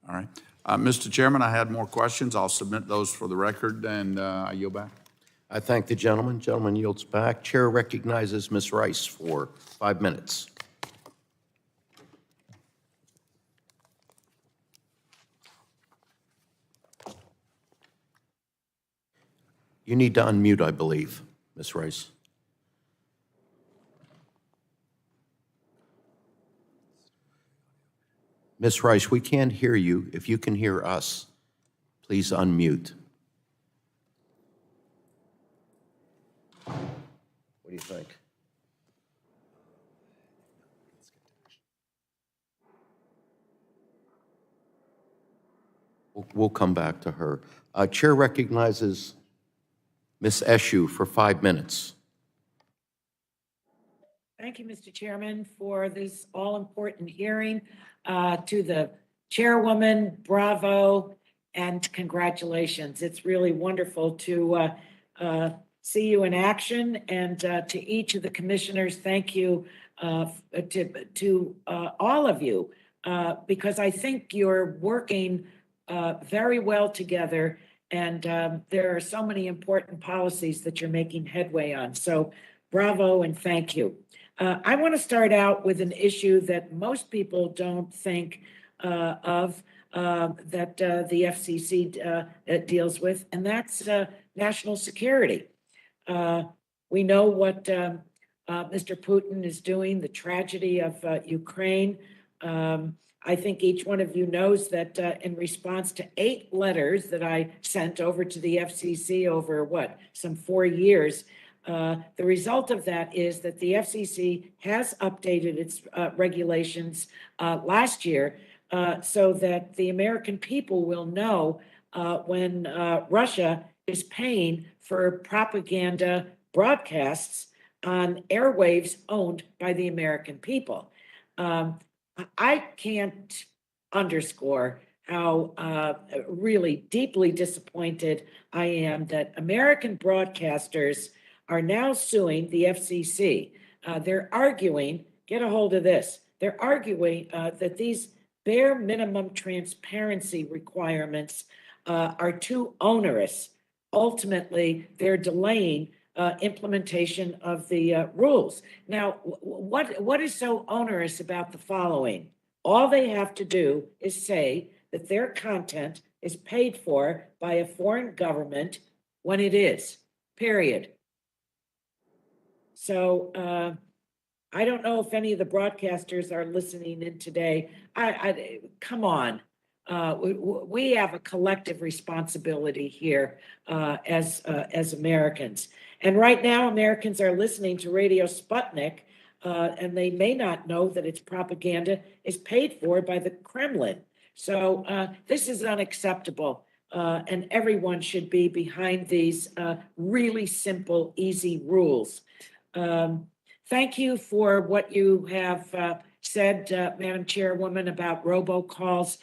all right. Mr. Chairman, I had more questions. I'll submit those for the record, and I yield back. I thank the gentleman. Gentleman yields back. Chair recognizes Ms. Rice for 5 minutes. You need to unmute, I believe, Ms. Rice. Ms. Rice, we can't hear you. If you can hear us, please unmute. What do you think? We'll come back to her. Chair recognizes Ms. Eshoo for 5 minutes. Thank you, Mr. Chairman, for this all-important hearing. To the chairwoman, bravo, and congratulations. It's really wonderful to see you in action, and to each of the commissioners, thank you to all of you, because I think you're working very well together, and there are so many important policies that you're making headway on. So bravo and thank you. I want to start out with an issue that most people don't think of, that the FCC deals with, and that's national security. We know what Mr. Putin is doing, the tragedy of Ukraine. I think each one of you knows that in response to 8 letters that I sent over to the FCC over some 4 years, the result of that is that the FCC has updated its regulations last year so that the American people will know when Russia is paying for propaganda broadcasts on airwaves owned by the American people. I can't underscore how really deeply disappointed I am that American broadcasters are now suing the FCC. They're arguing, get a hold of this, they're arguing that these bare minimum transparency requirements are too onerous. Ultimately, they're delaying implementation of the rules. Now, what is so onerous about the following? All they have to do is say that their content is paid for by a foreign government when it is, period. So I don't know if any of the broadcasters are listening in today. Come on. We have a collective responsibility here as Americans. And right now, Americans are listening to Radio Sputnik, and they may not know that its propaganda is paid for by the Kremlin. So this is unacceptable, and everyone should be behind these really simple, easy rules. Thank you for what you have said, Madam Chairwoman, about robocalls.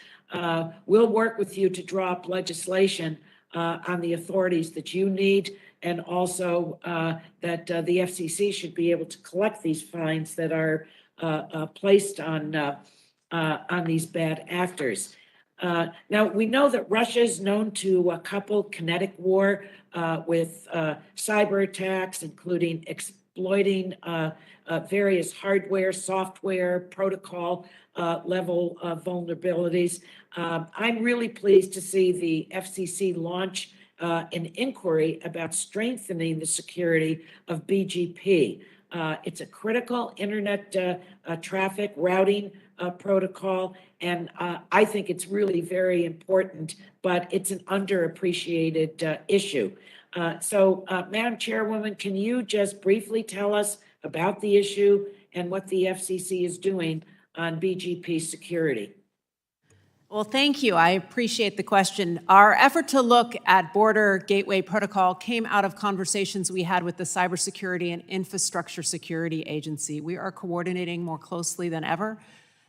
We'll work with you to draw up legislation on the authorities that you need, and also that the FCC should be able to collect these fines that are placed on these bad actors. Now, we know that Russia is known to couple kinetic war with cyber attacks, including exploiting various hardware, software, protocol level vulnerabilities. I'm really pleased to see the FCC launch an inquiry about strengthening the security of BGP. It's a critical internet traffic routing protocol, and I think it's really very important, but it's an underappreciated issue. So, Madam Chairwoman, can you just briefly tell us about the issue and what the FCC is doing on BGP security? Well, thank you. I appreciate the question. Our effort to look at border gateway protocol came out of conversations we had with the Cybersecurity and Infrastructure Security Agency. We are coordinating more closely than ever,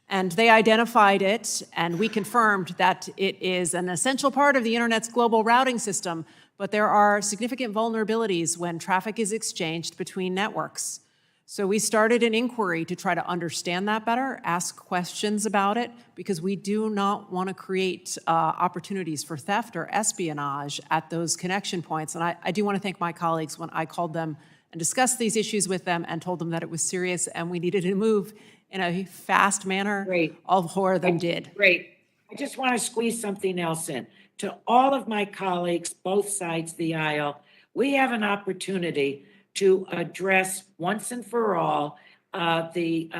and they identified it, and we confirmed that it is an essential part of the Internet's global routing system, but there are significant vulnerabilities when traffic is exchanged between networks. So we started an inquiry to try to understand that better, ask questions about it, because we do not want to create opportunities for theft or espionage at those connection points. And I do want to thank my colleagues when I called them and discussed these issues with them and told them that it was serious and we needed to move in a fast manner. Great. All 4 of them did. Great. I just want to squeeze something else in. To all of my colleagues, both sides of the aisle, we have an opportunity to address once and for all the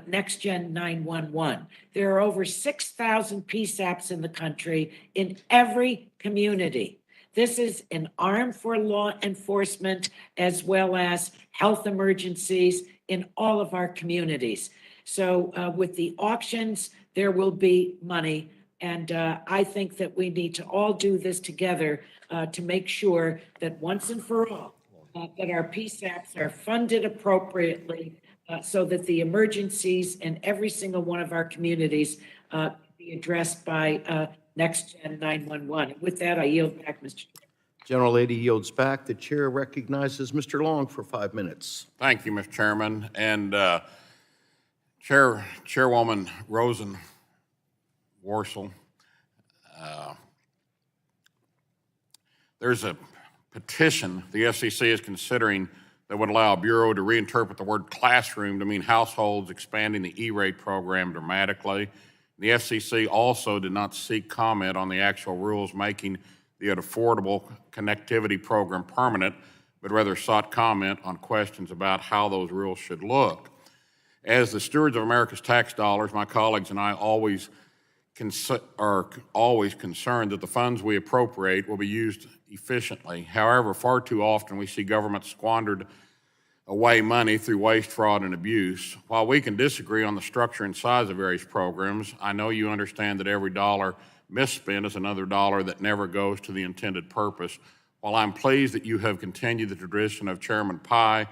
Next Gen 911. There are over 6,000 PSAPs in the country in every community. This is an arm for law enforcement as well as health emergencies in all of our communities. So with the auctions, there will be money. And I think that we need to all do this together to make sure that once and for all, that our PSAPs are funded appropriately so that the emergencies in every single one of our communities be addressed by Next Gen 911. With that, I yield back, Mr. Chairman. General Lady yields back. The chair recognizes Mr. Long for 5 minutes. Thank you, Mr. Chairman. And Chairwoman Rosen Worcel, there's a petition the FCC is considering that would allow a bureau to reinterpret the word classroom to mean households, expanding the E-rate program dramatically. The FCC also did not seek comment on the actual rules making the Affordable Connectivity Program permanent, but rather sought comment on questions about how those rules should look. As the stewards of America's tax dollars, my colleagues and I are always concerned that the funds we appropriate will be used efficiently. However, far too often we see government squandered away money through waste, fraud, and abuse. While we can disagree on the structure and size of various programs, I know you understand that every dollar misspent is another dollar that never goes to the intended purpose. While I'm pleased that you have continued the tradition of Chairman Pai,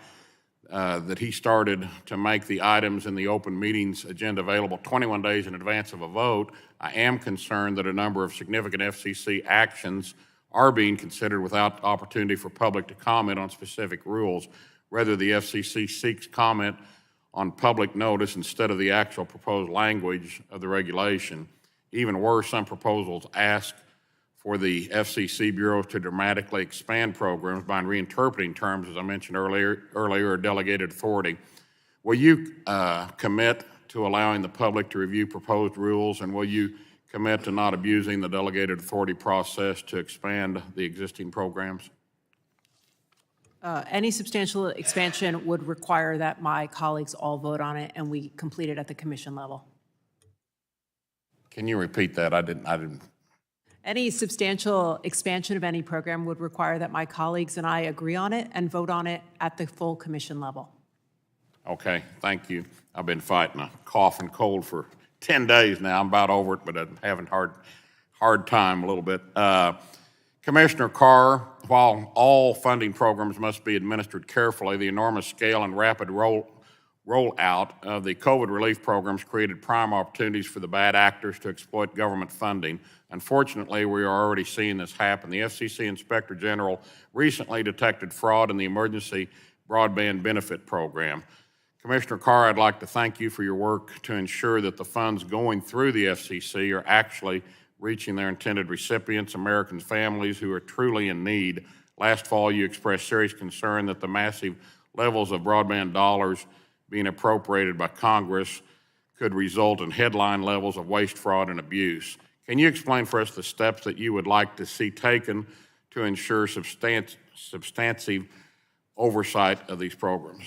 that he started to make the items in the open meetings agenda available 21 days in advance of a vote, I am concerned that a number of significant FCC actions are being considered without opportunity for public to comment on specific rules. Rather, the FCC seeks comment on public notice instead of the actual proposed language of the regulation. Even worse, some proposals ask for the FCC bureaus to dramatically expand programs by reinterpreting terms, as I mentioned earlier, delegated authority. Will you commit to allowing the public to review proposed rules, and will you commit to not abusing the delegated authority process to expand the existing programs? Any substantial expansion would require that my colleagues all vote on it and we complete it at the commission level. Can you repeat that? I didn't. Any substantial expansion of any program would require that my colleagues and I agree on it and vote on it at the full commission level. Okay, thank you. I've been fighting a cough and cold for 10 days now. I'm about over it, but I'm having hard time a little bit. Commissioner Carr, while all funding programs must be administered carefully, the enormous scale and rapid rollout of the COVID relief programs created prime opportunities for the bad actors to exploit government funding. Unfortunately, we are already seeing this happen. The FCC Inspector General recently detected fraud in the emergency broadband benefit program. Commissioner Carr, I'd like to thank you for your work to ensure that the funds going through the FCC are actually reaching their intended recipients, American families who are truly in need. Last fall, you expressed serious concern that the massive levels of broadband dollars being appropriated by Congress could result in headline levels of waste, fraud, and abuse. Can you explain for us the steps that you would like to see taken to ensure substantive oversight of these programs?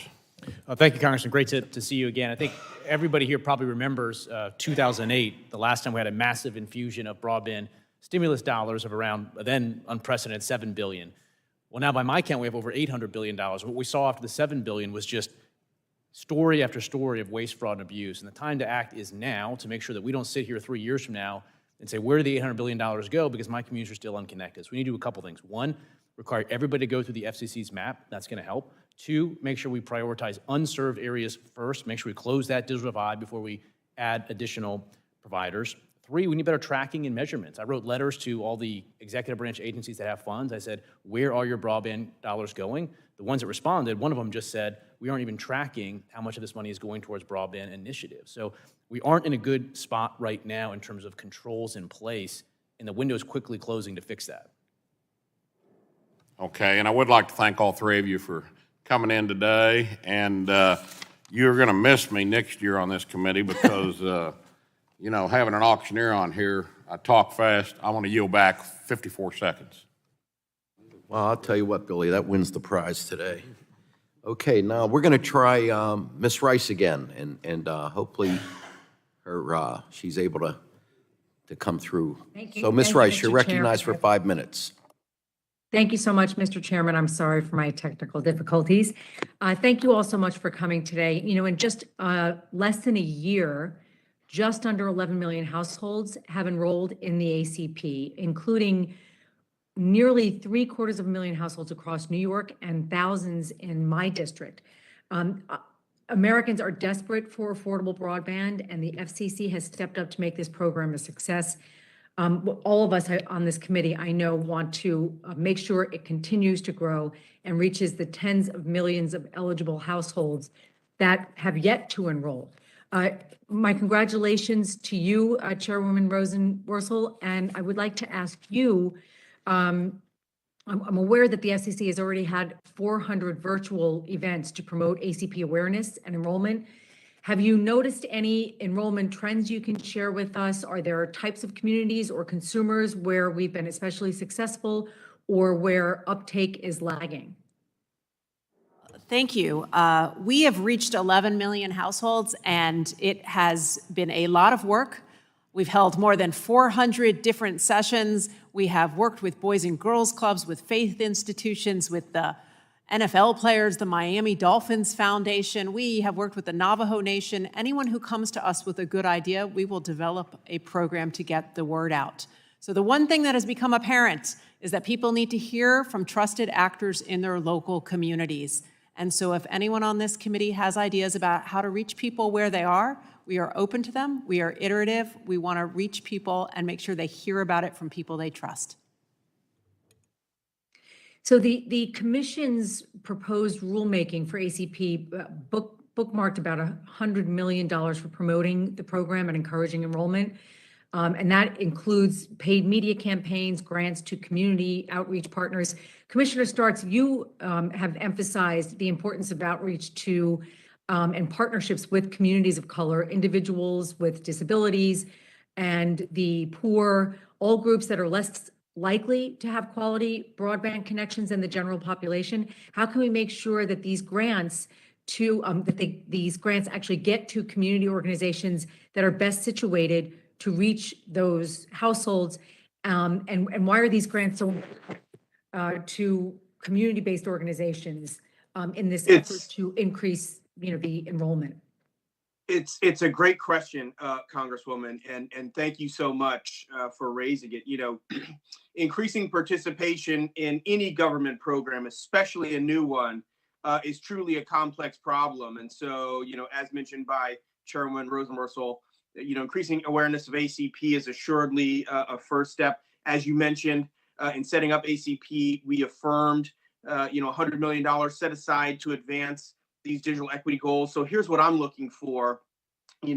Thank you, Congressman. Great to see you again. I think everybody here probably remembers 2008, the last time we had a massive infusion of broadband stimulus dollars of around then unprecedented $7 billion. Well, now by my count, we have over $800 billion. What we saw after the $7 billion was just story after story of waste, fraud, and abuse. And the time to act is now to make sure that we don't sit here 3 years from now and say, where did the $800 billion go? Because my communities are still unconnected. So we need to do a couple things. One, require everybody to go through the FCC's map. That's going to help. Two, make sure we prioritize unserved areas first. Make sure we close that digital divide before we add additional providers. Three, we need better tracking and measurements. I wrote letters to all the executive branch agencies that have funds. I said, where are your broadband dollars going? The ones that responded, one of them just said, we aren't even tracking how much of this money is going towards broadband initiatives. So we aren't in a good spot right now in terms of controls in place, and the window is quickly closing to fix that. Okay, and I would like to thank all three of you for coming in today, and you're going to miss me next year on this committee because, you know, having an auctioneer on here, I talk fast. I want to yield back 54 seconds. Well, I'll tell you what, Billy, that wins the prize today. Okay, now we're going to try Miss Rice again, and hopefully she's able to come through. Thank you. So, Miss Thank you, Rice, you're Mr. recognized Chair. for 5 minutes. Thank you so much, Mr. Chairman. I'm sorry for my technical difficulties. Thank you all so much for coming today. You know, in just less than a year, just under 11 million households have enrolled in the ACP, including nearly 750,000 households across New York and thousands in my district. Americans are desperate for affordable broadband, and the FCC has stepped up to make this program a success. All of us on this committee, I know, want to make sure it continues to grow and reaches the tens of millions of eligible households that have yet to enroll. My congratulations to you, Chairwoman Rosenworcel, and I would like to ask you, I'm aware that the FCC has already had 400 virtual events to promote ACP awareness and enrollment. Have you noticed any enrollment trends you can share with us? Are there types of communities or consumers where we've been especially successful or where uptake is lagging? Thank you. We have reached 11 million households, and it has been a lot of work. We've held more than 400 different sessions. We have worked with boys and girls clubs, with faith institutions, with the NFL players, the Miami Dolphins Foundation. We have worked with the Navajo Nation. Anyone who comes to us with a good idea, we will develop a program to get the word out. So the one thing that has become apparent is that people need to hear from trusted actors in their local communities. And so if anyone on this committee has ideas about how to reach people where they are, we are open to them. We are iterative. We want to reach people and make sure they hear about it from people they trust. So the commission's proposed rulemaking for ACP bookmarked about $100 million for promoting the program and encouraging enrollment. And that includes paid media campaigns, grants to community outreach partners. Commissioner Starks, you have emphasized the importance of outreach to and partnerships with communities of color, individuals with disabilities, and the poor, all groups that are less likely to have quality broadband connections than the general population. How can we make sure that these grants these grants actually get to community organizations that are best situated to reach those households? And why are these grants so to community-based organizations in this effort to increase, the enrollment? It's a great question, Congresswoman, and thank you so much for raising it. Increasing participation in any government program, especially a new one, is truly a complex problem. And so, as mentioned by Chairwoman Rosenworcel, increasing awareness of ACP is assuredly a first step. As you mentioned, in setting up ACP, we affirmed, $100 million set aside to advance these digital equity goals. So here's what I'm looking for. I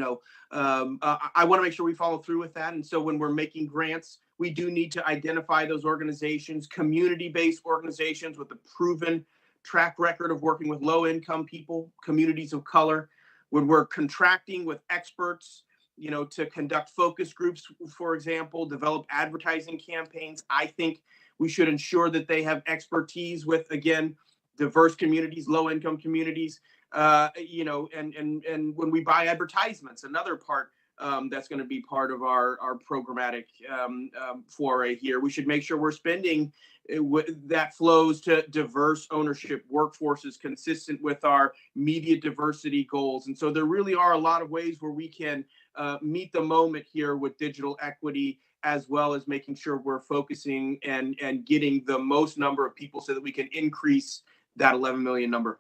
want to make sure we follow through with that. And so when we're making grants, we do need to identify those organizations, community-based organizations with a proven track record of working with low-income people, communities of color. When we're contracting with experts, to conduct focus groups, for example, develop advertising campaigns, I think we should ensure that they have expertise with, again, diverse communities, low-income communities, and when we buy advertisements, another part that's going to be part of our programmatic foray here. We should make sure we're spending that flows to diverse ownership workforces consistent with our media diversity goals. And so there really are a lot of ways where we can meet the moment here with digital equity, as well as making sure we're focusing and getting the most number of people so that we can increase that 11 million number.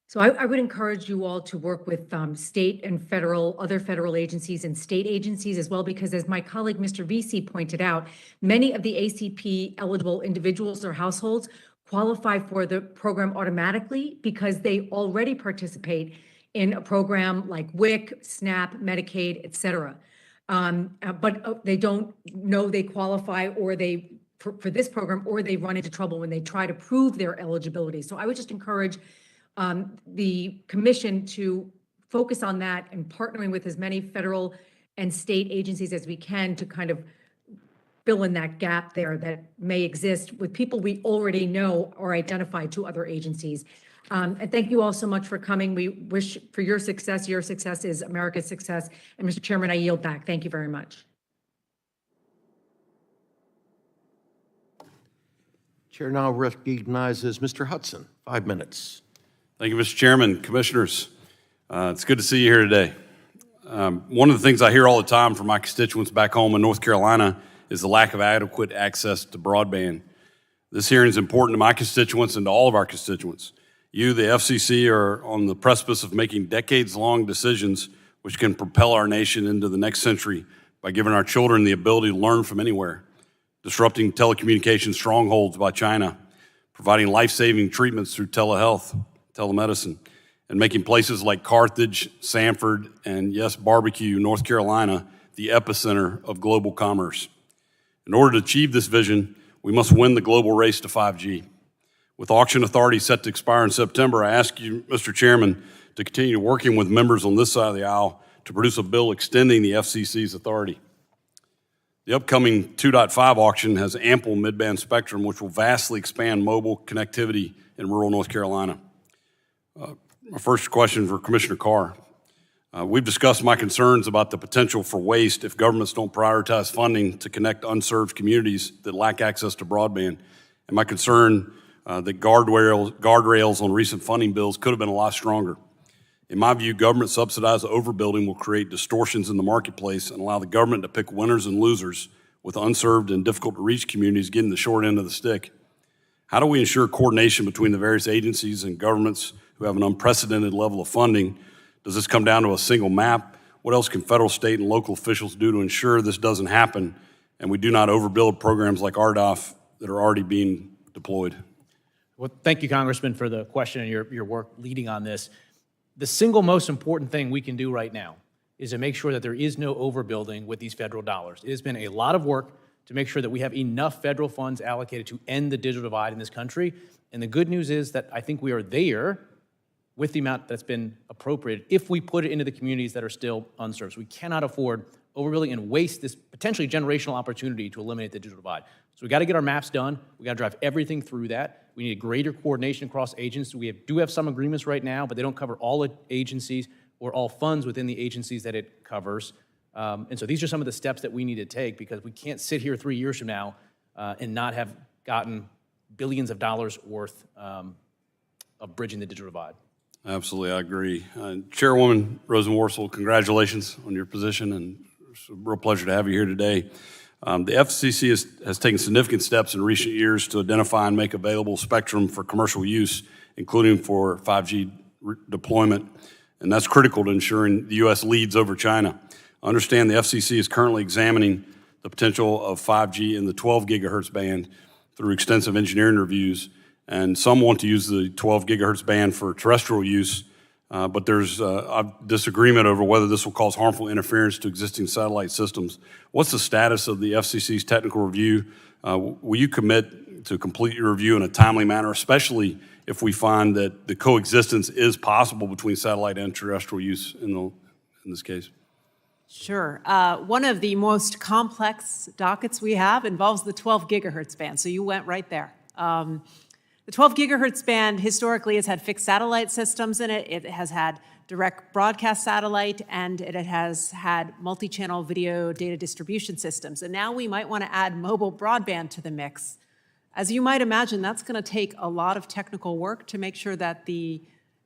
So I would encourage you all to work with state and other federal agencies and state agencies as well, because as my colleague, Mr. Vesey, pointed out, many of the ACP eligible individuals or households qualify for the program automatically because they already participate in a program like WIC, SNAP, Medicaid, et cetera. But they don't know they qualify or for this program, or they run into trouble when they try to prove their eligibility. So I would just encourage the commission to focus on that and partnering with as many federal and state agencies as we can to kind of fill in that gap there that may exist with people we already know or identified to other agencies. And thank you all so much for coming. We wish for your success. Your success is America's success. And Mr. Chairman, I yield back. Thank you very much. Chair now recognizes Mr. Hudson, 5 minutes. Thank you, Mr. Chairman, Commissioners. It's good to see you here today. One of the things I hear all the time from my constituents back home in North Carolina is the lack of adequate access to broadband. This hearing is important to my constituents and to all of our constituents. You, the FCC, are on the precipice of making decades-long decisions which can propel our nation into the next century by giving our children the ability to learn from anywhere, disrupting telecommunications strongholds by China, providing life-saving treatments through telehealth, telemedicine, and making places like Carthage, Sanford, and yes, Barbecue, North Carolina, the epicenter of global commerce. In order to achieve this vision, we must win the global race to 5G. With auction authority set to expire in September, I ask you, Mr. Chairman, to continue working with members on this side of the aisle to produce a bill extending the FCC's authority. The upcoming 2.5 auction has ample mid-band spectrum, which will vastly expand mobile connectivity in rural North Carolina. My first question for Commissioner Carr. We've discussed my concerns about the potential for waste if governments don't prioritize funding to connect unserved communities that lack access to broadband, and my concern that guardrails on recent funding bills could have been a lot stronger. In my view, government-subsidized overbuilding will create distortions in the marketplace and allow the government to pick winners and losers, with unserved and difficult-to-reach communities getting the short end of the stick. How do we ensure coordination between the various agencies and governments who have an unprecedented level of funding? Does this come down to a single map? What else can federal, state, and local officials do to ensure this doesn't happen and we do not overbuild programs like RDOF that are already being deployed? Well, thank you, Congressman, for the question and your work leading on this. The single most important thing we can do right now is to make sure that there is no overbuilding with these federal dollars. It has been a lot of work to make sure that we have enough federal funds allocated to end the digital divide in this country. And the good news is that I think we are there with the amount that's been appropriated if we put it into the communities that are still unserved. So we cannot afford overbuilding and waste this potentially generational opportunity to eliminate the digital divide. So we got to get our maps done. We got to drive everything through that. We need greater coordination across agencies. We do have some agreements right now, but they don't cover all agencies or all funds within the agencies that it covers. And so these are some of the steps that we need to take, because we can't sit here 3 years from now and not have gotten billions of dollars worth of bridging the digital divide. Absolutely, I agree. Chairwoman Rosen-Worcel, congratulations on your position, and it's a real pleasure to have you here today. The FCC has taken significant steps in recent years to identify and make available spectrum for commercial use, including for 5G deployment, and that's critical to ensuring the U.S. leads over China. I understand the FCC is currently examining the potential of 5G in the 12 gigahertz band through extensive engineering reviews, and some want to use the 12 gigahertz band for terrestrial use, but there's a disagreement over whether this will cause harmful interference to existing satellite systems. What's the status of the FCC's technical review? Will you commit to complete your review in a timely manner, especially if we find that the coexistence is possible between satellite and terrestrial use in this case? Sure. One of the most complex dockets we have involves the 12 gigahertz band, so you went right there. The 12 gigahertz band historically has had fixed satellite systems in it. It has had direct broadcast satellite, and it has had multi-channel video data distribution systems. And now we might want to add mobile broadband to the mix. As you might imagine, that's going to take a lot of technical work to make sure that the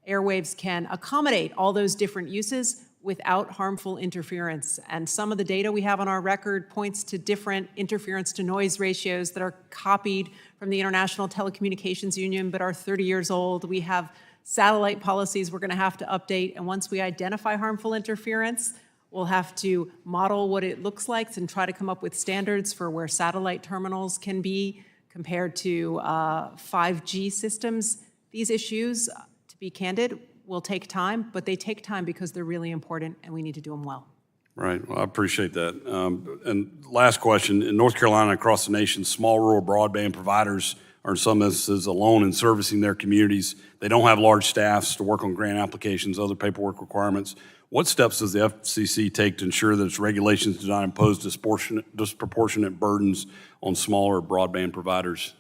airwaves can accommodate all those different uses without harmful interference. And some of the data we have on our record points to different interference to noise ratios that are copied from the International Telecommunications Union but are 30 years old. We have satellite policies we're going to have to update, and once we identify harmful interference, we'll have to model what it looks like and try to come up with standards for where satellite terminals can be compared to 5G systems. These issues, to be candid, will take time, but they take time because they're really important and we need to do them well. Right. Well, I appreciate that. And last question. In North Carolina and across the nation, small rural broadband providers are in some instances alone in servicing their communities. They don't have large staffs to work on grant applications, other paperwork requirements. What steps does the FCC take to ensure that its regulations do not impose disproportionate burdens on smaller broadband providers?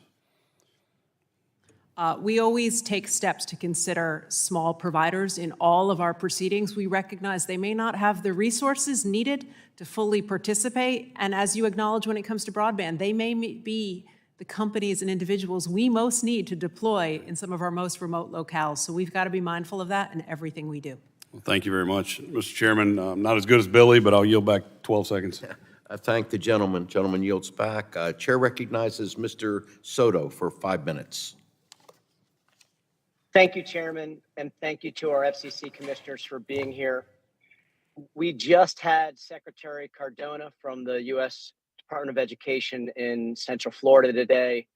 We always take steps to consider small providers in all of our proceedings. We recognize they may not have the resources needed to fully participate, and as you acknowledge when it comes to broadband, they may be the companies and individuals we most need to deploy in some of our most remote locales. So we've got to be mindful of that in everything we do. Well, thank you very much. Mr. Chairman, I'm not as good as Billy, but I'll yield back 12 seconds. I thank the gentleman. Gentleman yields back. Chair recognizes Mr. Soto for 5 minutes. Thank you, Chairman, and thank you to our FCC commissioners for being here. We just had Secretary Cardona from the U.S. Department of Education in Central Florida today.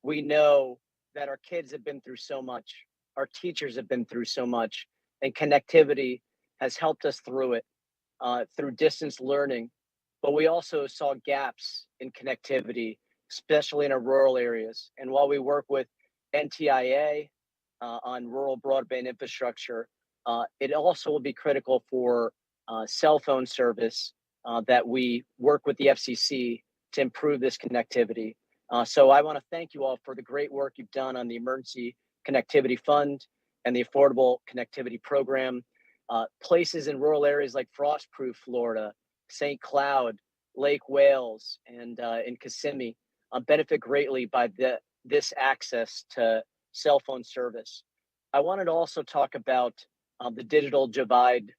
We know that our kids have been through so much, our teachers have been through so much, and connectivity has helped us through it, through distance learning. But we also saw gaps in connectivity, especially in our rural areas. And while we work with NTIA, on rural broadband infrastructure, it also will be critical for cell phone service that we work with the FCC to improve this connectivity. So I want to thank you all for the great work you've done on the Emergency Connectivity Fund and the Affordable Connectivity Program. Places in rural areas like Frostproof, Florida, St. Cloud, Lake Wales, and in Kissimmee benefit greatly by this access to cell phone service. I wanted to also talk about the digital divide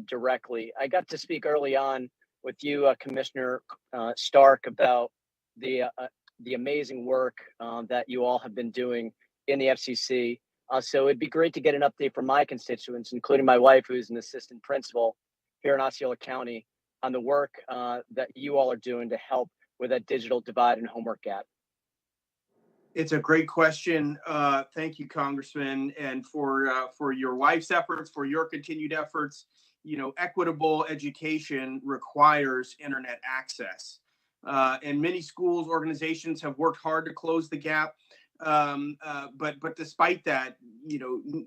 directly. I got to speak early on with you, Commissioner Stark, about the amazing work that you all have been doing in the FCC. So it'd be great to get an update from my constituents, including my wife, who's an assistant principal here in Osceola County, on the work that you all are doing to help with that digital divide and homework gap. It's a great question. Thank you, Congressman, and for your wife's efforts, for your continued efforts. You know, equitable education requires internet access, and many schools, organizations have worked hard to close the gap. But despite that, you know,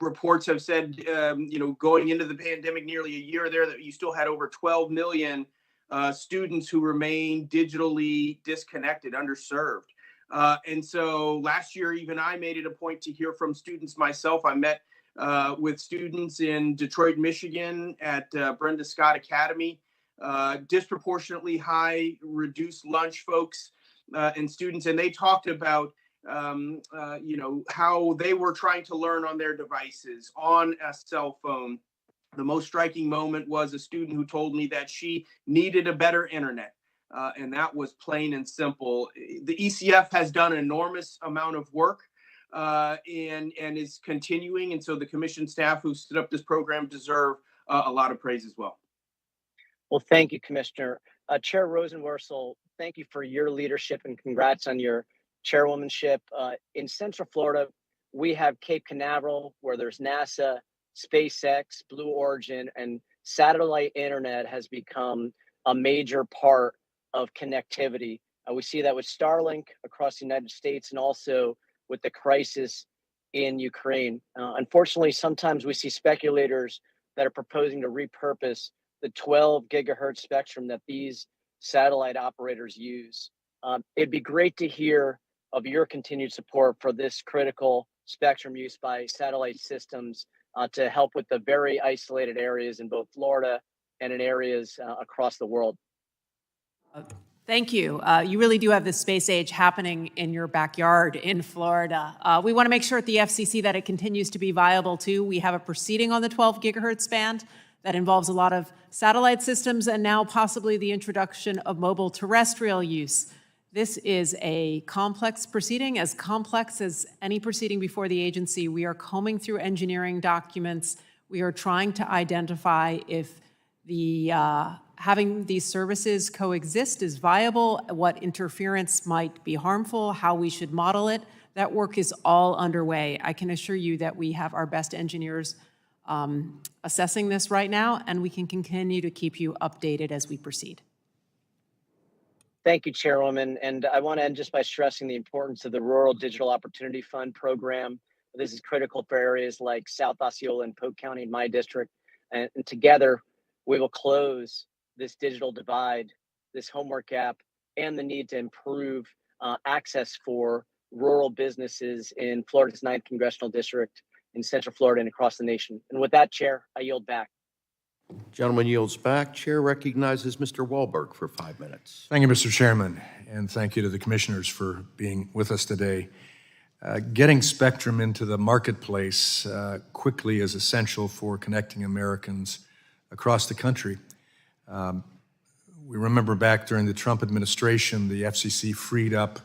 reports have said, you know, going into the pandemic, nearly a year there, that you still had over 12 million students who remain digitally disconnected, underserved. And so last year, even I made it a point to hear from students myself. I met with students in Detroit, Michigan at Brenda Scott Academy, disproportionately high reduced lunch folks and students. And they talked about, you know, how they were trying to learn on their devices, on a cell phone. The most striking moment was a student who told me that she needed a better internet. And that was plain and simple. The ECF has done an enormous amount of work and is continuing. And so the commission staff who stood up this program deserve a lot of praise as well. Well, thank you, Commissioner. Chair Rosenworcel, thank you for your leadership and congrats on your chairwomanship. In Central Florida, we have Cape Canaveral, where there's NASA, SpaceX, Blue Origin, and satellite internet has become a major part of connectivity. We see that with Starlink across the United States and also with the crisis in Ukraine. Unfortunately, sometimes we see speculators that are proposing to repurpose the 12 gigahertz spectrum that these satellite operators use. It'd be great to hear of your continued support for this critical spectrum use by satellite systems to help with the very isolated areas in both Florida and in areas across the world. Thank you. You really do have the space age happening in your backyard in Florida. We want to make sure at the FCC that it continues to be viable too. We have a proceeding on the 12 gigahertz band that involves a lot of satellite systems and now possibly the introduction of mobile terrestrial use. This is a complex proceeding, as complex as any proceeding before the agency. We are combing through engineering documents. We are trying to identify if the having these services coexist is viable, what interference might be harmful, how we should model it. That work is all underway. I can assure you that we have our best engineers assessing this right now, and we can continue to keep you updated as we proceed. Thank you, Chairwoman. And I want to end just by stressing the importance of the Rural Digital Opportunity Fund program. This is critical for areas like South Osceola and Polk County in my district. And together, we will close this digital divide, this homework gap, and the need to improve access for rural businesses in Florida's 9th Congressional District, in Central Florida, and across the nation. And with that, Chair, I yield back. Gentleman yields back. Chair recognizes Mr. Wahlberg for 5 minutes. Thank you, Mr. Chairman, and thank you to the commissioners for being with us today. Getting spectrum into the marketplace quickly is essential for connecting Americans across the country. We remember back during the Trump administration, the FCC freed up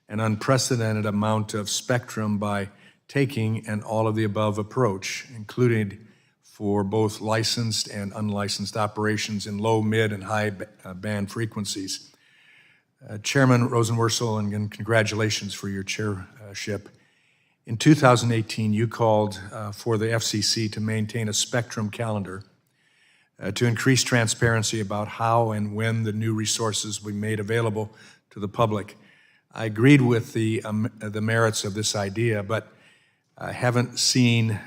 an unprecedented amount of spectrum by taking an all-of-the-above approach, including for both licensed and unlicensed operations in low, mid, and high band frequencies. Chairman Rosenworcel, and again, congratulations for your chairship. In 2018, you called for the FCC to maintain a spectrum calendar to increase transparency about how and when the new resources will be made available to the public. I agreed with the merits of this idea, but I haven't seen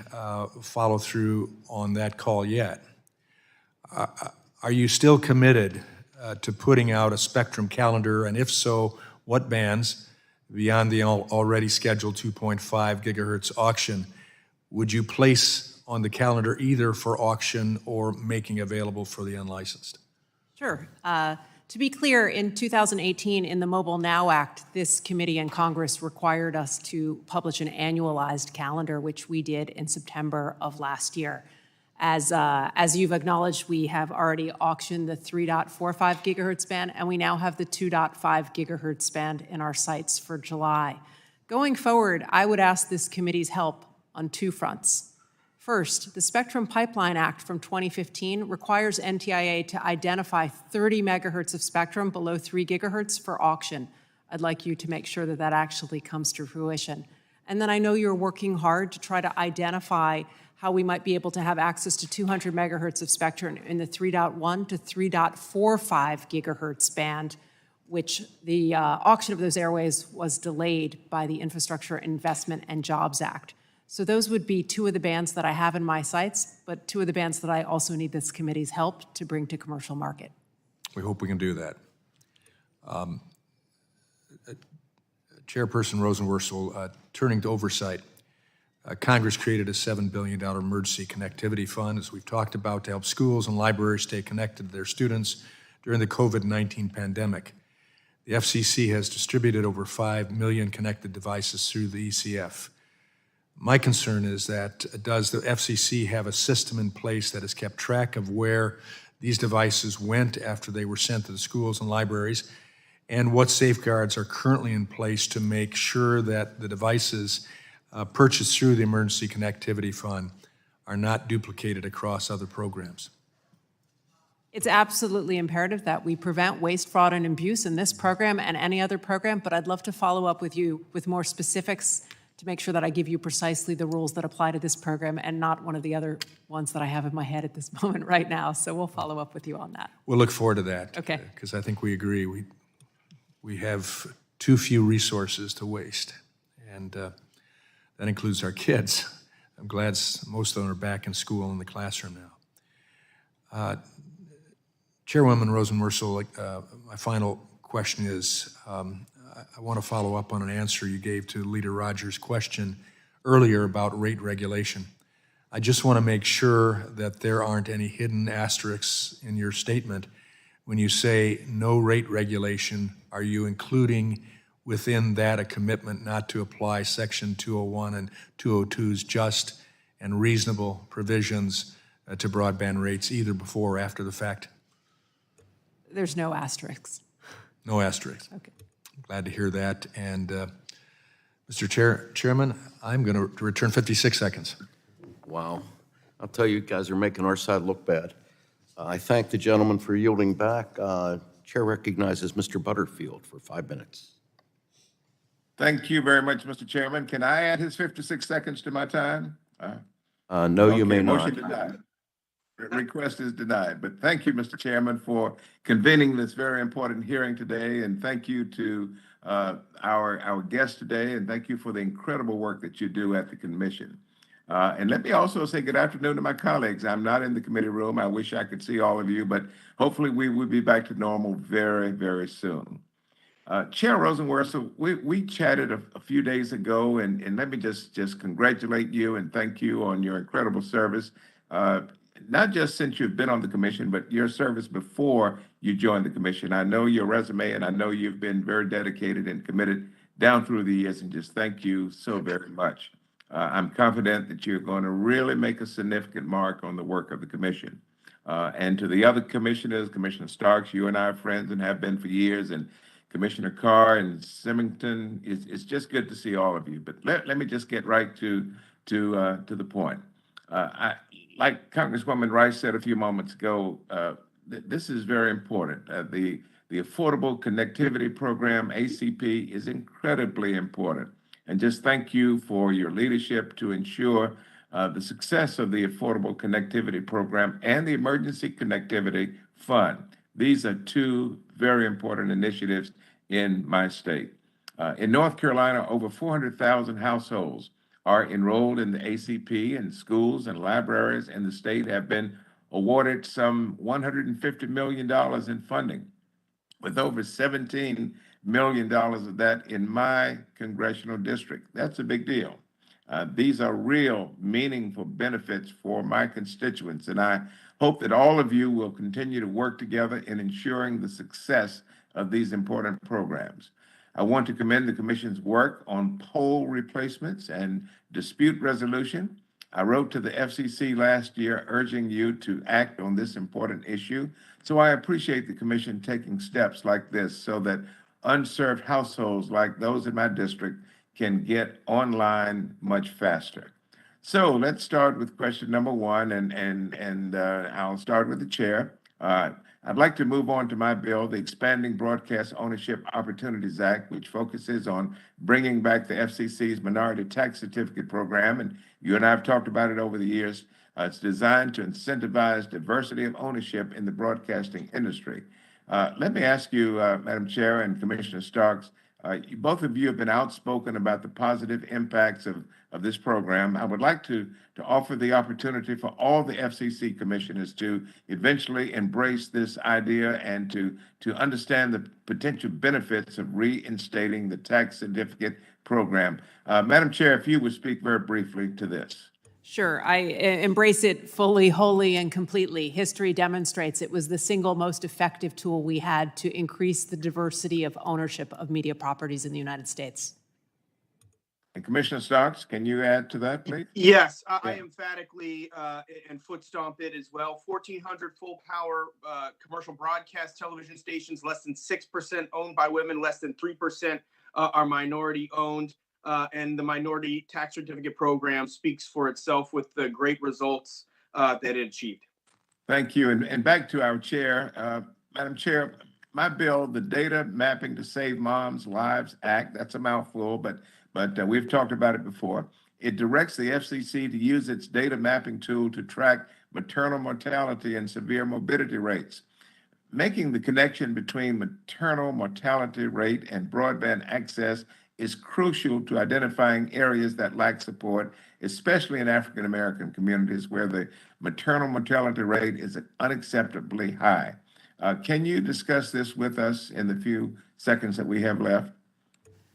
follow through on that call yet. Are you still committed to putting out a spectrum calendar, and if so, what bands beyond the already scheduled 2.5 gigahertz auction would you place on the calendar either for auction or making available for the unlicensed? Sure. To be clear, in 2018, in the Mobile Now Act, this committee and Congress required us to publish an annualized calendar, which we did in September of last year. As you've acknowledged, we have already auctioned the 3.45 gigahertz band, and we now have the 2.5 gigahertz band in our sights for July. Going forward, I would ask this committee's help on two fronts. First, the Spectrum Pipeline Act from 2015 requires NTIA to identify 30 megahertz of spectrum below 3 gigahertz for auction. I'd like you to make sure that that actually comes to fruition. And then I know you're working hard to try to identify how we might be able to have access to 200 megahertz of spectrum in the 3.1 to 3.45 gigahertz band, which the auction of those airways was delayed by the Infrastructure Investment and Jobs Act. So those would be two of the bands that I have in my sights, but two of the bands that I also need this committee's help to bring to commercial market. We hope we can do that. Chairperson Rosenworcel, turning to oversight, Congress created a $7 billion emergency connectivity fund, as we've talked about, to help schools and libraries stay connected to their students during the COVID-19 pandemic. The FCC has distributed over 5 million connected devices through the ECF. My concern is that does the FCC have a system in place that has kept track of where these devices went after they were sent to the schools and libraries, and what safeguards are currently in place to make sure that the devices purchased through the Emergency Connectivity Fund are not duplicated across other programs? It's absolutely imperative that we prevent waste, fraud, and abuse in this program and any other program, but I'd love to follow up with you with more specifics to make sure that I give you precisely the rules that apply to this program and not one of the other ones that I have in my head at this moment right now. So we'll follow up with you on that. We'll look forward to that. Okay. Because I think we agree. We have too few resources to waste, and that includes our kids. I'm glad most of them are back in school in the classroom now. Chairwoman Rosenworcel, my final question is, I want to follow up on an answer you gave to Leader Rodgers' question earlier about rate regulation. I just want to make sure that there aren't any hidden asterisks in your statement. When you say no rate regulation, are you including within that a commitment not to apply Section 201 and 202's just and reasonable provisions to broadband rates either before or after the fact? There's no asterisks. No asterisks. Okay. Glad to hear that. And Mr. Chairman, I'm going to return 56 seconds. Wow. I'll tell you guys are making our side look bad. I thank the gentleman for yielding back. Chair recognizes Mr. Butterfield for 5 minutes. Thank you very much, Mr. Chairman. Can I add his 56 seconds to my time? No, you may not. Motion denied. Request is denied. But thank you, Mr. Chairman, for convening this very important hearing today. And thank you to our guest today. And thank you for the incredible work that you do at the commission. And let me also say good afternoon to my colleagues. I'm not in the committee room. I wish I could see all of you, but hopefully we will be back to normal very, very soon. Chair Rosenworcel, we chatted a few days ago, and let me just congratulate you and thank you on your incredible service. Not just since you've been on the commission, but your service before you joined the commission. I know your resume, and I know you've been very dedicated and committed down through the years, and just thank you so very much. I'm confident that you're going to really make a significant mark on the work of the commission. And to the other commissioners, Commissioner Starks, you and I are friends and have been for years, and Commissioner Carr and Symington, it's just good to see all of you. But let me just get right to the point. Like Congresswoman Rice said a few moments ago, this is very important. The Affordable Connectivity Program, ACP, is incredibly important. And just thank you for your leadership to ensure the success of the Affordable Connectivity Program and the Emergency Connectivity Fund. These are two very important initiatives in my state. In North Carolina, over 400,000 households are enrolled in the ACP, and schools and libraries in the state have been awarded some $150 million in funding, with over $17 million of that in my congressional district. That's a big deal. These are real, meaningful benefits for my constituents, and I hope that all of you will continue to work together in ensuring the success of these important programs. I want to commend the Commission's work on pole replacements and dispute resolution. I wrote to the FCC last year urging you to act on this important issue, so I appreciate the Commission taking steps like this so that unserved households like those in my district can get online much faster. So let's start with question number one, and I'll start with the chair. I'd like to move on to my bill, the Expanding Broadcast Ownership Opportunities Act, which focuses on bringing back the FCC's Minority Tax Certificate Program, and you and I have talked about it over the years. It's designed to incentivize diversity of ownership in the broadcasting industry. Let me ask you, Madam Chair and Commissioner Starks, both of you have been outspoken about the positive impacts of this program. I would like to offer the opportunity for all the FCC commissioners to eventually embrace this idea and to understand the potential benefits of reinstating the tax certificate program. Madam Chair, if you would speak very briefly to this. Sure. I embrace it fully, wholly, and completely. History demonstrates it was the single most effective tool we had to increase the diversity of ownership of media properties in the United States. And Commissioner Starks, can you add to that, please? Yes, I emphatically and foot stomp it as well. 1,400 full power commercial broadcast television stations, less than 6% owned by women, less than 3% are minority owned. And the Minority Tax Certificate Program speaks for itself with the great results that it achieved. Thank you. And back to our chair. Madam Chair, my bill, the Data Mapping to Save Moms' Lives Act, that's a mouthful, but we've talked about it before. It directs the FCC to use its data mapping tool to track maternal mortality and severe morbidity rates. Making the connection between maternal mortality rate and broadband access is crucial to identifying areas that lack support, especially in African American communities where the maternal mortality rate is unacceptably high. Can you discuss this with us in the few seconds that we have left?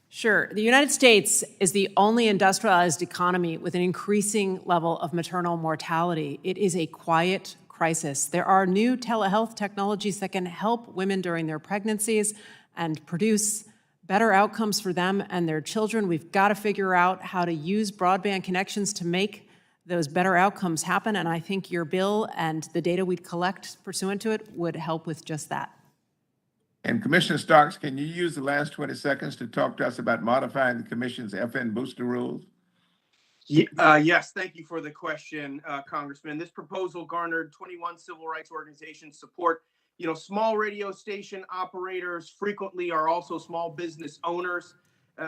Sure. The United States is the only industrialized economy with an increasing level of maternal mortality. It is a quiet crisis. There are new telehealth technologies that can help women during their pregnancies and produce better outcomes for them and their children. We've got to figure out how to use broadband connections to make those better outcomes happen, and I think your bill and the data we'd collect pursuant to it would help with just that. And Commissioner Starks, can you use the last 20 seconds to talk to us about modifying the Commission's FN booster rules? Yes, thank you for the question, Congressman. This proposal garnered 21 civil rights organizations support. You know, small radio station operators frequently are also small business owners.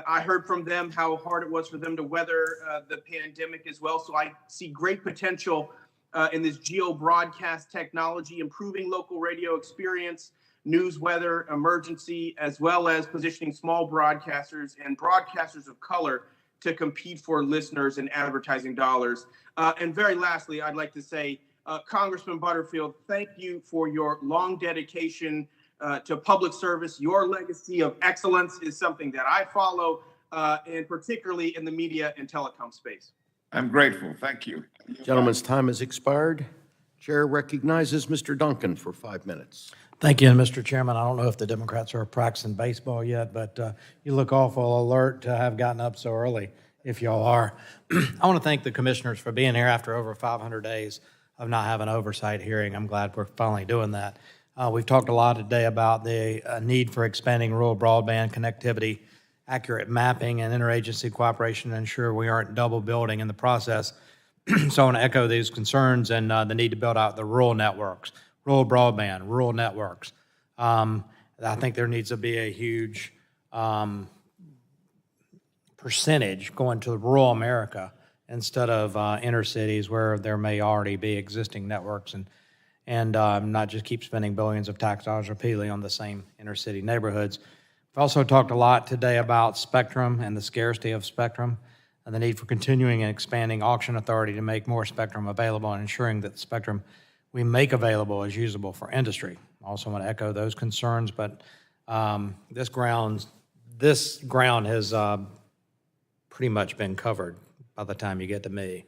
I heard from them how hard it was for them to weather the pandemic as well. So I see great potential in this geo broadcast technology, improving local radio experience, news, weather, emergency, as well as positioning small broadcasters and broadcasters of color to compete for listeners and advertising dollars. And very lastly, I'd like to say, Congressman Butterfield, thank you for your long dedication to public service. Your legacy of excellence is something that I follow, and particularly in the media and telecom space. I'm grateful. Thank you. Gentleman's time has expired. Chair recognizes Mr. Duncan for 5 minutes. Thank you, Mr. Chairman. I don't know if the Democrats are practicing baseball yet, but you look awful alert to have gotten up so early, if y'all are. I want to thank the commissioners for being here after over 500 days of not having an oversight hearing. I'm glad we're finally doing that. We've talked a lot today about the need for expanding rural broadband connectivity, accurate mapping, and interagency cooperation to ensure we aren't double building in the process. So I want to echo these concerns and the need to build out the rural networks, rural broadband, rural networks. I think there needs to be a huge percentage going to rural America instead of inner cities where there may already be existing networks, and not just keep spending billions of tax dollars repeatedly on the same inner city neighborhoods. We've also talked a lot today about spectrum and the scarcity of spectrum and the need for continuing and expanding auction authority to make more spectrum available and ensuring that the spectrum we make available is usable for industry. I also want to echo those concerns, but this ground has pretty much been covered by the time you get to me.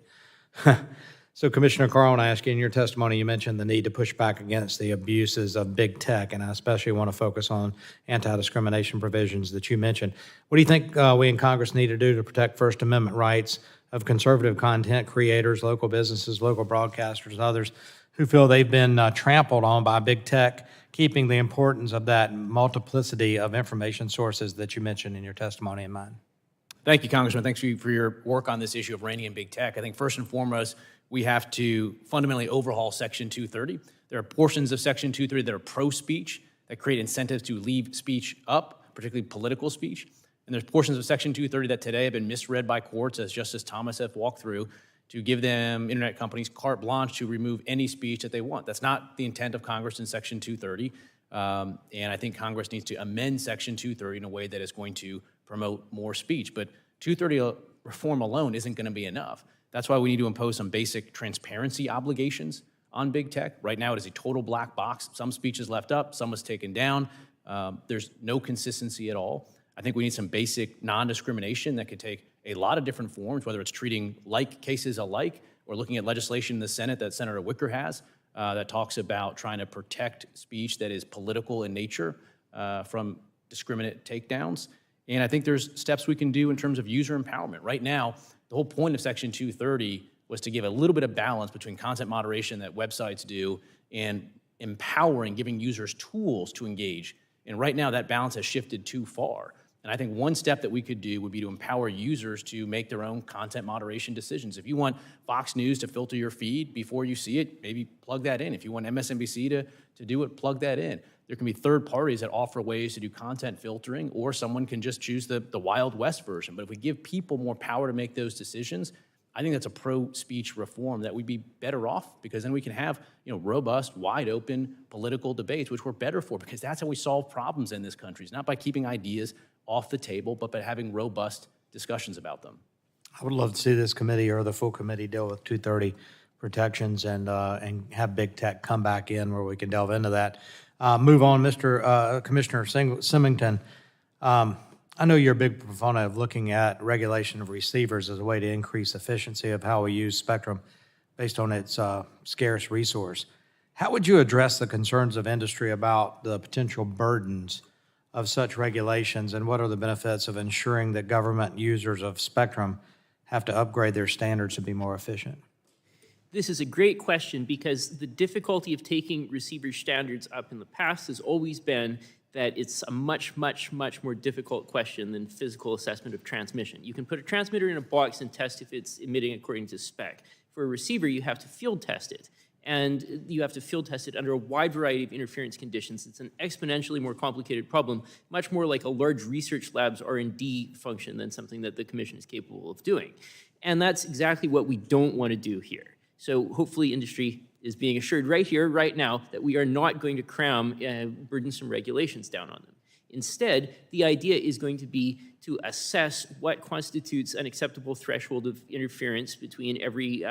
So, Commissioner Carr, I want to ask you, in your testimony, you mentioned the need to push back against the abuses of big tech, and I especially want to focus on anti-discrimination provisions that you mentioned. What do you think we in Congress need to do to protect First Amendment rights of conservative content creators, local businesses, local broadcasters, and others who feel they've been trampled on by big tech, keeping the importance of that multiplicity of information sources that you mentioned in your testimony in mind? Thank you, Congressman. Thanks for your work on this issue of reining in big tech. I think first and foremost, we have to fundamentally overhaul Section 230. There are portions of Section 230 that are pro-speech, that create incentives to leave speech up, particularly political speech. And there's portions of Section 230 that today have been misread by courts, as Justice Thomas have walked through, to give them, internet companies, carte blanche to remove any speech that they want. That's not the intent of Congress in Section 230. And I think Congress needs to amend Section 230 in a way that is going to promote more speech. But 230 reform alone isn't going to be enough. That's why we need to impose some basic transparency obligations on big tech. Right now, it is a total black box. Some speech is left up, some was taken down. There's no consistency at all. I think we need some basic non-discrimination that could take a lot of different forms, whether it's treating like cases alike or looking at legislation in the Senate that Senator Wicker has that talks about trying to protect speech that is political in nature from discriminate takedowns. And I think there's steps we can do in terms of user empowerment. Right now, the whole point of Section 230 was to give a little bit of balance between content moderation that websites do and empowering, giving users tools to engage. And right now, that balance has shifted too far. And I think one step that we could do would be to empower users to make their own content moderation decisions. If you want Fox News to filter your feed before you see it, maybe plug that in. If you want MSNBC to do it, plug that in. There can be third parties that offer ways to do content filtering, or someone can just choose the Wild West version. But if we give people more power to make those decisions, I think that's a pro-speech reform that we'd be better off, because then we can have robust, wide-open political debates, which we're better for, because that's how we solve problems in this country. It's not by keeping ideas off the table, but by having robust discussions about them. I would love to see this committee or the full committee deal with 230 protections and have big tech come back in where we can delve into that. Move on, Commissioner Symington. I know you're a big proponent of looking at regulation of receivers as a way to increase efficiency of how we use spectrum based on its scarce resource. How would you address the concerns of industry about the potential burdens of such regulations, and what are the benefits of ensuring that government users of spectrum have to upgrade their standards to be more efficient? This is a great question, because the difficulty of taking receiver standards up in the past has always been that it's a much, much, much more difficult question than physical assessment of transmission. You can put a transmitter in a box and test if it's emitting according to spec. For a receiver, you have to field test it. And you have to field test it under a wide variety of interference conditions. It's an exponentially more complicated problem, much more like a large research lab's R&D function than something that the commission is capable of doing. And that's exactly what we don't want to do here. So hopefully industry is being assured right here, right now, that we are not going to cram burdensome regulations down on them. Instead, the idea is going to be to assess what constitutes an acceptable threshold of interference between every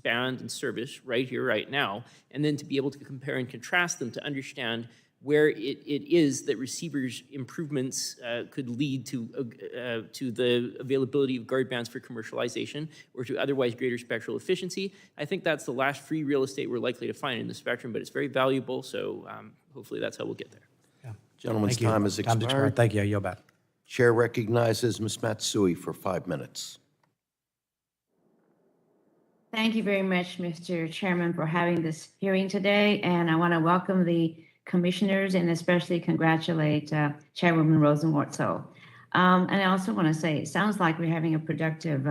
band and service right here, right now, and then to be able to compare and contrast them to understand where it is that receivers' improvements could lead to the availability of guard bands for commercialization or to otherwise greater spectral efficiency. I think that's the last free real estate we're likely to find in the spectrum, but it's very valuable, so hopefully that's how we'll get there. Gentleman's time has expired. Thank you. I yield back. Chair recognizes Ms. Matsui for 5 minutes. Thank you very much, Mr. Chairman, for having this hearing today. And I want to welcome the commissioners and especially congratulate Chairwoman Rosenworcel. And I also want to say, it sounds like we're having a productive,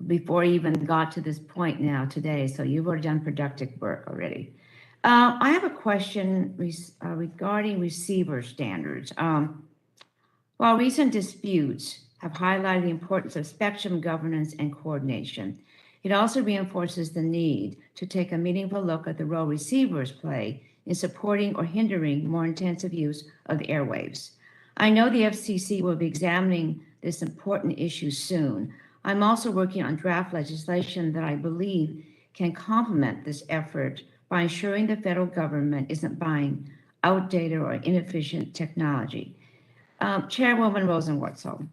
before we even got to this point now today. So you've already done productive work already. I have a question regarding receiver standards. While recent disputes have highlighted the importance of spectrum governance and coordination, it also reinforces the need to take a meaningful look at the role receivers play in supporting or hindering more intensive use of the airwaves. I know the FCC will be examining this important issue soon. I'm also working on draft legislation that I believe can complement this effort by ensuring the federal government isn't buying outdated or inefficient technology. Chairwoman Rosenworcel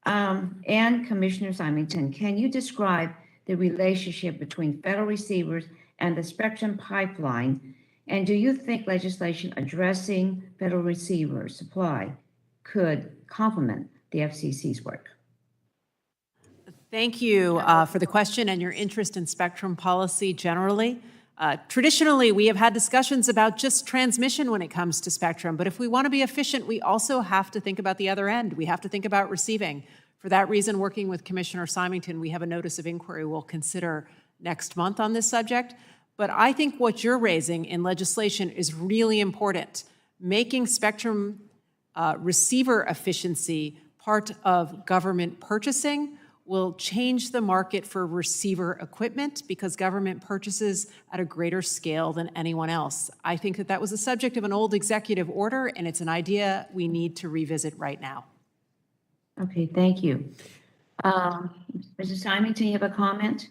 and Commissioner Symington, can you describe the relationship between federal receivers and the spectrum pipeline? And do you think legislation addressing federal receiver supply could complement the FCC's work? Thank you for the question and your interest in spectrum policy generally. Traditionally, we have had discussions about just transmission when it comes to spectrum, but if we want to be efficient, we also have to think about the other end. We have to think about receiving. For that reason, working with Commissioner Symington, we have a notice of inquiry we'll consider next month on this subject. But I think what you're raising in legislation is really important. Making spectrum receiver efficiency part of government purchasing will change the market for receiver equipment because government purchases at a greater scale than anyone else. I think that was the subject of an old executive order, and it's an idea we need to revisit right now. Okay, thank you. Mr. Symington, you have a comment?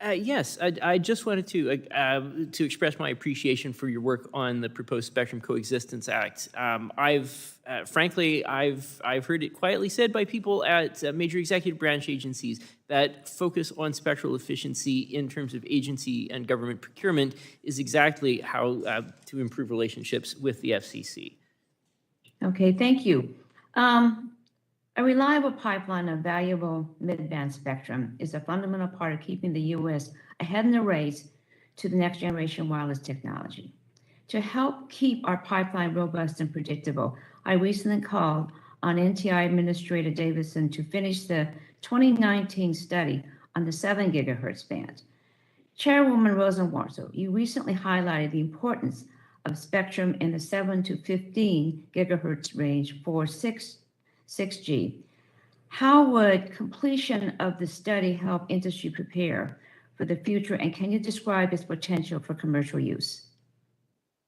Yes, I just wanted to express my appreciation for your work on the proposed Spectrum Coexistence Act. Frankly, I've heard it quietly said by people at major executive branch agencies that focus on spectral efficiency in terms of agency and government procurement is exactly how to improve relationships with the FCC. Okay, thank you. A reliable pipeline of valuable mid-band spectrum is a fundamental part of keeping the U.S. ahead in the race to the next generation wireless technology. To help keep our pipeline robust and predictable, I recently called on NTI Administrator Davidson to finish the 2019 study on the 7 gigahertz band. Chairwoman Rosenworcel, you recently highlighted the importance of spectrum in the 7 to 15 gigahertz range for 6G. How would completion of the study help industry prepare for the future, and can you describe its potential for commercial use?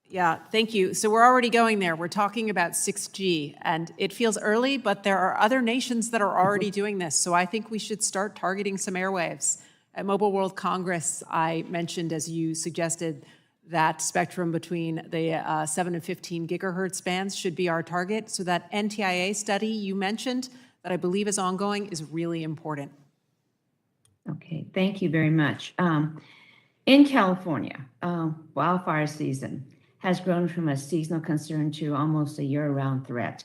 Yeah, thank you. So we're already going there. We're talking about 6G, and it feels early, but there are other nations that are already doing this. So I think we should start targeting some airwaves. At Mobile World Congress, I mentioned, as you suggested, that spectrum between the 7 and 15 gigahertz bands should be our target. So that NTIA study you mentioned, that I believe is ongoing, is really important. Okay, thank you very much. In California, wildfire season has grown from a seasonal concern to almost a year-round threat.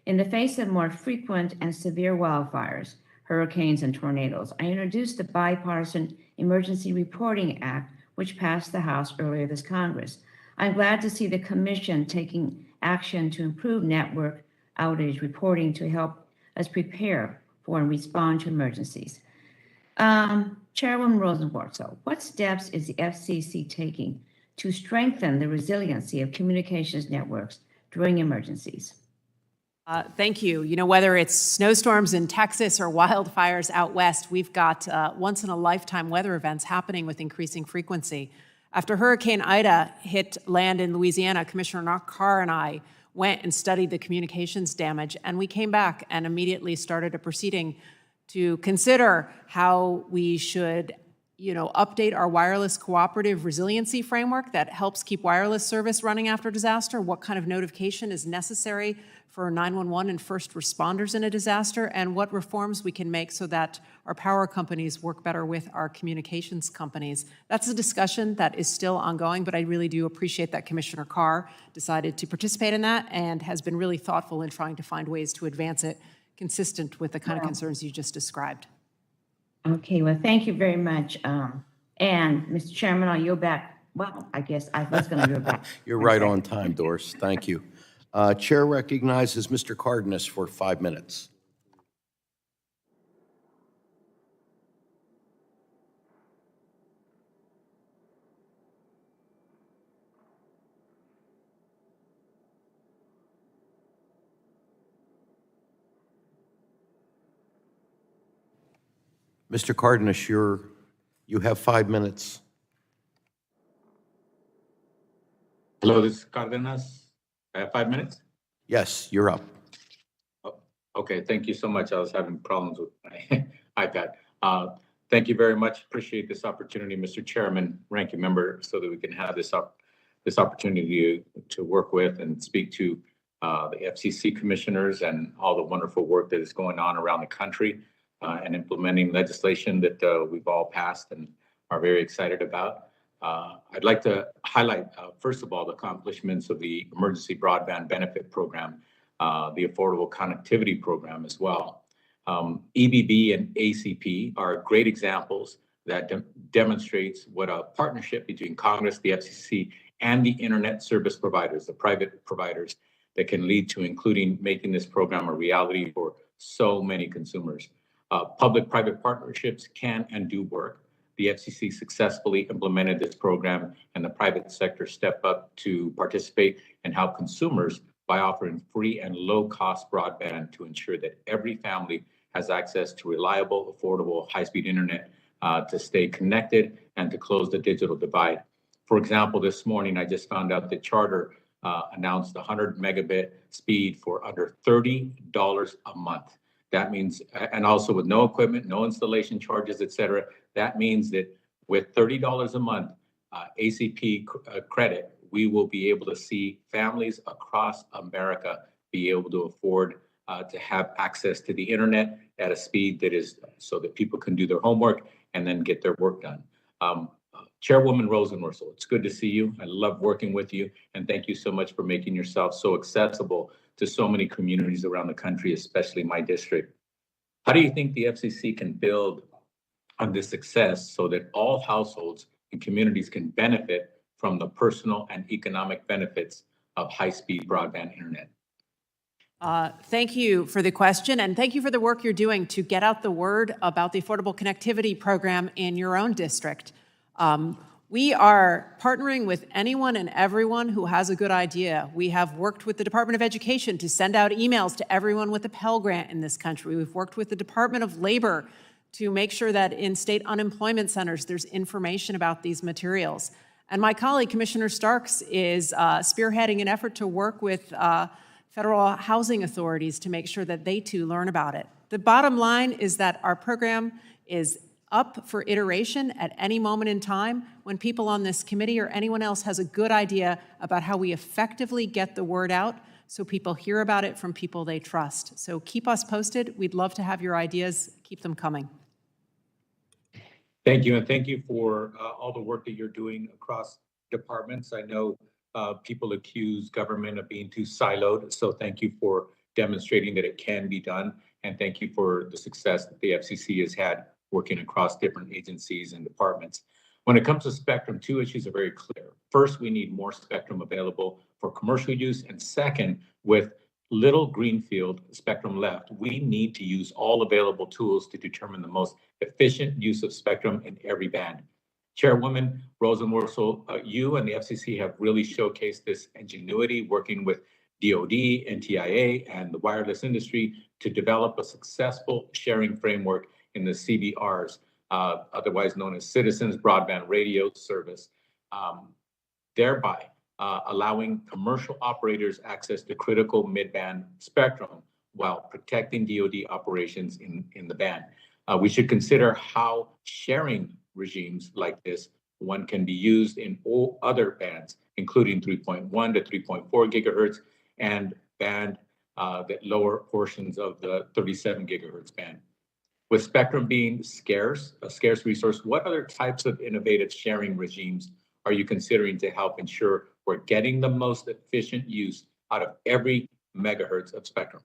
In the face of more frequent and severe wildfires, hurricanes, and tornadoes, I introduced the Bipartisan Emergency Reporting Act, which passed the House earlier this Congress. I'm glad to see the Commission taking action to improve network outage reporting to help us prepare for and respond to emergencies. Chairwoman Rosenworcel, what steps is the FCC taking to strengthen the resiliency of communications networks during emergencies? Thank you. You know, whether it's snowstorms in Texas or wildfires out west, we've got once-in-a-lifetime weather events happening with increasing frequency. After Hurricane Ida hit land in Louisiana, Commissioner Carr and I went and studied the communications damage, and we came back and immediately started a proceeding to consider how we should, update our wireless cooperative resiliency framework that helps keep wireless service running after disaster, what kind of notification is necessary for 911 and first responders in a disaster, and what reforms we can make so that our power companies work better with our communications companies. That's a discussion that is still ongoing, but I really do appreciate that Commissioner Carr decided to participate in that and has been really thoughtful in trying to find ways to advance it consistent with the kind of concerns you just described. Okay, well, thank you very much. And Mr. Chairman, I'll yield back. Well, I guess I was going to yield back. You're right on time, Doris. Thank you. Chair recognizes Mr. Cardenas for 5 minutes. Mr. Cardenas, you have 5 minutes. Hello, this is Cardenas. I have 5 minutes? Yes, you're up. Oh, okay, thank you so much. I was having problems with my iPad. Thank you very much. Appreciate this opportunity, Mr. Chairman, Ranking Member, so that we can have this opportunity to work with and speak to the FCC commissioners and all the wonderful work that is going on around the country and implementing legislation that we've all passed and are very excited about. I'd like to highlight, first of all, the accomplishments of the Emergency Broadband Benefit Program, the Affordable Connectivity Program as well. EBB and ACP are great examples that demonstrates what a partnership between Congress, the FCC, and the internet service providers, the private providers, that can lead to including making this program a reality for so many consumers. Public-private partnerships can and do work. The FCC successfully implemented this program, and the private sector stepped up to participate and help consumers by offering free and low-cost broadband to ensure that every family has access to reliable, affordable, high-speed internet to stay connected and to close the digital divide. For example, this morning, I just found out that Charter announced 100 megabit speed for under $30 a month. That means, and also with no equipment, no installation charges, et cetera, that means that with $30 a month ACP credit, we will be able to see families across America be able to afford to have access to the internet at a speed that is so that people can do their homework and then get their work done. Chairwoman Rosenworcel, it's good to see you. I love working with you, and thank you so much for making yourself so accessible to so many communities around the country, especially my district. How do you think the FCC can build on this success so that all households and communities can benefit from the personal and economic benefits of high-speed broadband internet? Thank you for the question, and thank you for the work you're doing to get out the word about the Affordable Connectivity Program in your own district. We are partnering with anyone and everyone who has a good idea. We have worked with the Department of Education to send out emails to everyone with a Pell Grant in this country. We've worked with the Department of Labor to make sure that in state unemployment centers there's information about these materials. And my colleague, Commissioner Starks, is spearheading an effort to work with federal housing authorities to make sure that they too learn about it. The bottom line is that our program is up for iteration at any moment in time when people on this committee or anyone else has a good idea about how we effectively get the word out so people hear about it from people they trust. So keep us posted. We'd love to have your ideas. Keep them coming. Thank you, and thank you for all the work that you're doing across departments. I know people accuse government of being too siloed, so thank you for demonstrating that it can be done, and thank you for the success that the FCC has had working across different agencies and departments. When it comes to spectrum, two issues are very clear. First, we need more spectrum available for commercial use, and second, with little greenfield spectrum left, we need to use all available tools to determine the most efficient use of spectrum in every band. Chairwoman Rosenworcel, you and the FCC have really showcased this ingenuity working with DoD, NTIA, and the wireless industry to develop a successful sharing framework in the CBRs, otherwise known as Citizens Broadband Radio Service, thereby allowing commercial operators access to critical mid-band spectrum while protecting DoD operations in the band. We should consider how sharing regimes like this one can be used in all other bands, including 3.1 to 3.4 gigahertz and band that lower portions of the 37 gigahertz band. With spectrum being scarce, a scarce resource, what other types of innovative sharing regimes are you considering to help ensure we're getting the most efficient use out of every megahertz of spectrum?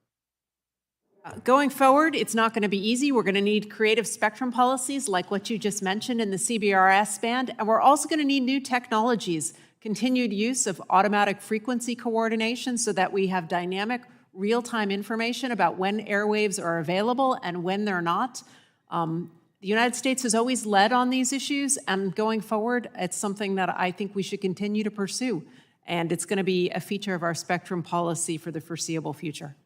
Going forward, it's not going to be easy. We're going to need creative spectrum policies like what you just mentioned in the CBRS band, and we're also going to need new technologies, continued use of automatic frequency coordination so that we have dynamic real-time information about when airwaves are available and when they're not. The United States has always led on these issues, and going forward, it's something that I think we should continue to pursue, and it's going to be a feature of our spectrum policy for the foreseeable future.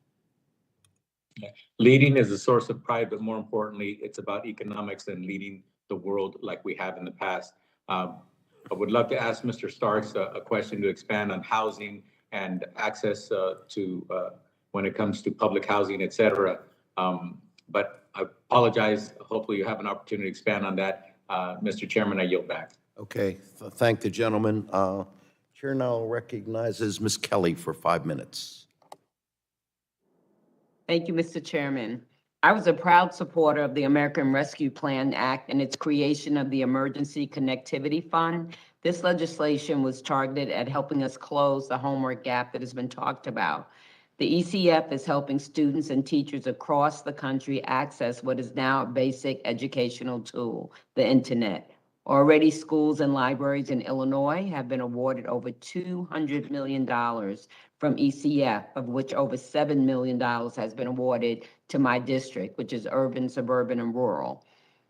Leading is a source of pride, but more importantly, it's about economics and leading the world like we have in the past. I would love to ask Mr. Starks a question to expand on housing and access to when it comes to public housing, et cetera. But I apologize. Hopefully you have an opportunity to expand on that. Mr. Chairman, I yield back. Okay, thank the gentleman. Chair now recognizes Ms. Kelly for 5 minutes. Thank you, Mr. Chairman. I was a proud supporter of the American Rescue Plan Act and its creation of the Emergency Connectivity Fund. This legislation was targeted at helping us close the homework gap that has been talked about. The ECF is helping students and teachers across the country access what is now a basic educational tool, the internet. Already, schools and libraries in Illinois have been awarded over $200 million from ECF, of which over $7 million has been awarded to my district, which is urban, suburban, and rural.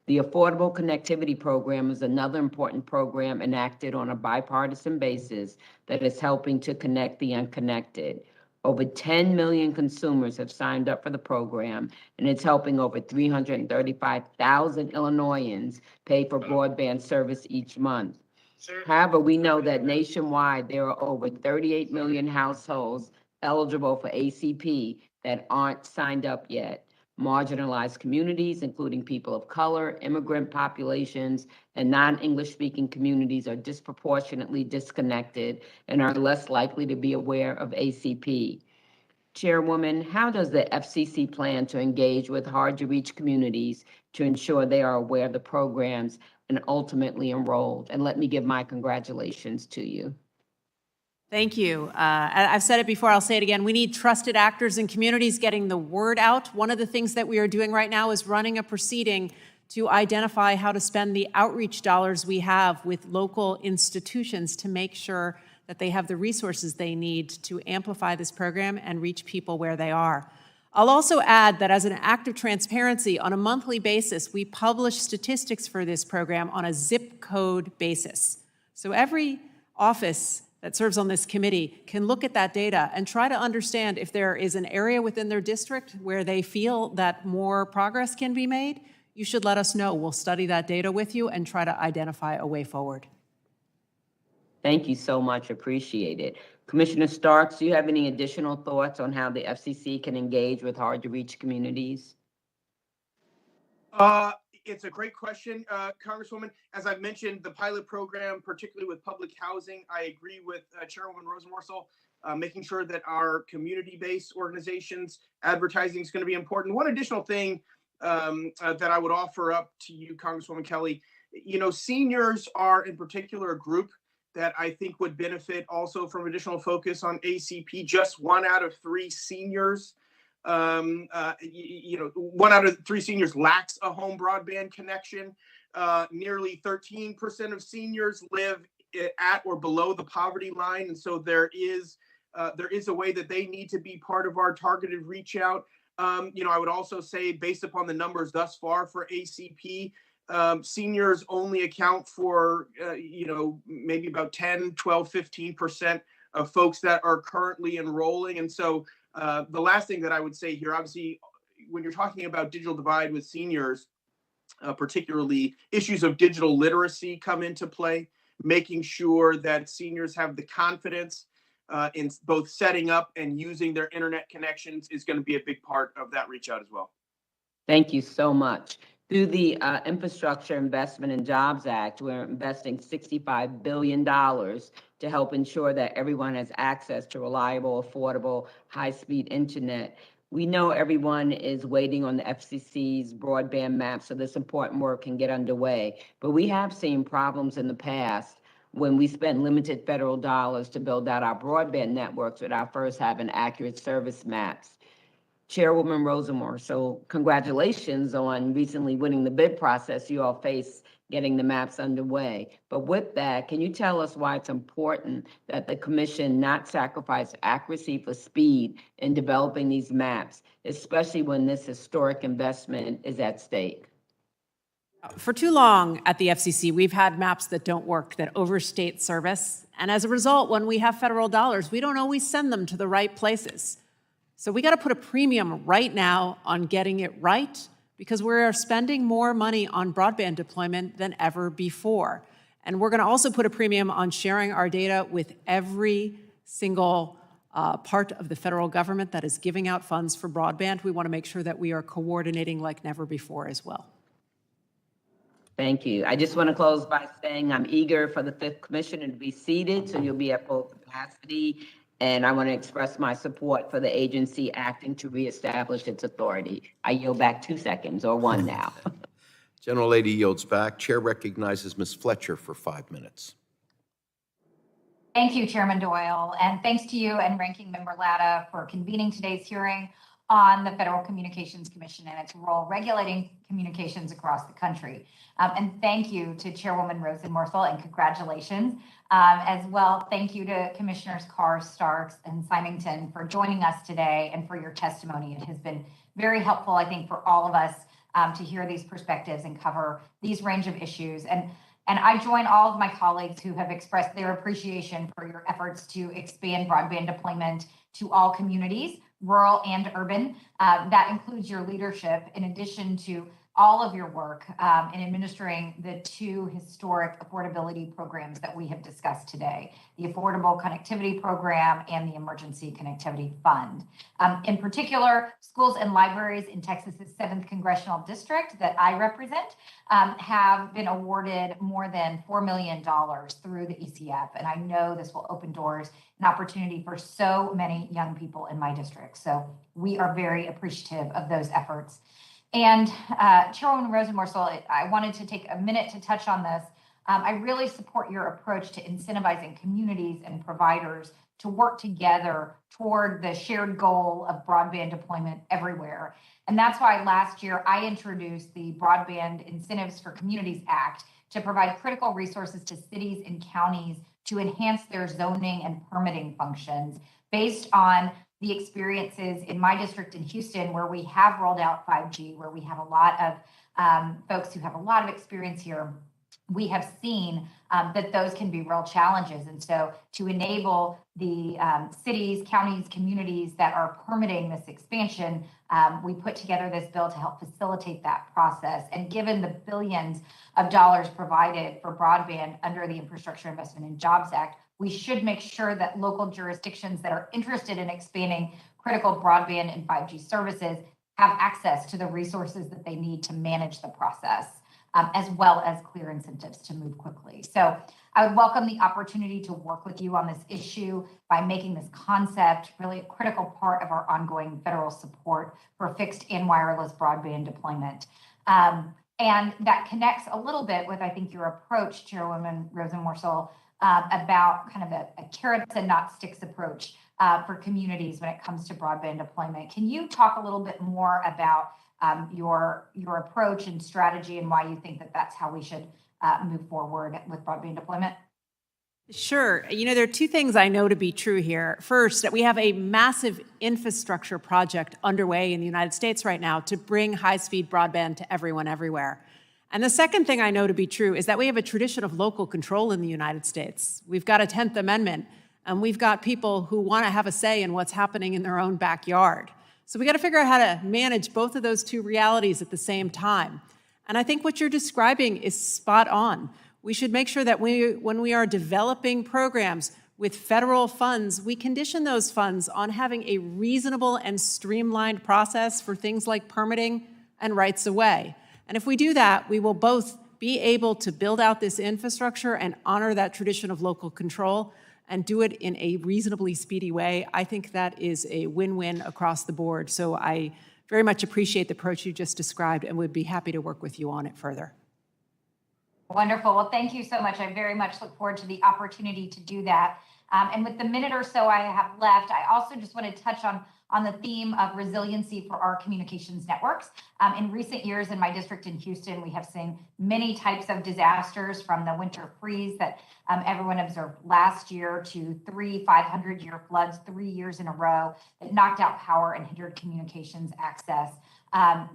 The Affordable Connectivity Program is another important program enacted on a bipartisan basis that is helping to connect the unconnected. Over 10 million consumers have signed up for the program, and it's helping over 335,000 Illinoisans pay for broadband service each month. However, we know that nationwide, there are over 38 million households eligible for ACP that aren't signed up yet. Marginalized communities, including people of color, immigrant populations, and non-English speaking communities are disproportionately disconnected and are less likely to be aware of ACP. Chairwoman, how does the FCC plan to engage with hard-to-reach communities to ensure they are aware of the programs and ultimately enrolled? And let me give my congratulations to you. Thank you. I've said it before, I'll say it again. We need trusted actors in communities getting the word out. One of the things that we are doing right now is running a proceeding to identify how to spend the outreach dollars we have with local institutions to make sure that they have the resources they need to amplify this program and reach people where they are. I'll also add that as an act of transparency, on a monthly basis, we publish statistics for this program on a zip code basis. So every office that serves on this committee can look at that data and try to understand if there is an area within their district where they feel that more progress can be made. You should let us know. We'll study that data with you and try to identify a way forward. Thank you so much. Appreciate it. Commissioner Starks, do you have any additional thoughts on how the FCC can engage with hard-to-reach communities? It's a great question, Congresswoman. As I've mentioned, the pilot program, particularly with public housing, I agree with Chairwoman Rosenworcel, making sure that our community-based organizations, advertising is going to be important. One additional thing that I would offer up to you, Congresswoman Kelly, seniors are in particular a group that I think would benefit also from additional focus on ACP. Just 1 out of 3 seniors 1 out of 3 seniors lacks a home broadband connection. Nearly 13% of seniors live at or below the poverty line. And so there is a way that they need to be part of our targeted reach out. I would also say, based upon the numbers thus far for ACP, seniors only account for, maybe about 10, 12, 15% of folks that are currently enrolling. And so the last thing that I would say here, obviously, when you're talking about digital divide with seniors, particularly issues of digital literacy come into play, making sure that seniors have the confidence in both setting up and using their internet connections is going to be a big part of that reach out as well. Thank you so much. Through the Infrastructure Investment and Jobs Act, we're investing $65 billion to help ensure that everyone has access to reliable, affordable, high-speed internet. We know everyone is waiting on the FCC's broadband map so this important work can get underway. But we have seen problems in the past when we spent limited federal dollars to build out our broadband networks without first having accurate service maps. Chairwoman Rosenmore, so congratulations on recently winning the bid process you all face getting the maps underway. But with that, can you tell us why it's important that the commission not sacrifice accuracy for speed in developing these maps, especially when this historic investment is at stake? For too long at the FCC, we've had maps that don't work, that overstate service. And as a result, when we have federal dollars, we don't always send them to the right places. So we got to put a premium right now on getting it right, because we're spending more money on broadband deployment than ever before. And we're going to also put a premium on sharing our data with every single part of the federal government that is giving out funds for broadband. We want to make sure that we are coordinating like never before as well. Thank you. I just want to close by saying I'm eager for the fifth commissioner to be seated, so you'll be at full capacity. And I want to express my support for the agency acting to reestablish its authority. I yield back 2 seconds, or one now. General Lady yields back. Chair recognizes Ms. Fletcher for 5 minutes. Thank you, Chairman Doyle, and thanks to you and Ranking Member Latta for convening today's hearing on the Federal Communications Commission and its role regulating communications across the country. And thank you to Chairwoman Rosenworcel, and congratulations. As well, thank you to Commissioners Carr, Starks, and Symington for joining us today and for your testimony. It has been very helpful, I think, for all of us to hear these perspectives and cover these range of issues. And I join all of my colleagues who have expressed their appreciation for your efforts to expand broadband deployment to all communities, rural and urban. That includes your leadership, in addition to all of your work in administering the 2 historic affordability programs that we have discussed today, the Affordable Connectivity Program and the Emergency Connectivity Fund. In particular, schools and libraries in Texas's 7th Congressional District that I represent have been awarded more than $4 million through the ECF. And I know this will open doors and opportunity for so many young people in my district. So we are very appreciative of those efforts. And Chairwoman Rosenworcel, I wanted to take a minute to touch on this. I really support your approach to incentivizing communities and providers to work together toward the shared goal of broadband deployment everywhere. And that's why last year I introduced the Broadband Incentives for Communities Act to provide critical resources to cities and counties to enhance their zoning and permitting functions based on the experiences in my district in Houston, where we have rolled out 5G, where we have a lot of folks who have a lot of experience here. We have seen that those can be real challenges. And so to enable the cities, counties, communities that are permitting this expansion, we put together this bill to help facilitate that process. And given the billions of dollars provided for broadband under the Infrastructure Investment and Jobs Act, we should make sure that local jurisdictions that are interested in expanding critical broadband and 5G services have access to the resources that they need to manage the process, as well as clear incentives to move quickly. So I would welcome the opportunity to work with you on this issue by making this concept really a critical part of our ongoing federal support for fixed and wireless broadband deployment. And that connects a little bit with, I think, your approach, Chairwoman Rosenworcel, about kind of a carrots and not sticks approach for communities when it comes to broadband deployment. Can you talk a little bit more about your approach and strategy and why you think that that's how we should move forward with broadband deployment? Sure. You know, there are 2 things I know to be true here. First, that we have a massive infrastructure project underway in the United States right now to bring high-speed broadband to everyone everywhere. And the second thing I know to be true is that we have a tradition of local control in the United States. We've got a 10th Amendment And we've got people who want to have a say in what's happening in their own backyard. So we got to figure out how to manage both of those two realities at the same time. And I think what you're describing is spot on. We should make sure that when we are developing programs with federal funds, we condition those funds on having a reasonable and streamlined process for things like permitting and rights of way. And if we do that, we will both be able to build out this infrastructure and honor that tradition of local control and do it in a reasonably speedy way. I think that is a win-win across the board. So I very much appreciate the approach you just described and would be happy to work with you on it further. Wonderful. Well, thank you so much. I very much look forward to the opportunity to do that. And with the minute or so I have left, I also just want to touch on the theme of resiliency for our communications networks. In recent years in my district in Houston, we have seen many types of disasters, from the winter freeze that everyone observed last year to 3 500-year floods 3 years in a row that knocked out power and hindered communications access.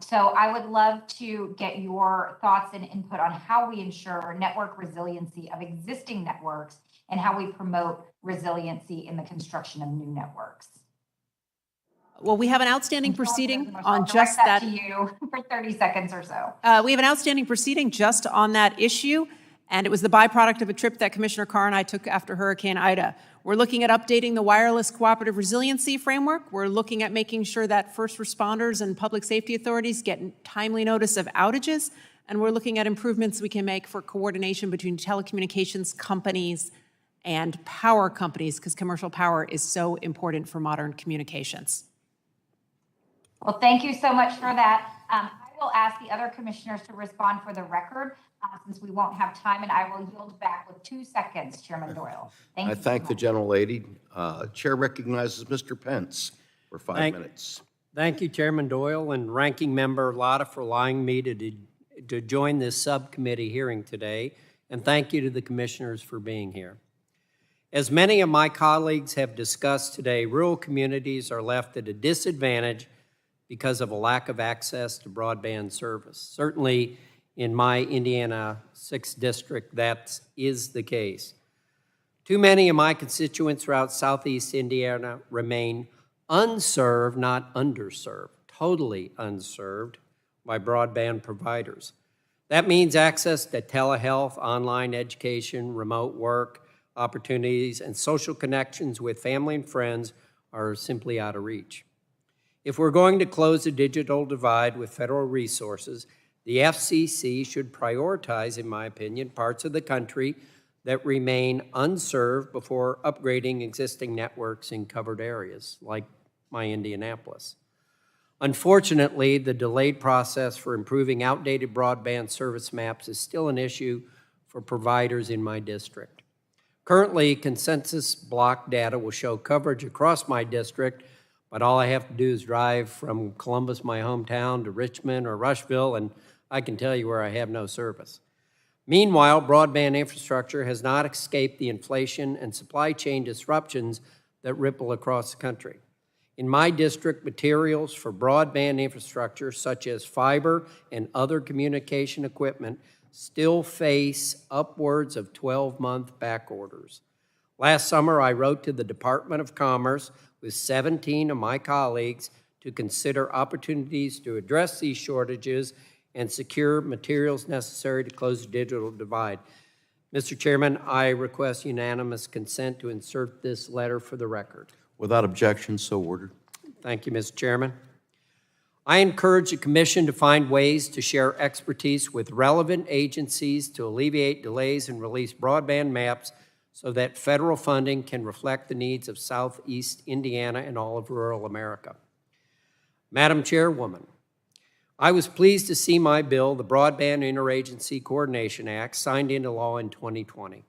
So I would love to get your thoughts and input on how we ensure network resiliency of existing networks and how we promote resiliency in the construction of new networks. Well, we have an outstanding proceeding on I'll just direct that. to you for 30 seconds or so. We have an outstanding proceeding just on that issue, and it was the byproduct of a trip that Commissioner Carr and I took after Hurricane Ida. We're looking at updating the wireless cooperative resiliency framework. We're looking at making sure that first responders and public safety authorities get timely notice of outages, and we're looking at improvements we can make for coordination between telecommunications companies and power companies, because commercial power is so important for modern communications. Well, thank you so much for that. I will ask the other commissioners to respond for the record, since we won't have time, and I will yield back with 2 seconds, Chairman Doyle. Thank you. I thank the gentlelady. Chair recognizes Mr. Pence for 5 minutes. Thank you, Chairman Doyle and Ranking Member Lotta, for allowing me to join this subcommittee hearing today, and thank you to the commissioners for being here. As many of my colleagues have discussed today, rural communities are left at a disadvantage because of a lack of access to broadband service. Certainly in my Indiana 6th district, that is the case. Too many of my constituents throughout Southeast Indiana remain unserved, not underserved, totally unserved by broadband providers. That means access to telehealth, online education, remote work opportunities, and social connections with family and friends are simply out of reach. If we're going to close the digital divide with federal resources, the FCC should prioritize, in my opinion, parts of the country that remain unserved before upgrading existing networks in covered areas, like my Indianapolis. Unfortunately, the delayed process for improving outdated broadband service maps is still an issue for providers in my district. Currently, consensus block data will show coverage across my district, but all I have to do is drive from Columbus, my hometown, to Richmond or Rushville, and I can tell you where I have no service. Meanwhile, broadband infrastructure has not escaped the inflation and supply chain disruptions that ripple across the country. In my district, materials for broadband infrastructure, such as fiber and other communication equipment, still face upwards of 12-month back orders. Last summer, I wrote to the Department of Commerce with 17 of my colleagues to consider opportunities to address these shortages and secure materials necessary to close the digital divide. Mr. Chairman, I request unanimous consent to insert this letter for the record. Without objection, so ordered. Thank you, Mr. Chairman. I encourage the Commission to find ways to share expertise with relevant agencies to alleviate delays and release broadband maps so that federal funding can reflect the needs of Southeast Indiana and all of rural America. Madam Chairwoman, I was pleased to see my bill, the Broadband Interagency Coordination Act, signed into law in 2020.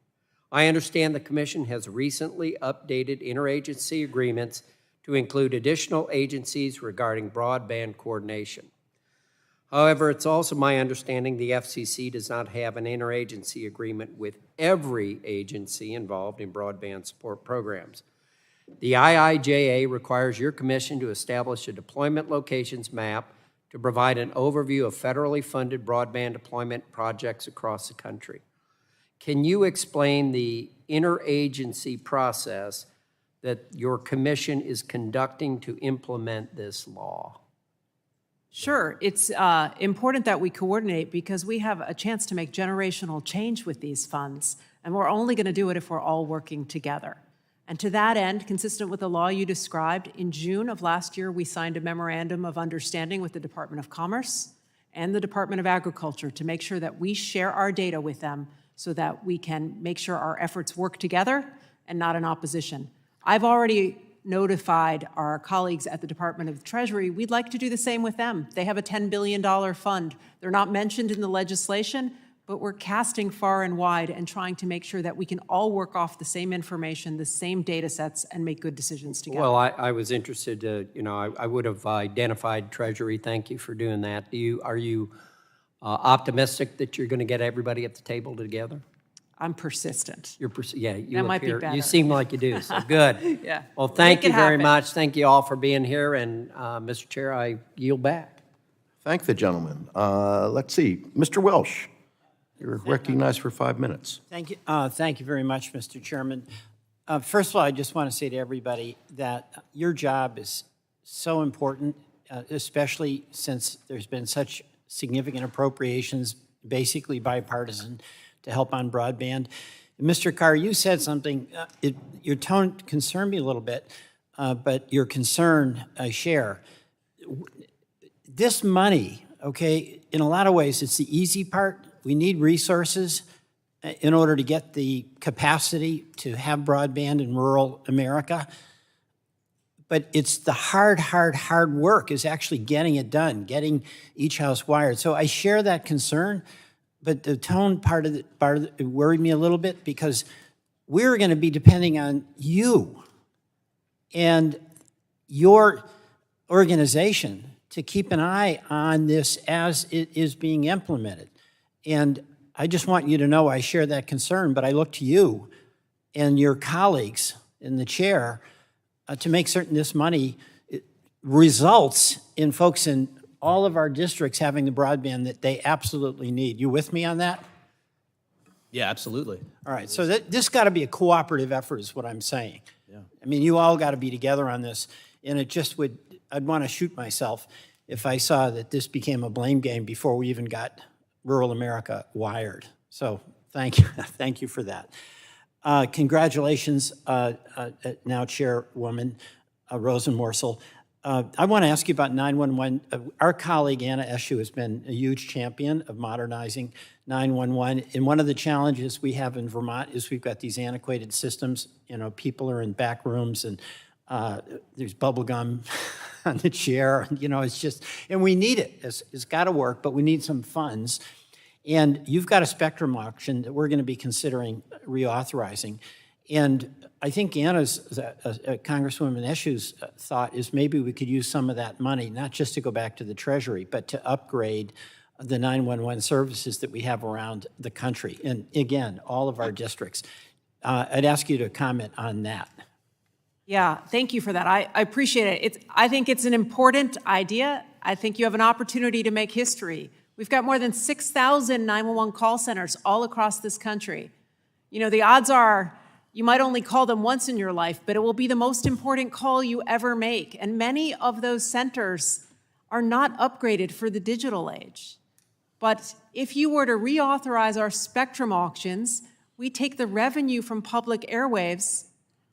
I understand the Commission has recently updated interagency agreements to include additional agencies regarding broadband coordination. However, it's also my understanding the FCC does not have an interagency agreement with every agency involved in broadband support programs. The IIJA requires your Commission to establish a deployment locations map to provide an overview of federally funded broadband deployment projects across the country. Can you explain the interagency process that your commission is conducting to implement this law? Sure. It's important that we coordinate because we have a chance to make generational change with these funds, and we're only going to do it if we're all working together. And to that end, consistent with the law you described, in June of last year, we signed a memorandum of understanding with the Department of Commerce and the Department of Agriculture to make sure that we share our data with them so that we can make sure our efforts work together and not in opposition. I've already notified our colleagues at the Department of the Treasury, we'd like to do the same with them. They have a $10 billion fund. They're not mentioned in the legislation, but we're casting far and wide and trying to make sure that we can all work off the same information, the same data sets, and make good decisions together. Well, I was interested to, I would have identified Treasury. Thank you for doing that. Are you optimistic that you're going to get everybody at the table together? I'm persistent. Yeah, you That might be better. You seem like you do, so good. Yeah. Well, thank Make you it very happen. much. Thank you all for being here, and Mr. Chair, I yield back. Thank the gentleman. Let's see, Mr. Welsh, you're recognized for 5 minutes. Thank you. Thank you very much, Mr. Chairman. First of all, I just want to say to everybody that your job is so important, especially since there's been such significant appropriations, basically bipartisan, to help on broadband. Mr. Carr, you said something, your tone concerned me a little bit, but your concern I share. This money, okay, in a lot of ways, it's the easy part. We need resources in order to get the capacity to have broadband in rural America. But it's the hard work is actually getting it done, getting each house wired. So I share that concern, but the tone part of it worried me a little bit because we're going to be depending on you and your organization to keep an eye on this as it is being implemented. And I just want you to know I share that concern, but I look to you and your colleagues in the chair to make certain this money results in folks in all of our districts having the broadband that they absolutely need. You with me on that? Yeah, absolutely. All right, so this got to be a cooperative effort is what I'm saying. Yeah. I mean, you all got to be together on this, and it just would, I'd want to shoot myself if I saw that this became a blame game before we even got rural America wired. So thank you, thank you for that. Congratulations, now Chairwoman Rosenworcel. I want to ask you about 911. Our colleague Anna Eshoo has been a huge champion of modernizing 911. And one of the challenges we have in Vermont is we've got these antiquated systems. You know, people are in back rooms and there's bubble gum on the chair. You know, it's just, and we need it. It's got to work, but we need some funds. And you've got a spectrum auction that we're going to be considering reauthorizing. And I think Anna's, Congresswoman Eshoo's thought is maybe we could use some of that money, not just to go back to the Treasury, but to upgrade the 911 services that we have around the country. And again, all of our districts. I'd ask you to comment on that. Yeah, thank you for that. I appreciate it. I think it's an important idea. I think you have an opportunity to make history. We've got more than 6,000 911 call centers all across this country. You know, the odds are you might only call them once in your life, but it will be the most important call you ever make. And many of those centers are not upgraded for the digital age. But if you were to reauthorize our spectrum auctions, we take the revenue from public airwaves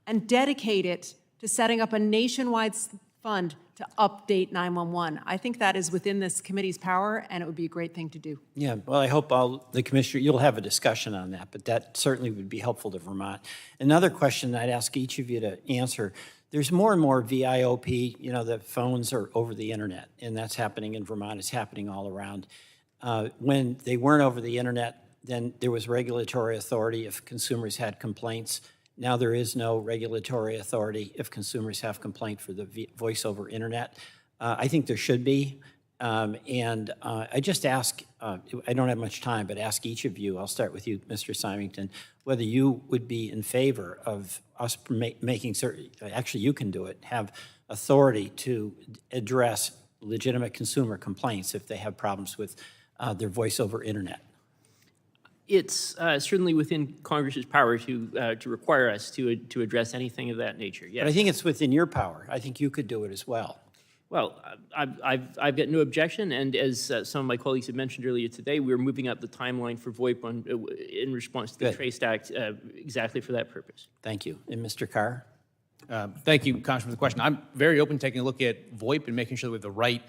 and dedicate it to setting up a nationwide fund to update 911. I think that is within this committee's power, and it would be a great thing to do. Yeah, well, I hope all the commissioner, you'll have a discussion on that, but that certainly would be helpful to Vermont. Another question I'd ask each of you to answer, there's more and more VIOP, you know, the phones are over the internet, and that's happening in Vermont, it's happening all around. When they weren't over the internet, then there was regulatory authority if consumers had complaints. Now there is no regulatory authority if consumers have complaint for the voice over internet. I think there should be. I just ask, I don't have much time, but ask each of you, I'll start with you, Mr. Symington, whether you would be in favor of us making certain, actually you can do it, have authority to address legitimate consumer complaints if they have problems with their voice over internet. It's certainly within Congress's power to require us to address anything of that nature, yes. But I think it's within your power. I think you could do it as well. Well, I've got no objection, and as some of my colleagues had mentioned earlier today, we're moving up the timeline for VoIP in response to the Good. Trace Act exactly for that purpose. Thank you. And Mr. Carr? Thank you, Congressman, for the question. I'm very open to taking a look at VoIP and making sure that we have the right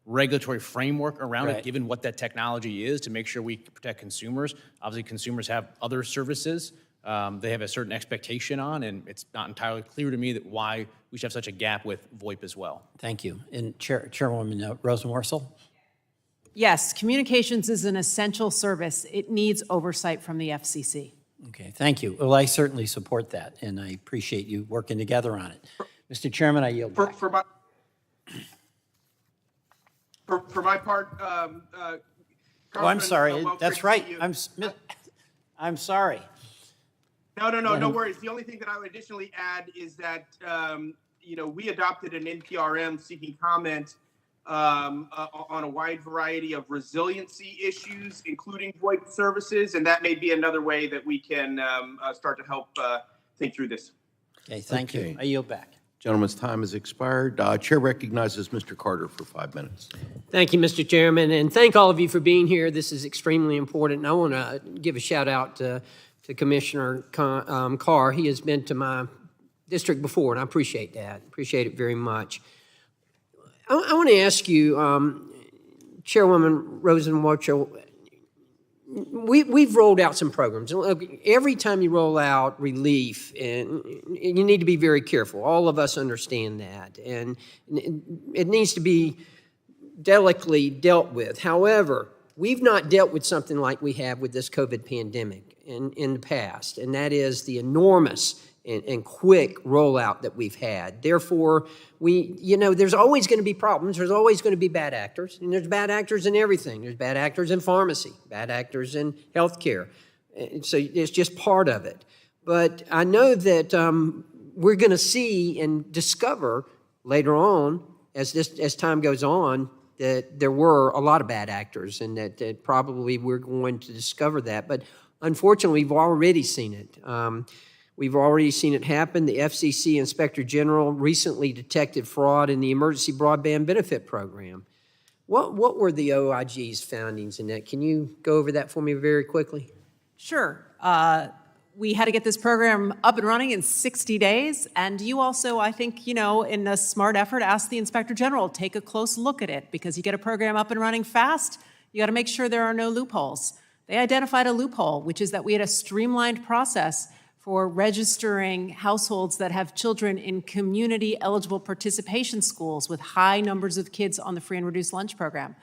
regulatory framework around Right. it, given what that technology is, to make sure we protect consumers. Obviously, consumers have other services they have a certain expectation on, and it's not entirely clear to me that why we should have such a gap with VoIP as well. Thank you. And Chairwoman Rosenworcel? Yes, communications is an essential service. It needs oversight from the FCC. Okay, thank you. Well, I certainly support that, and I appreciate you working together on it. Mr. Chairman, I yield back. For my part, Oh, I'm Congressman, sorry. well, That's great to right. see you. I'm sorry. No worries. The only thing that I would additionally add is that, we adopted an NPRM seeking comment on a wide variety of resiliency issues, including VoIP services, and that may be another way that we can start to help think through this. Okay, thank Okay. you. I yield back. Gentleman's time has expired. Chair recognizes Mr. Carter for 5 minutes. Thank you, Mr. Chairman, and thank all of you for being here. This is extremely important. And I want to give a shout out to Commissioner Carr. He has been to my district before, and I appreciate that. Appreciate it very much. I want to ask you, Chairwoman Rosenworcel, we've rolled out some programs. Every time you roll out relief, and you need to be very careful. All of us understand that, and it needs to be delicately dealt with. However, we've not dealt with something like we have with this COVID pandemic in the past, and that is the enormous and quick rollout that we've had. Therefore, there's always going to be problems. There's always going to be bad actors, and there's bad actors in everything. There's bad actors in pharmacy, bad actors in healthcare. So it's just part of it. But I know that we're going to see and discover later on, as time goes on, that there were a lot of bad actors, and that probably we're going to discover that. But unfortunately, we've already seen it. We've already seen it happen. The FCC Inspector General recently detected fraud in the Emergency Broadband Benefit Program. What were the OIG's findings in that? Can you go over that for me very quickly? Sure. We had to get this program up and running in 60 days. And you also, I think, in a smart effort, asked the Inspector General, take a close look at it, because you get a program up and running fast, you got to make sure there are no loopholes. They identified a loophole, which is that we had a streamlined process for registering households that have children in community-eligible participation schools with high numbers of kids on the free and reduced lunch program.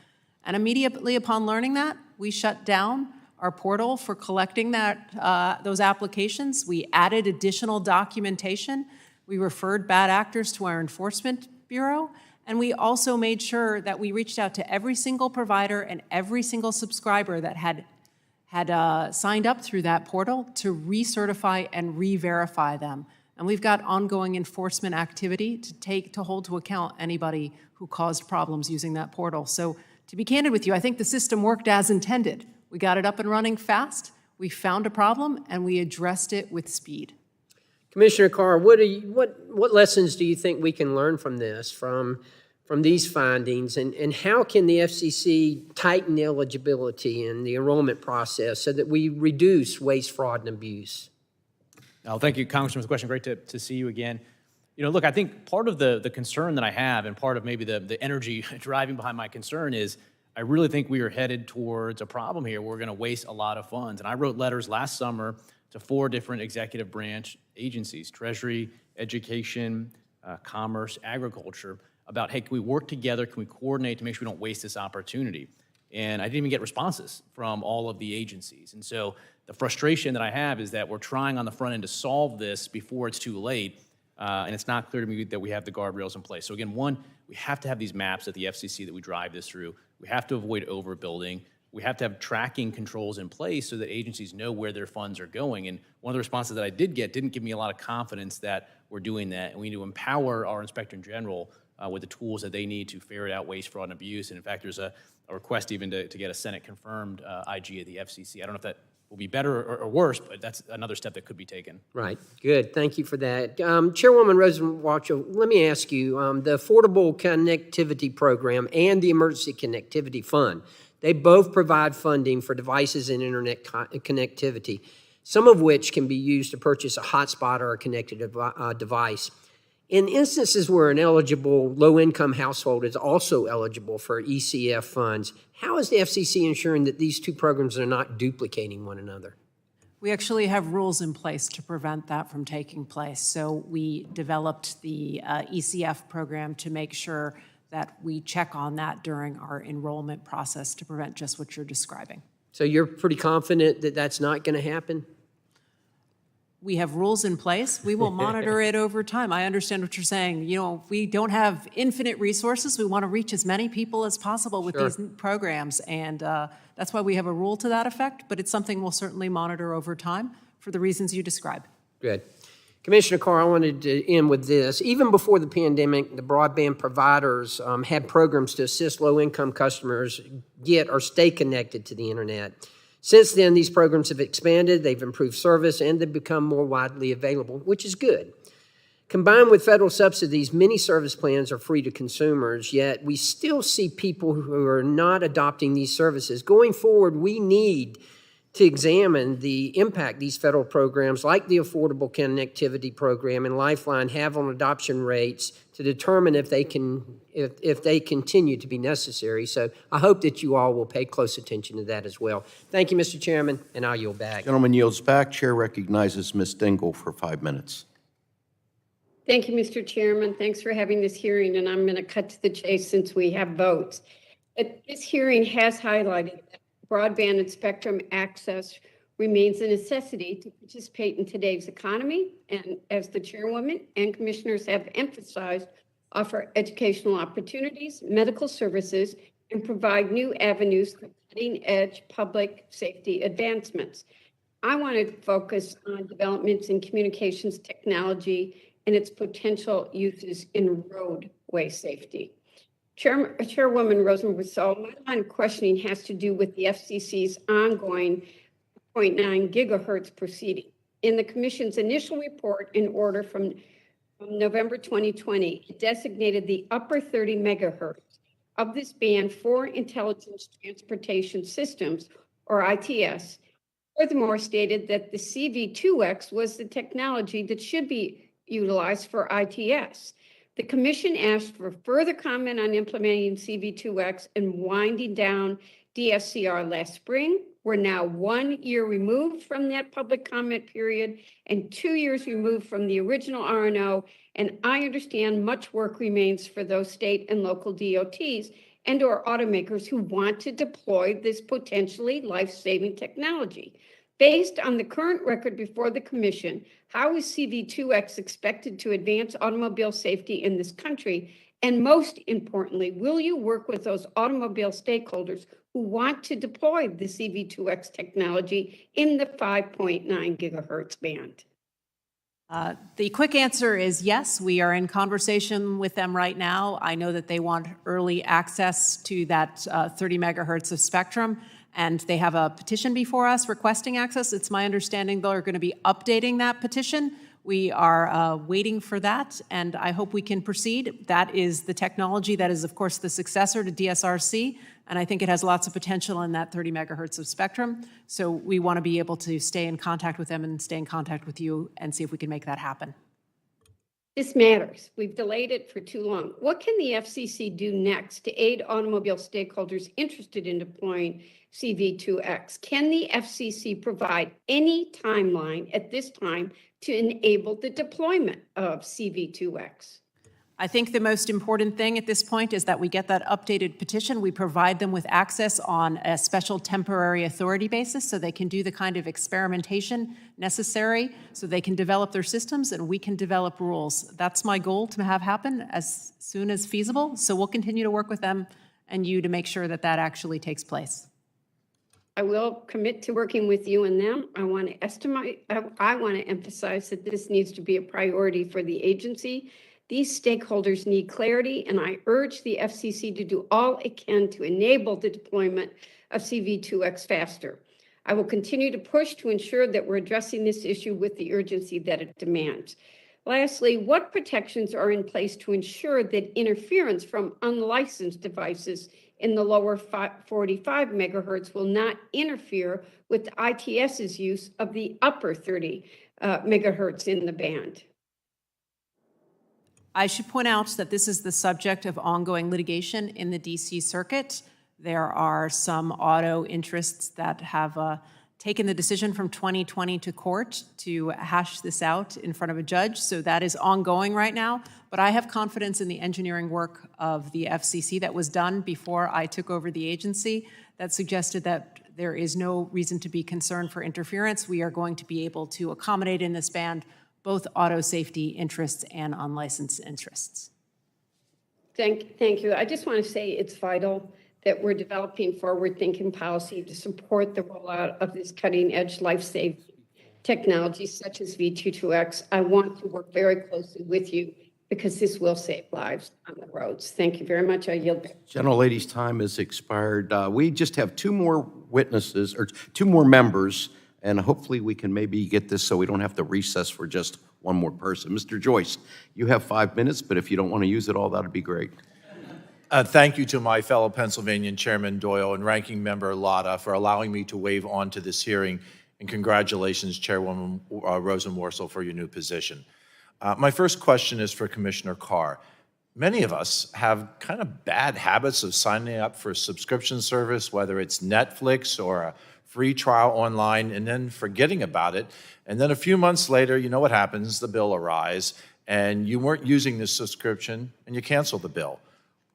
And immediately upon learning that, we shut down our portal for collecting those applications. We added additional documentation. We referred bad actors to our enforcement bureau. And we also made sure that we reached out to every single provider and every single subscriber that had signed up through that portal to recertify and re-verify them. And we've got ongoing enforcement activity to hold to account anybody who caused problems using that portal. So to be candid with you, I think the system worked as intended. We got it up and running fast, we found a problem, and we addressed it with speed. Commissioner Carr, what lessons do you think we can learn from this, from these findings, and how can the FCC tighten eligibility in the enrollment process so that we reduce waste, fraud, and abuse? Well, thank you, Congressman, for the question. Great to see you again. Look, I think part of the concern that I have, and part of maybe the energy driving behind my concern, is I really think we are headed towards a problem here. We're going to waste a lot of funds. And I wrote letters last summer to 4 different executive branch agencies, Treasury, Education, Commerce, Agriculture, about, hey, can we work together? Can we coordinate to make sure we don't waste this opportunity? And I didn't even get responses from all of the agencies. And so the frustration that I have is that we're trying on the front end to solve this before it's too late, and it's not clear to me that we have the guardrails in place. So again, one, we have to have these maps at the FCC that we drive this through. We have to avoid overbuilding. We have to have tracking controls in place so that agencies know where their funds are going. And one of the responses that I did get didn't give me a lot of confidence that we're doing that. And we need to empower our Inspector General with the tools that they need to ferret out waste, fraud, and abuse. And in fact, there's a request even to get a Senate-confirmed IG at the FCC. I don't know if that will be better or worse, but that's another step that could be taken. Right, good, thank you for that. Chairwoman Rosenwatcher, let me ask you, the Affordable Connectivity Program and the Emergency Connectivity Fund, they both provide funding for devices and internet connectivity, some of which can be used to purchase a hotspot or a connected device. In instances where an eligible low-income household is also eligible for ECF funds, how is the FCC ensuring that these two programs are not duplicating one another? We actually have rules in place to prevent that from taking place. So we developed the ECF program to make sure that we check on that during our enrollment process to prevent just what you're describing. So you're pretty confident that that's not going to happen? We have rules in place. We will monitor it over time. I understand what you're saying. You know, we don't have infinite resources. We want to reach as many people as possible with these programs. And that's why we have a rule to that effect. But it's something we'll certainly monitor over time for the reasons you describe. Good. Commissioner Carr, I wanted to end with this. Even before the pandemic, the broadband providers had programs to assist low-income customers get or stay connected to the internet. Since then, these programs have expanded, they've improved service, and they've become more widely available, which is good. Combined with federal subsidies, many service plans are free to consumers, yet we still see people who are not adopting these services. Going forward, we need to examine the impact these federal programs like the Affordable Connectivity Program and Lifeline have on adoption rates to determine if they continue to be necessary. So I hope that you all will pay close attention to that as well. Thank you, Mr. Chairman, and I'll yield back. Gentleman yields back. Chair recognizes Ms. Dingle for 5 minutes. Thank you, Mr. Chairman. Thanks for having this hearing, and I'm going to cut to the chase since we have votes. This hearing has highlighted that broadband and spectrum access remains a necessity to participate in today's economy, and as the chairwoman and commissioners have emphasized, offer educational opportunities, medical services, and provide new avenues for cutting-edge public safety advancements. I want to focus on developments in communications technology and its potential uses in roadway safety. Chairwoman Rosenwatcher, my line of questioning has to do with the FCC's ongoing 0.9 gigahertz proceeding. In the Commission's initial report in order from November 2020, it designated the upper 30 megahertz of this band for intelligence transportation systems, or ITS. Furthermore, stated that the CV2X was the technology that should be utilized for ITS. The Commission asked for further comment on implementing CV2X and winding down DSCR last spring. We're now 1 year removed from that public comment period and 2 years removed from the original RNO, and I understand much work remains for those state and local DOTs and or automakers who want to deploy this potentially life-saving technology. Based on the current record before the Commission, how is CV2X expected to advance automobile safety in this country? And most importantly, will you work with those automobile stakeholders who want to deploy the CV2X technology in the 5.9 gigahertz band? The quick answer is yes. We are in conversation with them right now. I know that they want early access to that 30 megahertz of spectrum, and they have a petition before us requesting access. It's my understanding they're going to be updating that petition. We are waiting for that, and I hope we can proceed. That is the technology that is, of course, the successor to DSRC, and I think it has lots of potential in that 30 megahertz of spectrum. So we want to be able to stay in contact with them and stay in contact with you and see if we can make that happen. This matters. We've delayed it for too long. What can the FCC do next to aid automobile stakeholders interested in deploying CV2X? Can the FCC provide any timeline at this time to enable the deployment of CV2X? I think the most important thing at this point is that we get that updated petition. We provide them with access on a special temporary authority basis so they can do the kind of experimentation necessary so they can develop their systems and we can develop rules. That's my goal to have happen as soon as feasible. So we'll continue to work with them and you to make sure that that actually takes place. I will commit to working with you and them. I want to emphasize that this needs to be a priority for the agency. These stakeholders need clarity, and I urge the FCC to do all it can to enable the deployment of CV2X faster. I will continue to push to ensure that we're addressing this issue with the urgency that it demands. Lastly, what protections are in place to ensure that interference from unlicensed devices in the lower 45 megahertz will not interfere with ITS's use of the upper 30 megahertz in the band? I should point out that this is the subject of ongoing litigation in the DC Circuit. There are some auto interests that have taken the decision from 2020 to court to hash this out in front of a judge. So that is ongoing right now. But I have confidence in the engineering work of the FCC that was done before I took over the agency that suggested that there is no reason to be concerned for interference. We are going to be able to accommodate in this band both auto safety interests and unlicensed interests. Thank you. I just want to say it's vital that we're developing forward-thinking policy to support the rollout of this cutting-edge life-saving technology such as V22X. I want to work very closely with you because this will save lives on the roads. Thank you very much. I yield back. Gentlelady's time has expired. We just have two more witnesses, or two more members, and hopefully we can maybe get this so we don't have to recess for just one more person. Mr. Joyce, you have 5 minutes, but if you don't want to use it all, that would be great. Thank you to my fellow Pennsylvanian Chairman Doyle and Ranking Member Latta for allowing me to waive on to this hearing, and congratulations, Chairwoman Rosenworcel, for your new position. My first question is for Commissioner Carr. Many of us have kind of bad habits of signing up for a subscription service, whether it's Netflix or a free trial online, and then forgetting about it. And then a few months later, you know what happens, the bill arrives, and you weren't using this subscription, and you cancel the bill.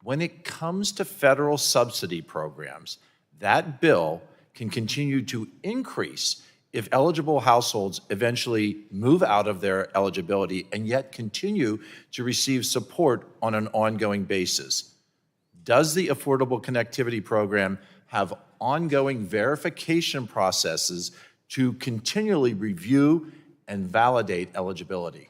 When it comes to federal subsidy programs, that bill can continue to increase if eligible households eventually move out of their eligibility and yet continue to receive support on an ongoing basis. Does the Affordable Connectivity Program have ongoing verification processes to continually review and validate eligibility?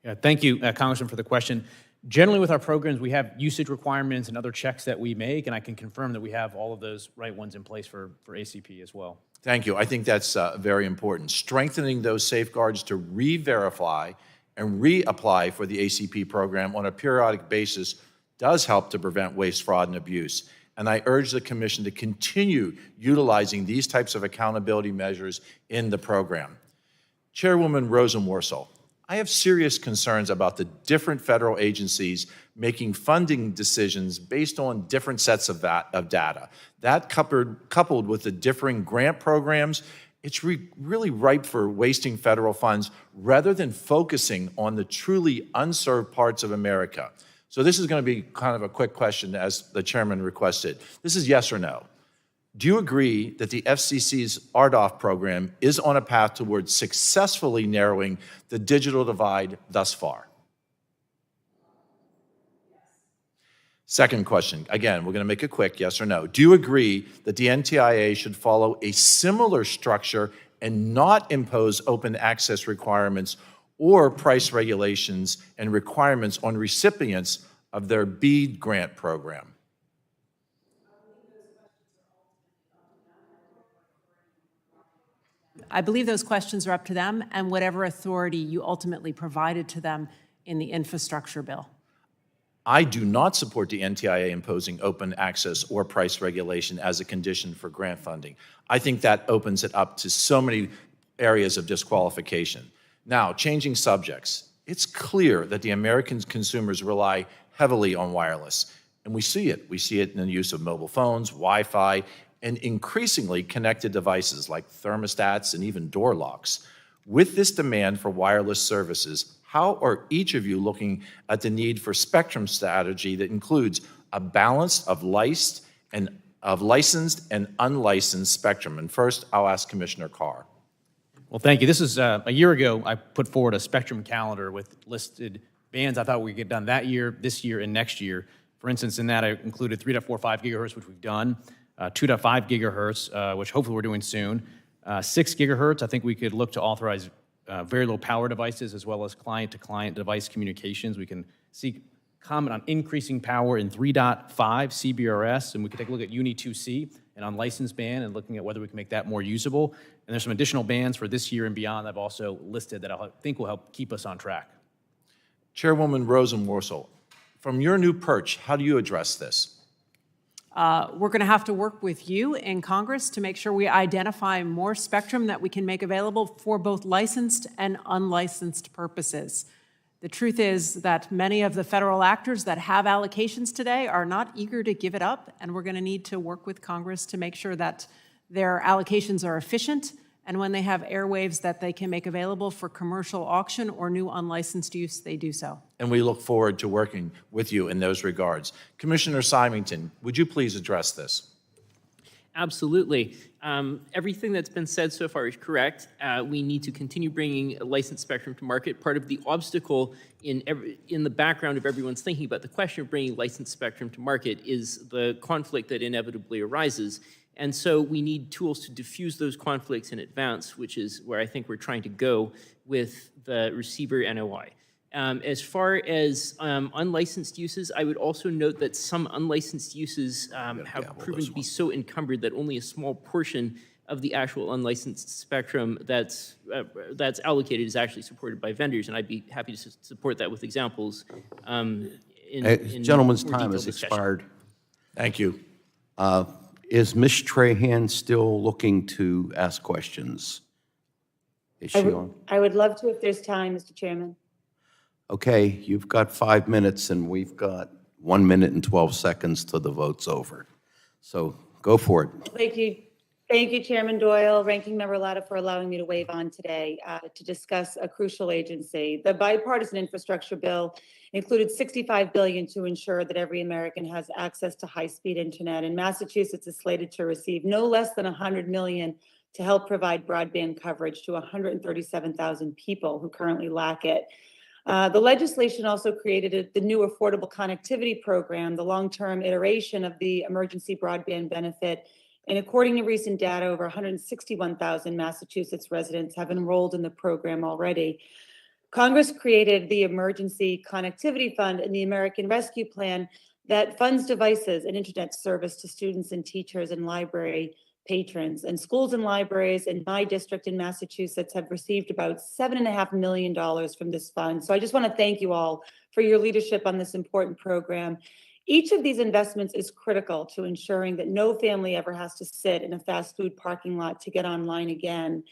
Yeah, thank you, Congressman, for the question. Generally, with our programs, we have usage requirements and other checks that we make, and I can confirm that we have all of those right ones in place for ACP as well. Thank you. I think that's very important. Strengthening those safeguards to re-verify and reapply for the ACP program on a periodic basis does help to prevent waste, fraud, and abuse. And I urge the Commission to continue utilizing these types of accountability measures in the program. Chairwoman Rosenworcel, I have serious concerns about the different federal agencies making funding decisions based on different sets of data. That coupled with the differing grant programs, it's really ripe for wasting federal funds rather than focusing on the truly unserved parts of America. So this is going to be kind of a quick question as the chairman requested. This is yes or no. Do you agree that the FCC's RDOF program is on a path towards successfully narrowing the digital divide thus far? Second question, again, we're going to make it quick, yes or no. Do you agree that the NTIA should follow a similar structure and not impose open access requirements or price regulations and requirements on recipients of their BEAD grant program? I believe those questions are up to them and whatever authority you ultimately provided to them in the infrastructure bill. I do not support the NTIA imposing open access or price regulation as a condition for grant funding. I think that opens it up to so many areas of disqualification. Now, changing subjects. It's clear that the American consumers rely heavily on wireless, and we see it. We see it in the use of mobile phones, Wi-Fi, and increasingly connected devices like thermostats and even door locks. With this demand for wireless services, how are each of you looking at the need for spectrum strategy that includes a balance of licensed and unlicensed spectrum? And first, I'll ask Commissioner Carr. Well, thank you. This is a year ago, I put forward a spectrum calendar with listed bands I thought we could get done that year, this year, and next year. For instance, in that I included 3.45 gigahertz, which we've done, 2.5 gigahertz, which hopefully we're doing soon. 6 gigahertz, I think we could look to authorize very low power devices as well as client-to-client device communications. We can seek comment on increasing power in 3.5 CBRS, and we could take a look at Uni 2C, an unlicensed band, and looking at whether we can make that more usable. And there's some additional bands for this year and beyond that I've also listed that I think will help keep us on track. Chairwoman Rosen-Worcel, from your new perch, how do you address this? We're going to have to work with you in Congress to make sure we identify more spectrum that we can make available for both licensed and unlicensed purposes. The truth is that many of the federal actors that have allocations today are not eager to give it up, and we're going to need to work with Congress to make sure that their allocations are efficient, and when they have airwaves that they can make available for commercial auction or new unlicensed use, they do so. And we look forward to working with you in those regards. Commissioner Symington, would you please address this? Absolutely. Everything that's been said so far is correct. We need to continue bringing licensed spectrum to market. Part of the obstacle in the background of everyone's thinking about the question of bringing licensed spectrum to market is the conflict that inevitably arises. And so we need tools to diffuse those conflicts in advance, which is where I think we're trying to go with the receiver NOI. As far as unlicensed uses, I would also note that some unlicensed uses have proven to be so encumbered that only a small portion of the actual unlicensed spectrum that's allocated is actually supported by vendors, and I'd be happy to support that with examples. Gentleman's time has expired. Thank you. Is Ms. Trahan still looking to ask questions? Is she on? I would love to if there's time, Mr. Chairman. Okay, you've got 5 minutes, and we've got 1 minute and 12 seconds till the vote's over. So go for it. Thank you. Thank you, Chairman Doyle, Ranking Member Latta, for allowing me to wave on today to discuss a crucial agency. The bipartisan infrastructure bill included $65 billion to ensure that every American has access to high-speed internet, and Massachusetts is slated to receive no less than $100 million to help provide broadband coverage to 137,000 people who currently lack it. The legislation also created the new Affordable Connectivity Program, the long-term iteration of the emergency broadband benefit. And according to recent data, over 161,000 Massachusetts residents have enrolled in the program already. Congress created the Emergency Connectivity Fund and the American Rescue Plan that funds devices and internet service to students and teachers and library patrons. And schools and libraries in my district in Massachusetts have received about $7.5 million from this fund. So I just want to thank you all for your leadership on this important program. Each of these investments is critical to ensuring that no family ever has to sit in a fast food parking lot to get online again.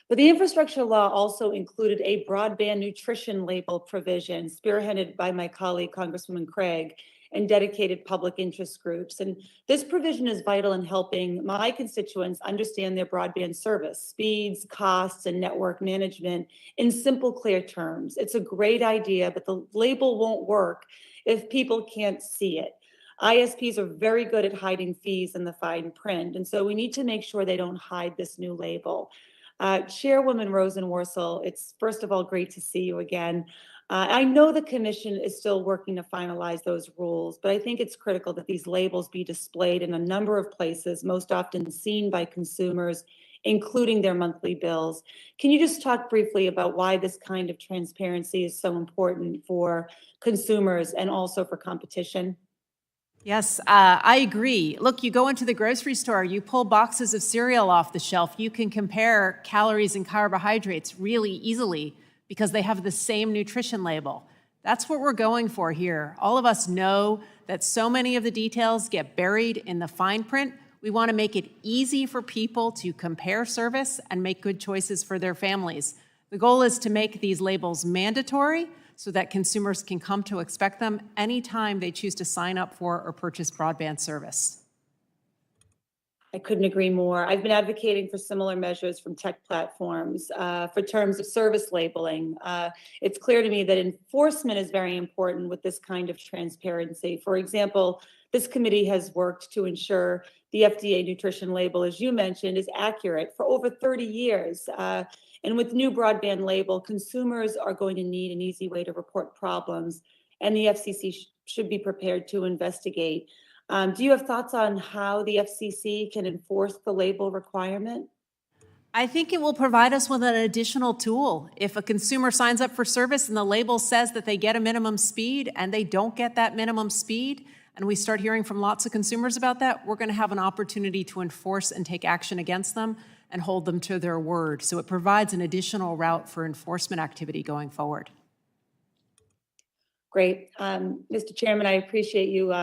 But the infrastructure law also included a broadband nutrition label provision spearheaded by my colleague, Congresswoman Craig, and dedicated public interest groups. And this provision is vital in helping my constituents understand their broadband service, speeds, costs, and network management in simple, clear terms. It's a great idea, but the label won't work if people can't see it. ISPs are very good at hiding fees in the fine print, and so we need to make sure they don't hide this new label. Chairwoman Rosen-Worcel, it's first of all great to see you again. I know the commission is still working to finalize those rules, but I think it's critical that these labels be displayed in a number of places, most often seen by consumers, including their monthly bills. Can you just talk briefly about why this kind of transparency is so important for consumers and also for competition? Yes, I agree. Look, you go into the grocery store, you pull boxes of cereal off the shelf, you can compare calories and carbohydrates really easily because they have the same nutrition label. That's what we're going for here. All of us know that so many of the details get buried in the fine print. We want to make it easy for people to compare service and make good choices for their families. The goal is to make these labels mandatory so that consumers can come to expect them anytime they choose to sign up for or purchase broadband service. I couldn't agree more. I've been advocating for similar measures from tech platforms for terms of service labeling. It's clear to me that enforcement is very important with this kind of transparency. For example, this committee has worked to ensure the FDA nutrition label, as you mentioned, is accurate for over 30 years. And with new broadband label, consumers are going to need an easy way to report problems, and the FCC should be prepared to investigate. Do you have thoughts on how the FCC can enforce the label requirement? I think it will provide us with an additional tool. If a consumer signs up for service and the label says that they get a minimum speed and they don't get that minimum speed, and we start hearing from lots of consumers about that, we're going to have an opportunity to enforce and take action against them and hold them to their word. So it provides an additional route for enforcement activity going forward. Great. Mr. Chairman, I appreciate you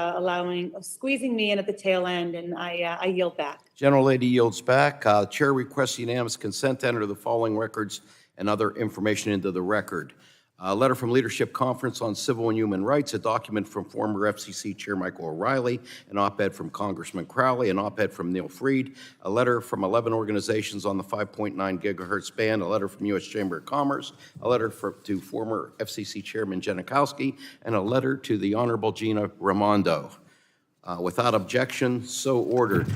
squeezing me in at the tail end, and I yield back. General Lady yields back. Chair requests unanimous consent to enter the following records and other information into the record. A letter from Leadership Conference on Civil and Human Rights, a document from former FCC Chair Michael O'Reilly, an op-ed from Congressman Crowley, an op-ed from Neil Freed, a letter from 11 organizations on the 5.9 gigahertz band, a letter from U.S. Chamber of Commerce, a letter to former FCC Chairman Janikowski, and a letter to the Honorable Gina Raimondo. Without objection, so ordered.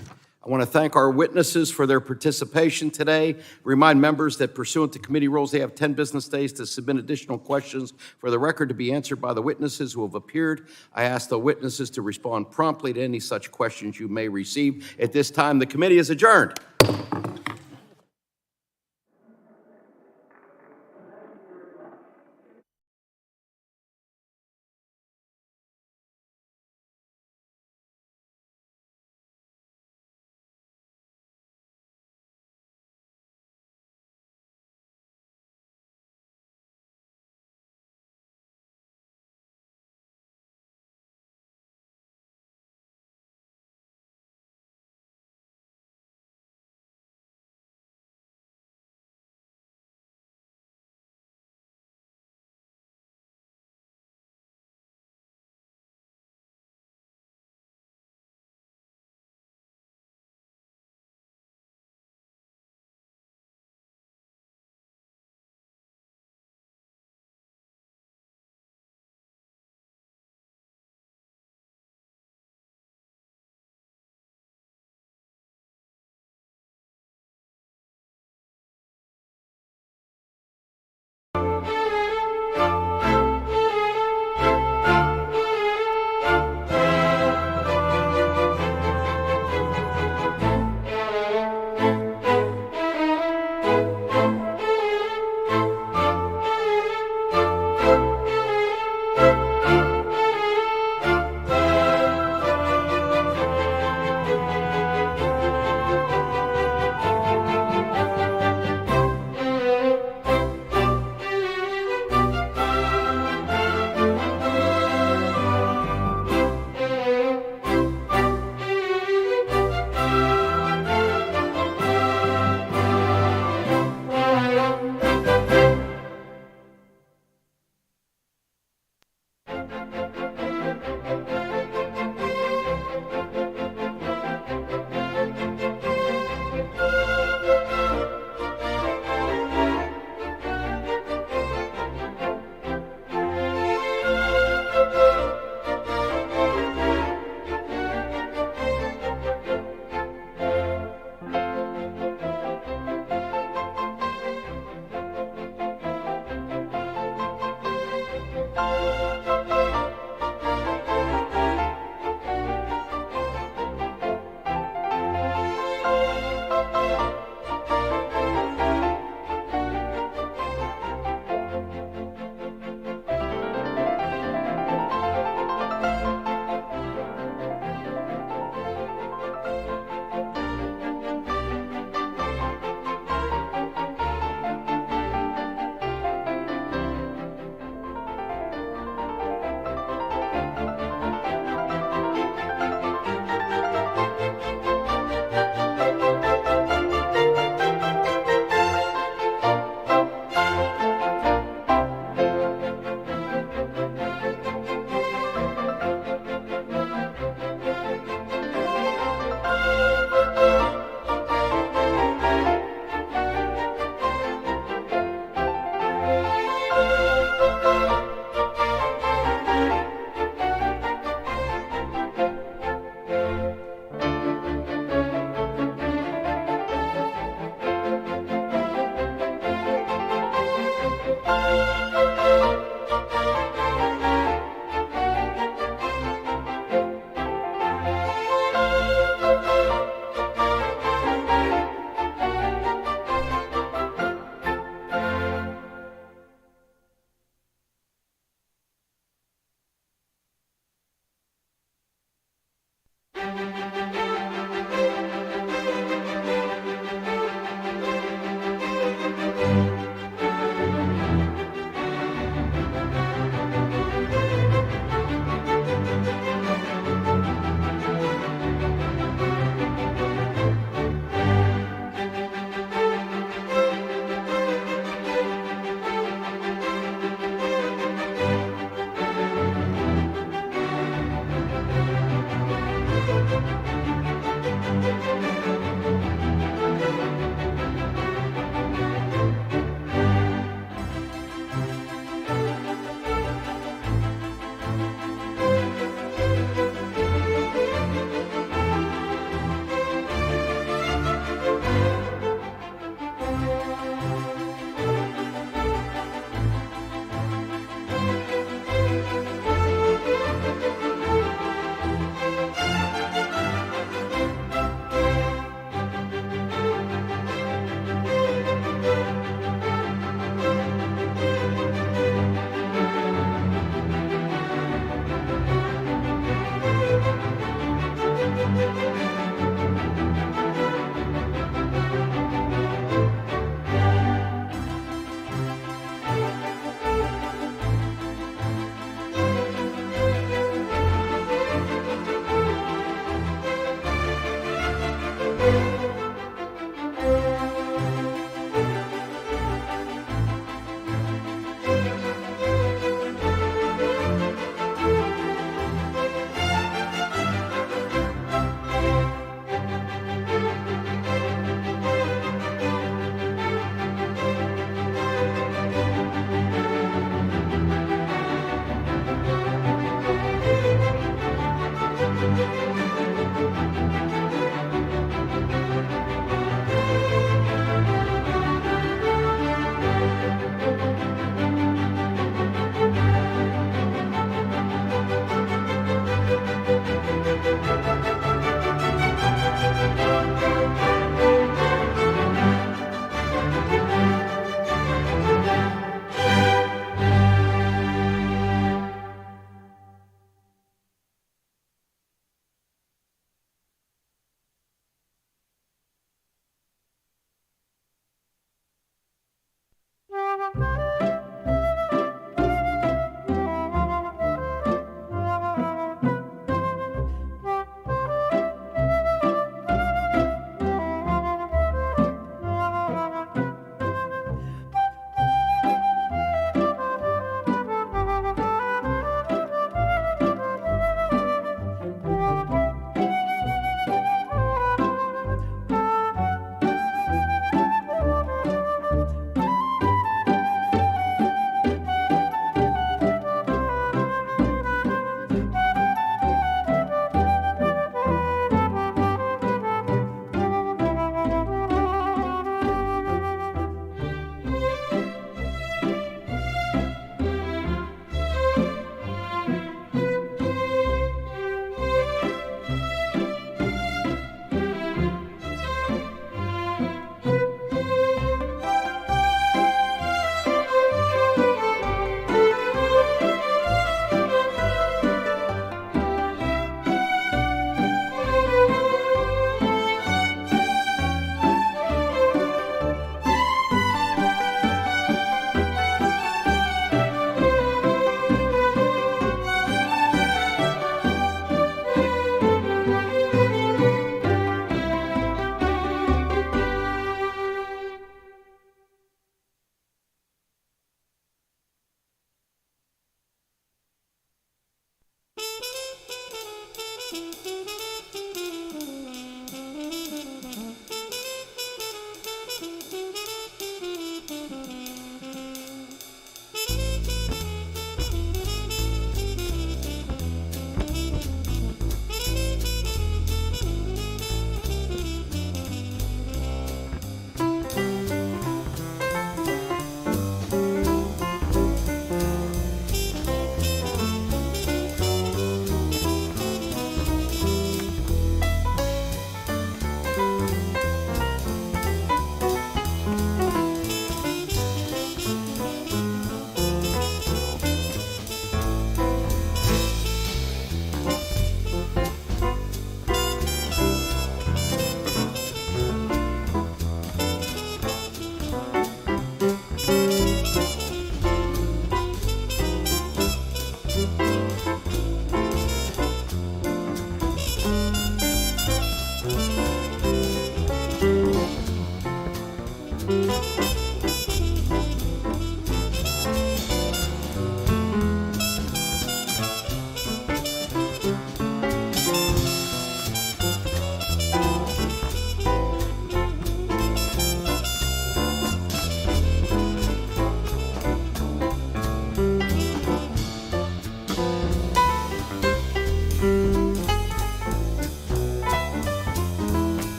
I want to thank our witnesses for their participation today. Remind members that pursuant to committee rules, they have 10 business days to submit additional questions for the record to be answered by the witnesses who have appeared. I ask the witnesses to respond promptly to any such questions you may receive. At this time, the committee is adjourned.